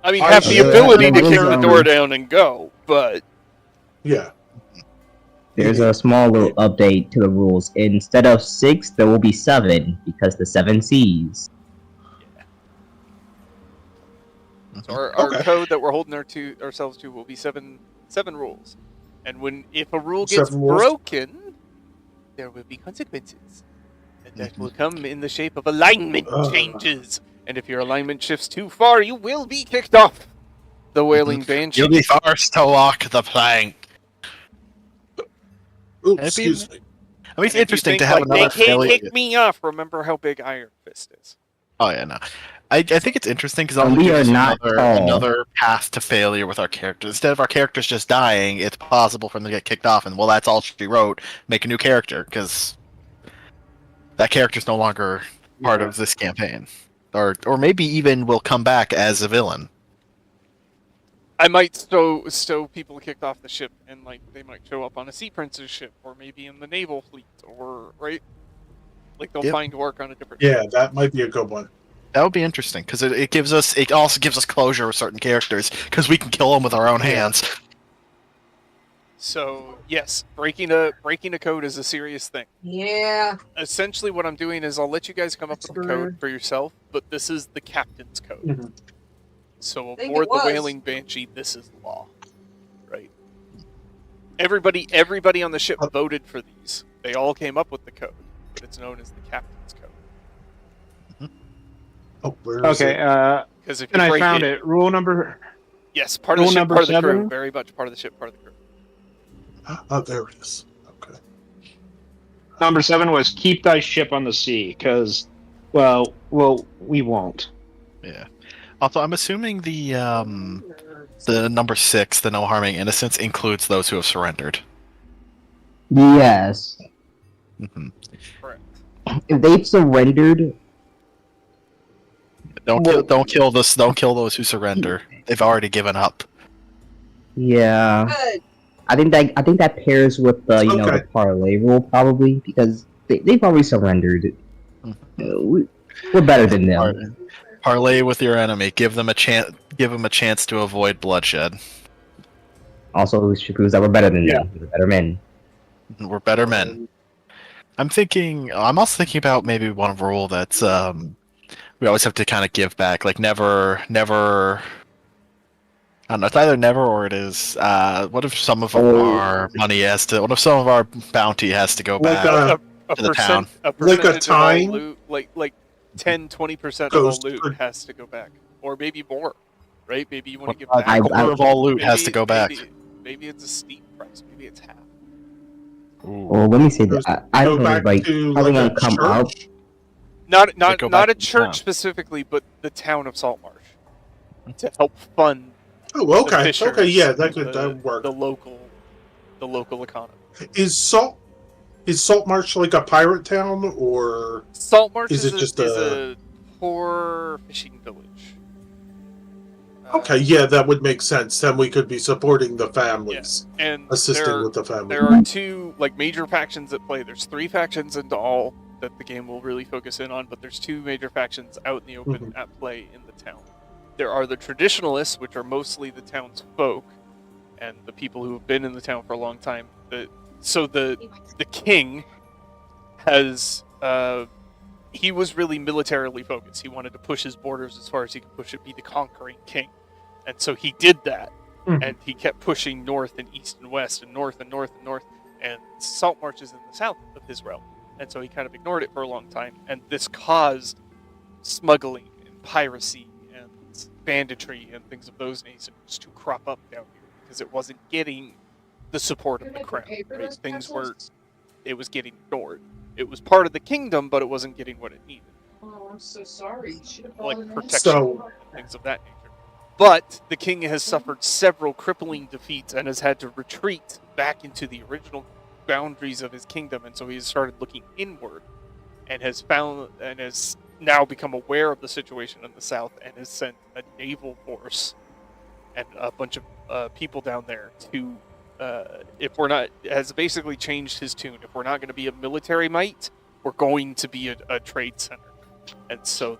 I mean, have the ability to kick the door down and go, but yeah. There's a small little update to the rules. Instead of 6, there will be 7 because the 7 C's. So our code that we're holding ourselves to will be 7 7 rules. And if a rule gets 7 rules? broken, there will be consequences. And that will come in the shape of alignment changes. And if your alignment shifts too far, you will be kicked off the Wailing Banshee. You'll be forced to walk the plank. Oops, excuse me. I mean, it's interesting to have another they can't failure. kick me off. Remember how big Iron Fist is. Oh yeah, no. I think it's interesting because And we are not tall. another path to failure with our characters. Instead of our characters just dying, it's possible for them to get kicked off, and well, that's all she wrote. Make a new character because that character's no longer part of this campaign, or maybe even will come back as a villain. I might stow people kicked off the ship, and like they might show up on a Sea Prince's ship, or maybe in the naval fleet, or right, like they'll find work on a different. Yeah, that might be a good one. That would be interesting because it also gives us closure with certain characters because we can kill them with our own hands. So yes, breaking a code is a serious thing. Yeah. Essentially, what I'm doing is I'll let you guys come up with the code for yourself, but this is the captain's code. Mm-hmm. So think aboard it the was. Wailing Banshee, this is law, right? Everybody on the ship voted for these. They all came up with the code, but it's known as the captain's code. Oh, where is it? Okay, Because if you and I break found it. Rule number. Yes, part of the Rule ship, number part of the crew. 7? Very much part of the ship, part of the crew. Oh, there it is. Okay. Number 7 was keep thy ship on the sea, because, well, we won't. Yeah. Also, I'm assuming the number 6, the no harming innocents, includes those who have surrendered. Yes. Mm-hmm. Correct. If they've surrendered, Don't kill those who surrender. They've already given up. yeah. Good. I think that pairs with the Okay. the parlay rule probably because they've already surrendered. We're better than them. Parlay with your enemy. Give them a chance. Give them a chance to avoid bloodshed. Also, Shaku's that we're better than them. We're better men. We're better men. I'm also thinking about maybe one rule that's we always have to kind of give back. Like never. I don't know. It's either never or it is. What if some of our money has to? What if some of our bounty has to go Like back A to the town? percentage of all time? loot, like 10-20% of all Goes loot for- has to go back, or maybe more, right? Maybe you want to give A back. quarter of all loot has to go back. Maybe it's a steep price. Maybe it's half. Well, let me say that I don't Go know, back like to how they like a gonna come up. church? Not go not back a to church town. specifically, but the town of Saltmarsh to help fund. Oh, the okay. fishers Okay, yeah, that and could that work. The local economy. Is Saltmarsh like a pirate town, or Saltmarsh Is is, it just a poor fishing village. okay? Yeah, that would make sense. Then we could be supporting the families, And assisting with the family. there are 2 major factions at play. There's 3 factions into all that the game will really focus in on, but there's 2 major factions out in the open at play in the town. There are the traditionalists, which are mostly the town's folk and the people who have been in the town for a long time. So the king has he was really militarily focused. He wanted to push his borders as far as he could push it, be the conquering king, and so he did that. And he kept pushing north and east and west and north and north and north. And Saltmarsh is in the south of his realm, and so he kind of ignored it for a long time. And this caused smuggling and piracy and banditry and things of those natures to crop up down here because it wasn't getting the support of the crown. Right? It was getting ignored. It was part of the kingdom, but it wasn't getting what it needed, Oh, I'm so sorry. You should have like fallen in. protection So- and things of that nature. But the king has suffered several crippling defeats and has had to retreat back into the original boundaries of his kingdom, and so he has started looking inward and has now become aware of the situation in the south and has sent a naval force and a bunch of people down there to has basically changed his tune. If we're not going to be a military might, we're going to be a trade center. And so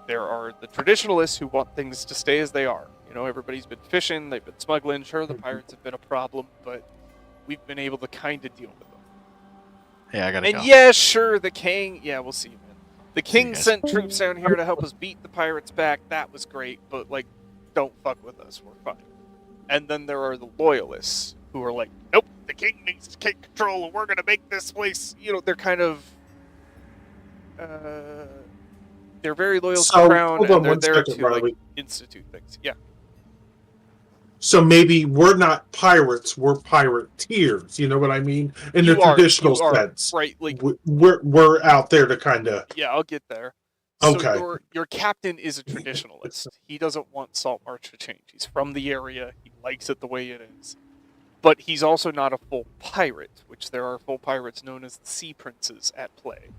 there are the traditionalists who want things to stay as they are. Everybody's been fishing, they've been smuggling. Sure, the pirates have been a problem, but we've been able to kind of deal with them. Yeah, I gotta And go. yeah, sure, the king. Yeah, we'll see, man. The See you king guys. sent troops down here to help us beat the pirates back. That was great, but don't fuck with us. We're fine. And then there are the loyalists who are like, nope, the king needs to take control and we're going to make this place, they're kind of, they're very loyal to the crown hold on and they're one there second, to, like, Riley. institute things. Yeah. So maybe we're not pirates, we're pirateers. You know what I mean? In the traditional sense, right? Like we're out there to kind of. Yeah, I'll get there. So Okay. your captain is a traditionalist. He doesn't want Saltmarsh to change. He's from the area. He likes it the way it is. But he's also not a full pirate, which there are full pirates known as the Sea Princes at play.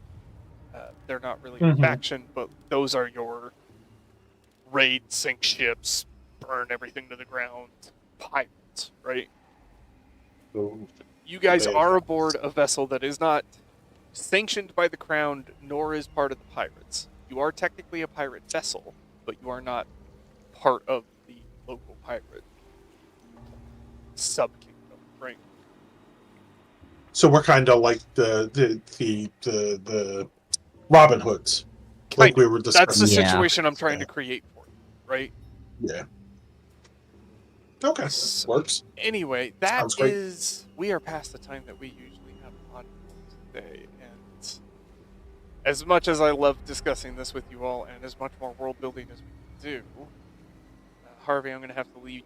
They're not really a faction, but those are your raid, sink ships, burn everything to the ground pirates, right? You guys are aboard a vessel that is not sanctioned by the crown, nor is part of the pirates. You are technically a pirate vessel, but you are not part of the local pirate sub-kingdom, right? So we're kind of like the Robin Hoods, like we were discussing. That's the situation I'm trying to create for you, right? Yeah. Okay, works. Anyway, that is... We are past the time that we usually have on today, and as much as I love discussing this with you all, and as much more world building as we can do, Harvey, I'm going to have to leave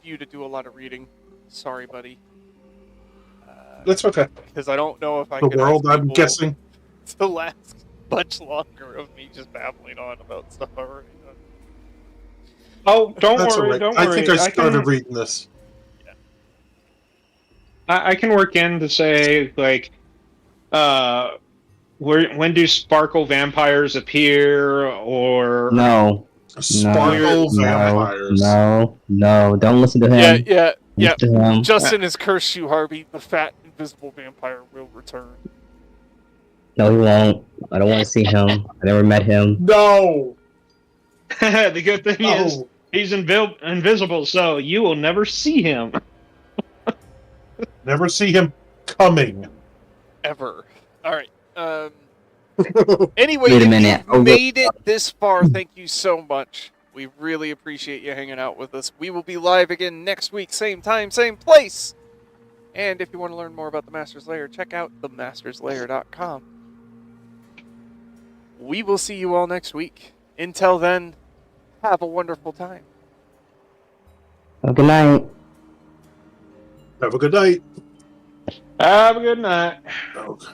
you to do a lot of reading. Sorry, buddy. That's okay. Because I don't know if I the can... world, I'm guessing. To last much longer of me just babbling on about stuff I've already done. Oh, don't That's worry, all right. don't worry. I think I started reading this. Yeah. I can work in to say, like, when do sparkle vampires appear, or... No. Sparkle vampires. No, don't listen to him. Yeah. Listen to him. Justin has cursed you, Harvey. The fat, invisible vampire will return. No, he won't. I don't want to see him. I never met him. No! The good thing is, he's invisible, so you will never see him. Never see him coming. Ever. Alright. Anyway, Wait a minute. If you made it this far, thank you so much. We really appreciate you hanging out with us. We will be live again next week, same time, same place. And if you want to learn more about the Masters Lair, check out themasterslair.com. We will see you all next week. Until then, have a wonderful time. Good night. Have a good night. Have a good night. Okay.